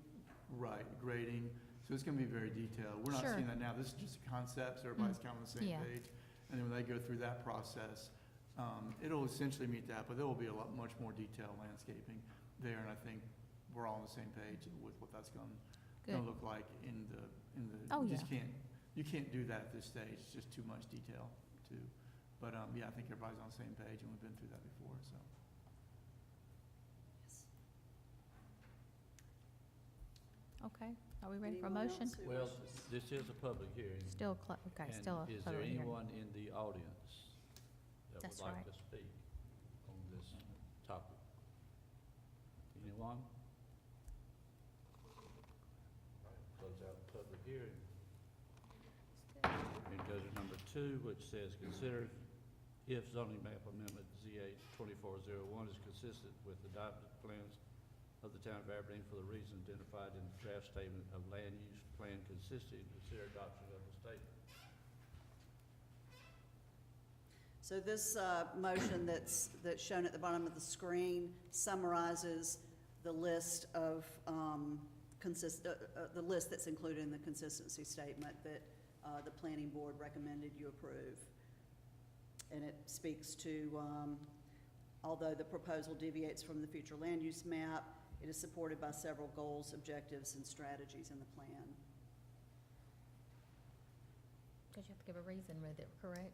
right, grading, so it's gonna be very detailed. We're not Sure. seeing that now, this is just a concept, so everybody's kind of on the same yeah. page. And then when they go through that process, it'll essentially meet that, but there will be a lot, much more detailed landscaping there, and I think we're all on the same page with what that's gonna Good. look like in the, Oh, you just yeah. you can't do that at this stage, it's just too much detail too. But, yeah, I think everybody's on the same page, and we've been through that before, so. Yes. Okay, are we ready for a Anyone motion? else who Well, wishes? this is a public hearing. Still, okay, and still a is there public hearing. anyone in the audience that That's would like right. to speak on this topic? Anyone? Close out the public hearing. And go to number 2, which says, consider if zoning map amendment ZA 2401 is consistent with adopted plans of the town of Aberdeen for the reasons identified in the draft statement of land use plan consistent, consider adoption of the statement. So this motion that's shown at the bottom of the screen summarizes the list of the list that's included in the consistency statement that the planning board recommended you approve. And it speaks to, although the proposal deviates from the future land use map, it is supported by several goals, objectives, and strategies in the plan. Because you have to give a reason with it, correct?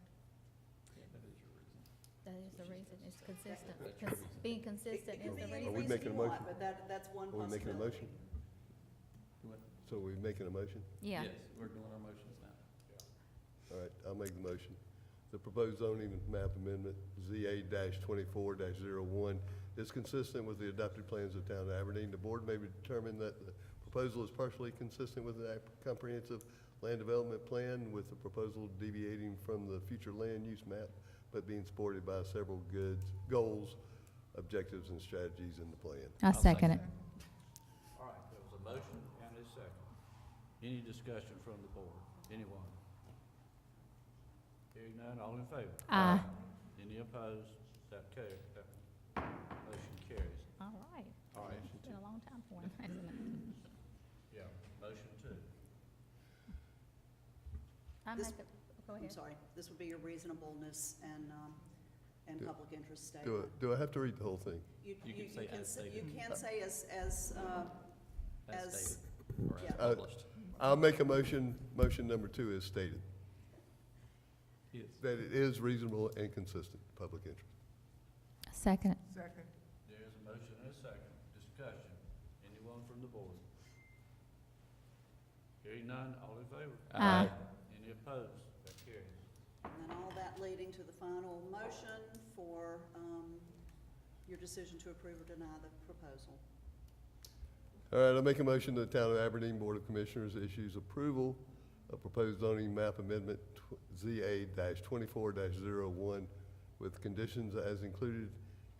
Yeah, that is your reason. That is the reason, it's consistent. That's your reason. Being consistent It can is be the any Are we reason. reason making you a want, motion? but that's one Are we making a possibility. motion? What? So are we making a motion? Yeah, Yes, we're doing our motions now. All right, I'll make the motion. The proposed zoning map amendment, ZA-24-01, is consistent with the adopted plans of the town of Aberdeen. The board may determine that the proposal is partially consistent with the comprehensive land development plan with a proposal deviating from the future land use map, but being supported by several goals, objectives, and strategies in the plan. I second it. All right, there was a motion and a second. Any discussion from the board? Anyone? Hearing none, all in favor? Aye. Any opposed? That motion carries. All right. All right. It's been a long time for him, hasn't it? Yeah, motion two. I This- make a, go I'm ahead. sorry, this would be your reasonableness and Do- public interest statement. Do I have to read the whole thing? You can say as stated. You can say as, As stated, or as yeah. published. I'll make a motion number 2 is stated, Yes. that it is reasonable and consistent, public interest. Second it. Second. There's a motion and a second. Discussion. Anyone from the board? Hearing none, all in favor? Aye. Any opposed? That carries. And then all that leading to the final motion for your decision to approve or deny the proposal. All right, I'll make a motion that the Town of Aberdeen Board of Commissioners issues approval of proposed zoning map amendment ZA-24-01 with conditions as included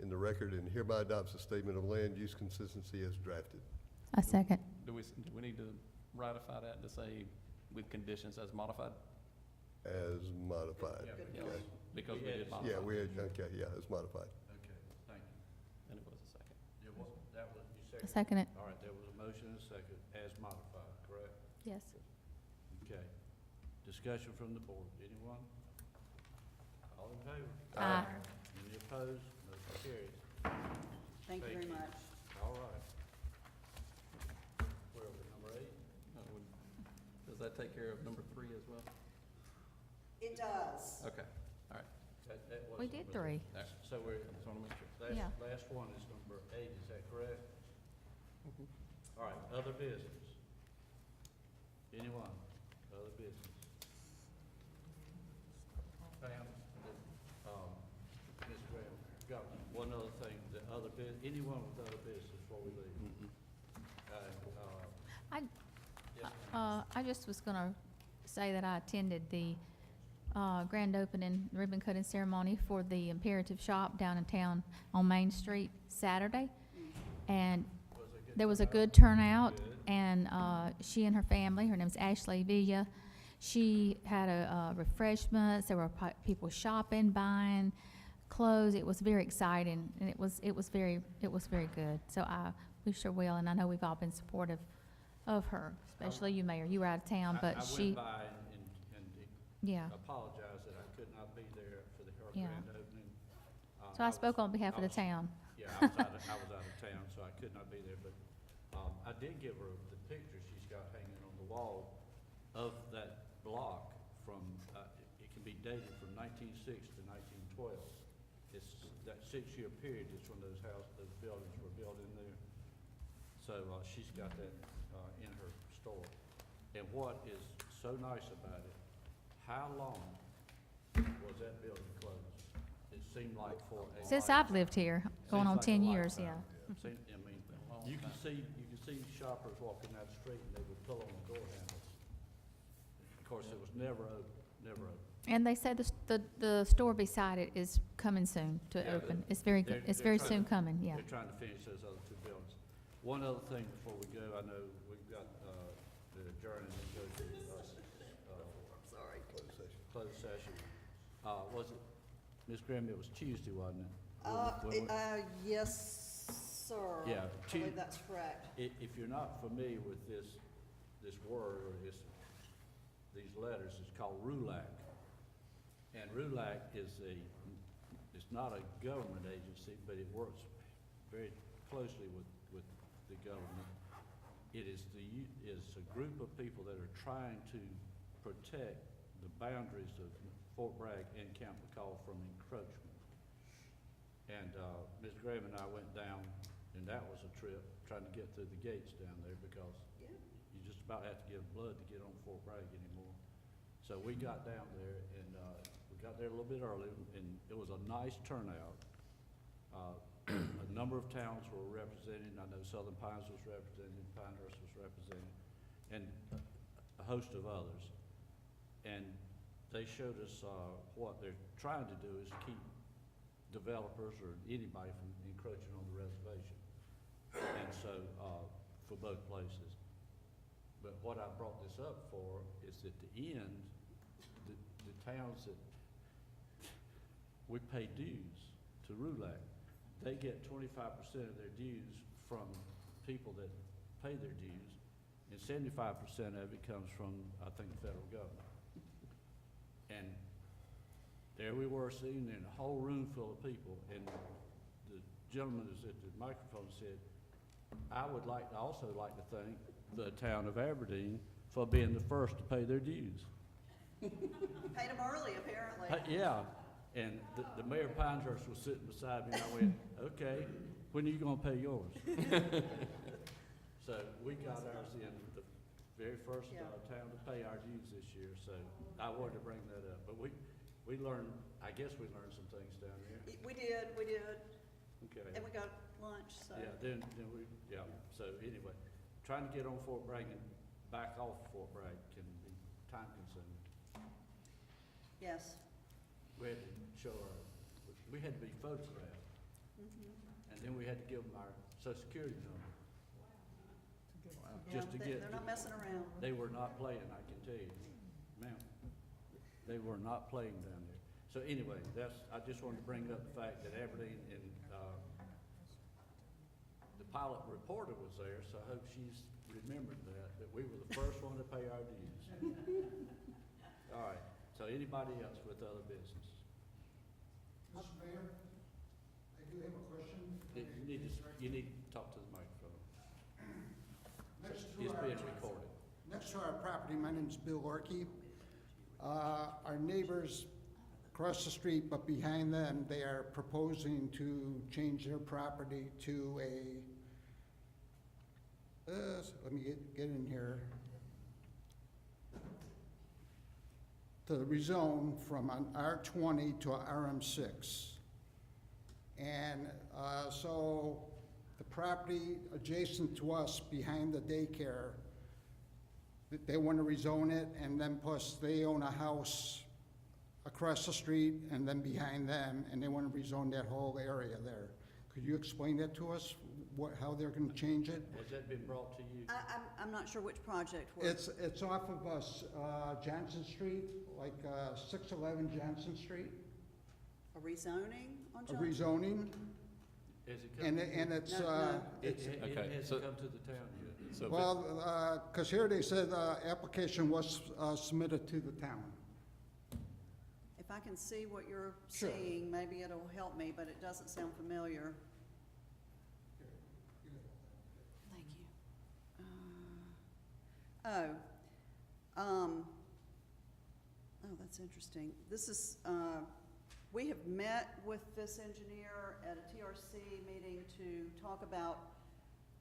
in the record and hereby adopts a statement of land use consistency as drafted. I second. Do we need to ratify that to say with conditions as modified? As modified. Yeah, Yes, because because we we did had- modify. Yeah, we had, okay, yeah, it's modified. Okay, thank you. And it was a second. That was, you I second? second it. All right, there was a motion and a second as modified, correct? Yes. Okay. Discussion from the board. Anyone? All in favor? Aye. Any opposed? Motion carries. Thank you Thank very you. much. All right. Where are we, number 8? Does that take care of number 3 as well? It does. Okay, all right. That was We did number 3. All right. So we're, Just want to make sure. Yeah. last one is number 8, is that correct? All right, other business. Anyone? Other business? Pam, Ms. Graham, got one other thing, the other anyone with other business before we leave? I just was gonna say that I attended the grand opening ribbon cutting ceremony for the Imperative Shop down in town on Main Street Saturday. And there was a good turnout, and she and her family, her name's Ashley Villa, she had refreshments, there were people shopping, buying clothes. It was very exciting, and it was very good. So we sure will, and I know we've all been supportive of her, especially you, Mayor. You were out of town, but I she, went by and yeah. apologized that I could not be there for her Yeah. grand opening. So I spoke on behalf of the town. Yeah, I was out of town, so I could not be there, but I did give her the picture she's got hanging on the wall of that block from, it can be dated from 1906 to 1912. It's that 6-year period is when those buildings were built in there. So she's got that in her store. And what is so nice about it, how long was that building closed? It seemed like for a Since life- I've lived here, going seems on like 10 a years, lifetime. yeah. I mean, you can see shoppers walking down the street and they would pull on the door handles. Of course, it was never open. And they say the store beside it is coming soon to Yeah, open. It's very good. It's they're very trying soon to- coming, yeah. They're trying to finish those other 2 buildings. One other thing before we go, I know we've got the adjourn and then go to Sorry. closed session. Was it, Ms. Graham, it was Tuesday, wasn't it? When we- Yes, sir. Yeah, I believe that's correct. If you're not familiar with this word or these letters, it's called RULAC. And RULAC it's not a government agency, but it works very closely with the government. It is a group of people that are trying to protect the boundaries of Fort Bragg and Camp McCall from encroachment. And Ms. Graham and I went down, and that was a trip, trying to get through the gates down there because you just about have to give blood to get on Fort Bragg anymore. So we got down there, and we got there a little bit early, and it was a nice turnout. A number of towns were represented. I know Southern Pines was represented, Pinehurst was represented, and host of others. And they showed us, what they're trying to do is keep developers or anybody from encroaching on the reservation. And so, for both places. But what I brought this up for is at the end, the towns that we pay dues to RULAC, they get 25% of their dues from people that pay their dues, and 75% of it comes from, I think, the federal government. And there we were sitting in a whole room full of people, and the gentleman who's at the microphone said, I would also like to thank the town of Aberdeen for being the first to pay their dues. Paid them early, apparently. Yeah, and the mayor of Pinehurst was sitting beside me, and I went, okay, when are you gonna pay yours? So we got ours in the very first town to pay our dues this year, so I wanted to bring that up. But we learned, I guess we learned some things down there. We did. Okay. And we got lunch, so. Yeah, then so anyway, trying to get on Fort Bragg and back off Fort Bragg can be time consuming. Yes. We had to show we had to be photographed, and then we had to give them our social security number. Just to get. They're not messing around. They were not playing, I can tell you, ma'am. They were not playing down there. So anyway, I just wanted to bring up the fact that Aberdeen and, the pilot reporter was there, so I hope she's remembered that we were the first one to pay our dues. All right, so anybody else with other business? Mr. Mayor, I do have a question. You need to talk to the microphone. Next to It's our- being recorded. Next to our property, my name is Bill Orkey. Our neighbors across the street, but behind them, they are proposing to change their property to a, let me get in here. To rezone from an R20 to a RM6. And so the property adjacent to us behind the daycare, they want to rezone it, and then plus they own a house across the street and then behind them, and they want to rezone that whole area there. Could you explain that to us, how they're going to change it? Has that been brought to you? I'm not sure which project was. It's off of Johnson Street, like 611 Johnson Street. A rezoning on A Johnson? rezoning, Has it come? and it's, No. it's, It Okay, hasn't so- come to the town yet. So, well, because here they said application was submitted to the town. If I can see what you're Sure. seeing, maybe it'll help me, but it doesn't sound familiar. Thank you. That's interesting. This is, we have met with this engineer at a TRC meeting to talk about,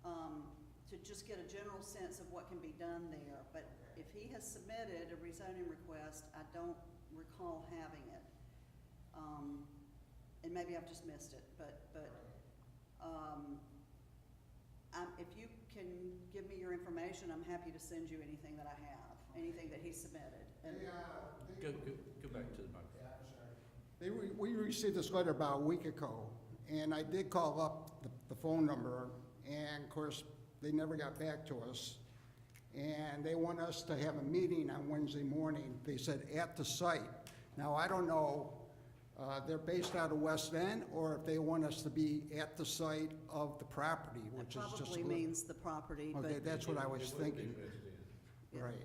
to just get a general sense of what can be done there. But if he has submitted a rezoning request, I don't recall having it. And maybe I've just missed it, but if you can give me your information, I'm happy to send you anything that I have, anything that he submitted. And Go back to the microphone. We received this letter about a week ago, and I did call up the phone number, and of course, they never got back to us. And they want us to have a meeting on Wednesday morning. They said at the site. Now, I don't know, they're based out of West End, or if they want us to be at the site of the property, which is just. probably means the property, but. Okay, that's what I was thinking. Yeah. Right.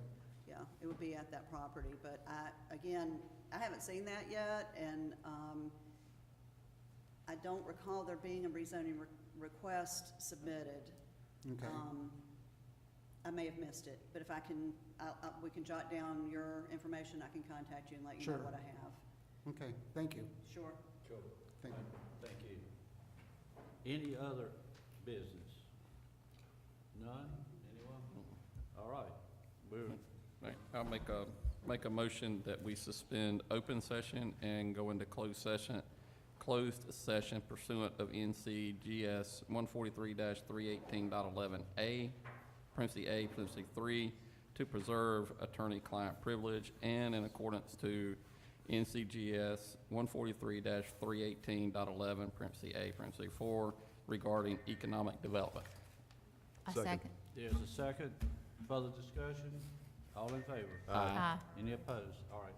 Yeah, it would be at that property, but again, I haven't seen that yet, and, I don't recall there being a rezoning request submitted. Okay. I may have missed it, but if I can, we can jot down your information, I can contact you and let you know Sure. what I have. Okay, thank you. Sure. Sure. Thank you. Thank you. Any other business? None? Anyone? All right. right, I'll make a motion that we suspend open session and go into closed session pursuant of NCGS 143-318.11A, parenthesis A, parenthesis 3, to preserve attorney-client privilege and in accordance to NCGS 143-318.11, parentheses A, parentheses 4, regarding economic development. I Second. second. There's a second. Further discussion? All in favor? Aye. Any opposed? All right.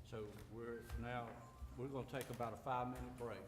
So we're going to take about a 5-minute break.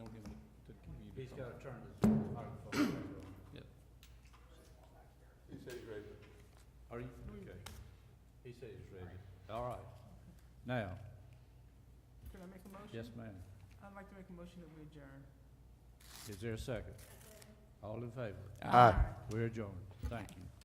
want him to give you. He's got to turn his microphone back on. Yep. He said he's ready. Are you? Okay. He said he's ready. All right. Now, Can I make a motion? yes, ma'am. I'd like to make a motion that we adjourn. Is there a second? All in favor? Aye. We're adjourned. Thank you.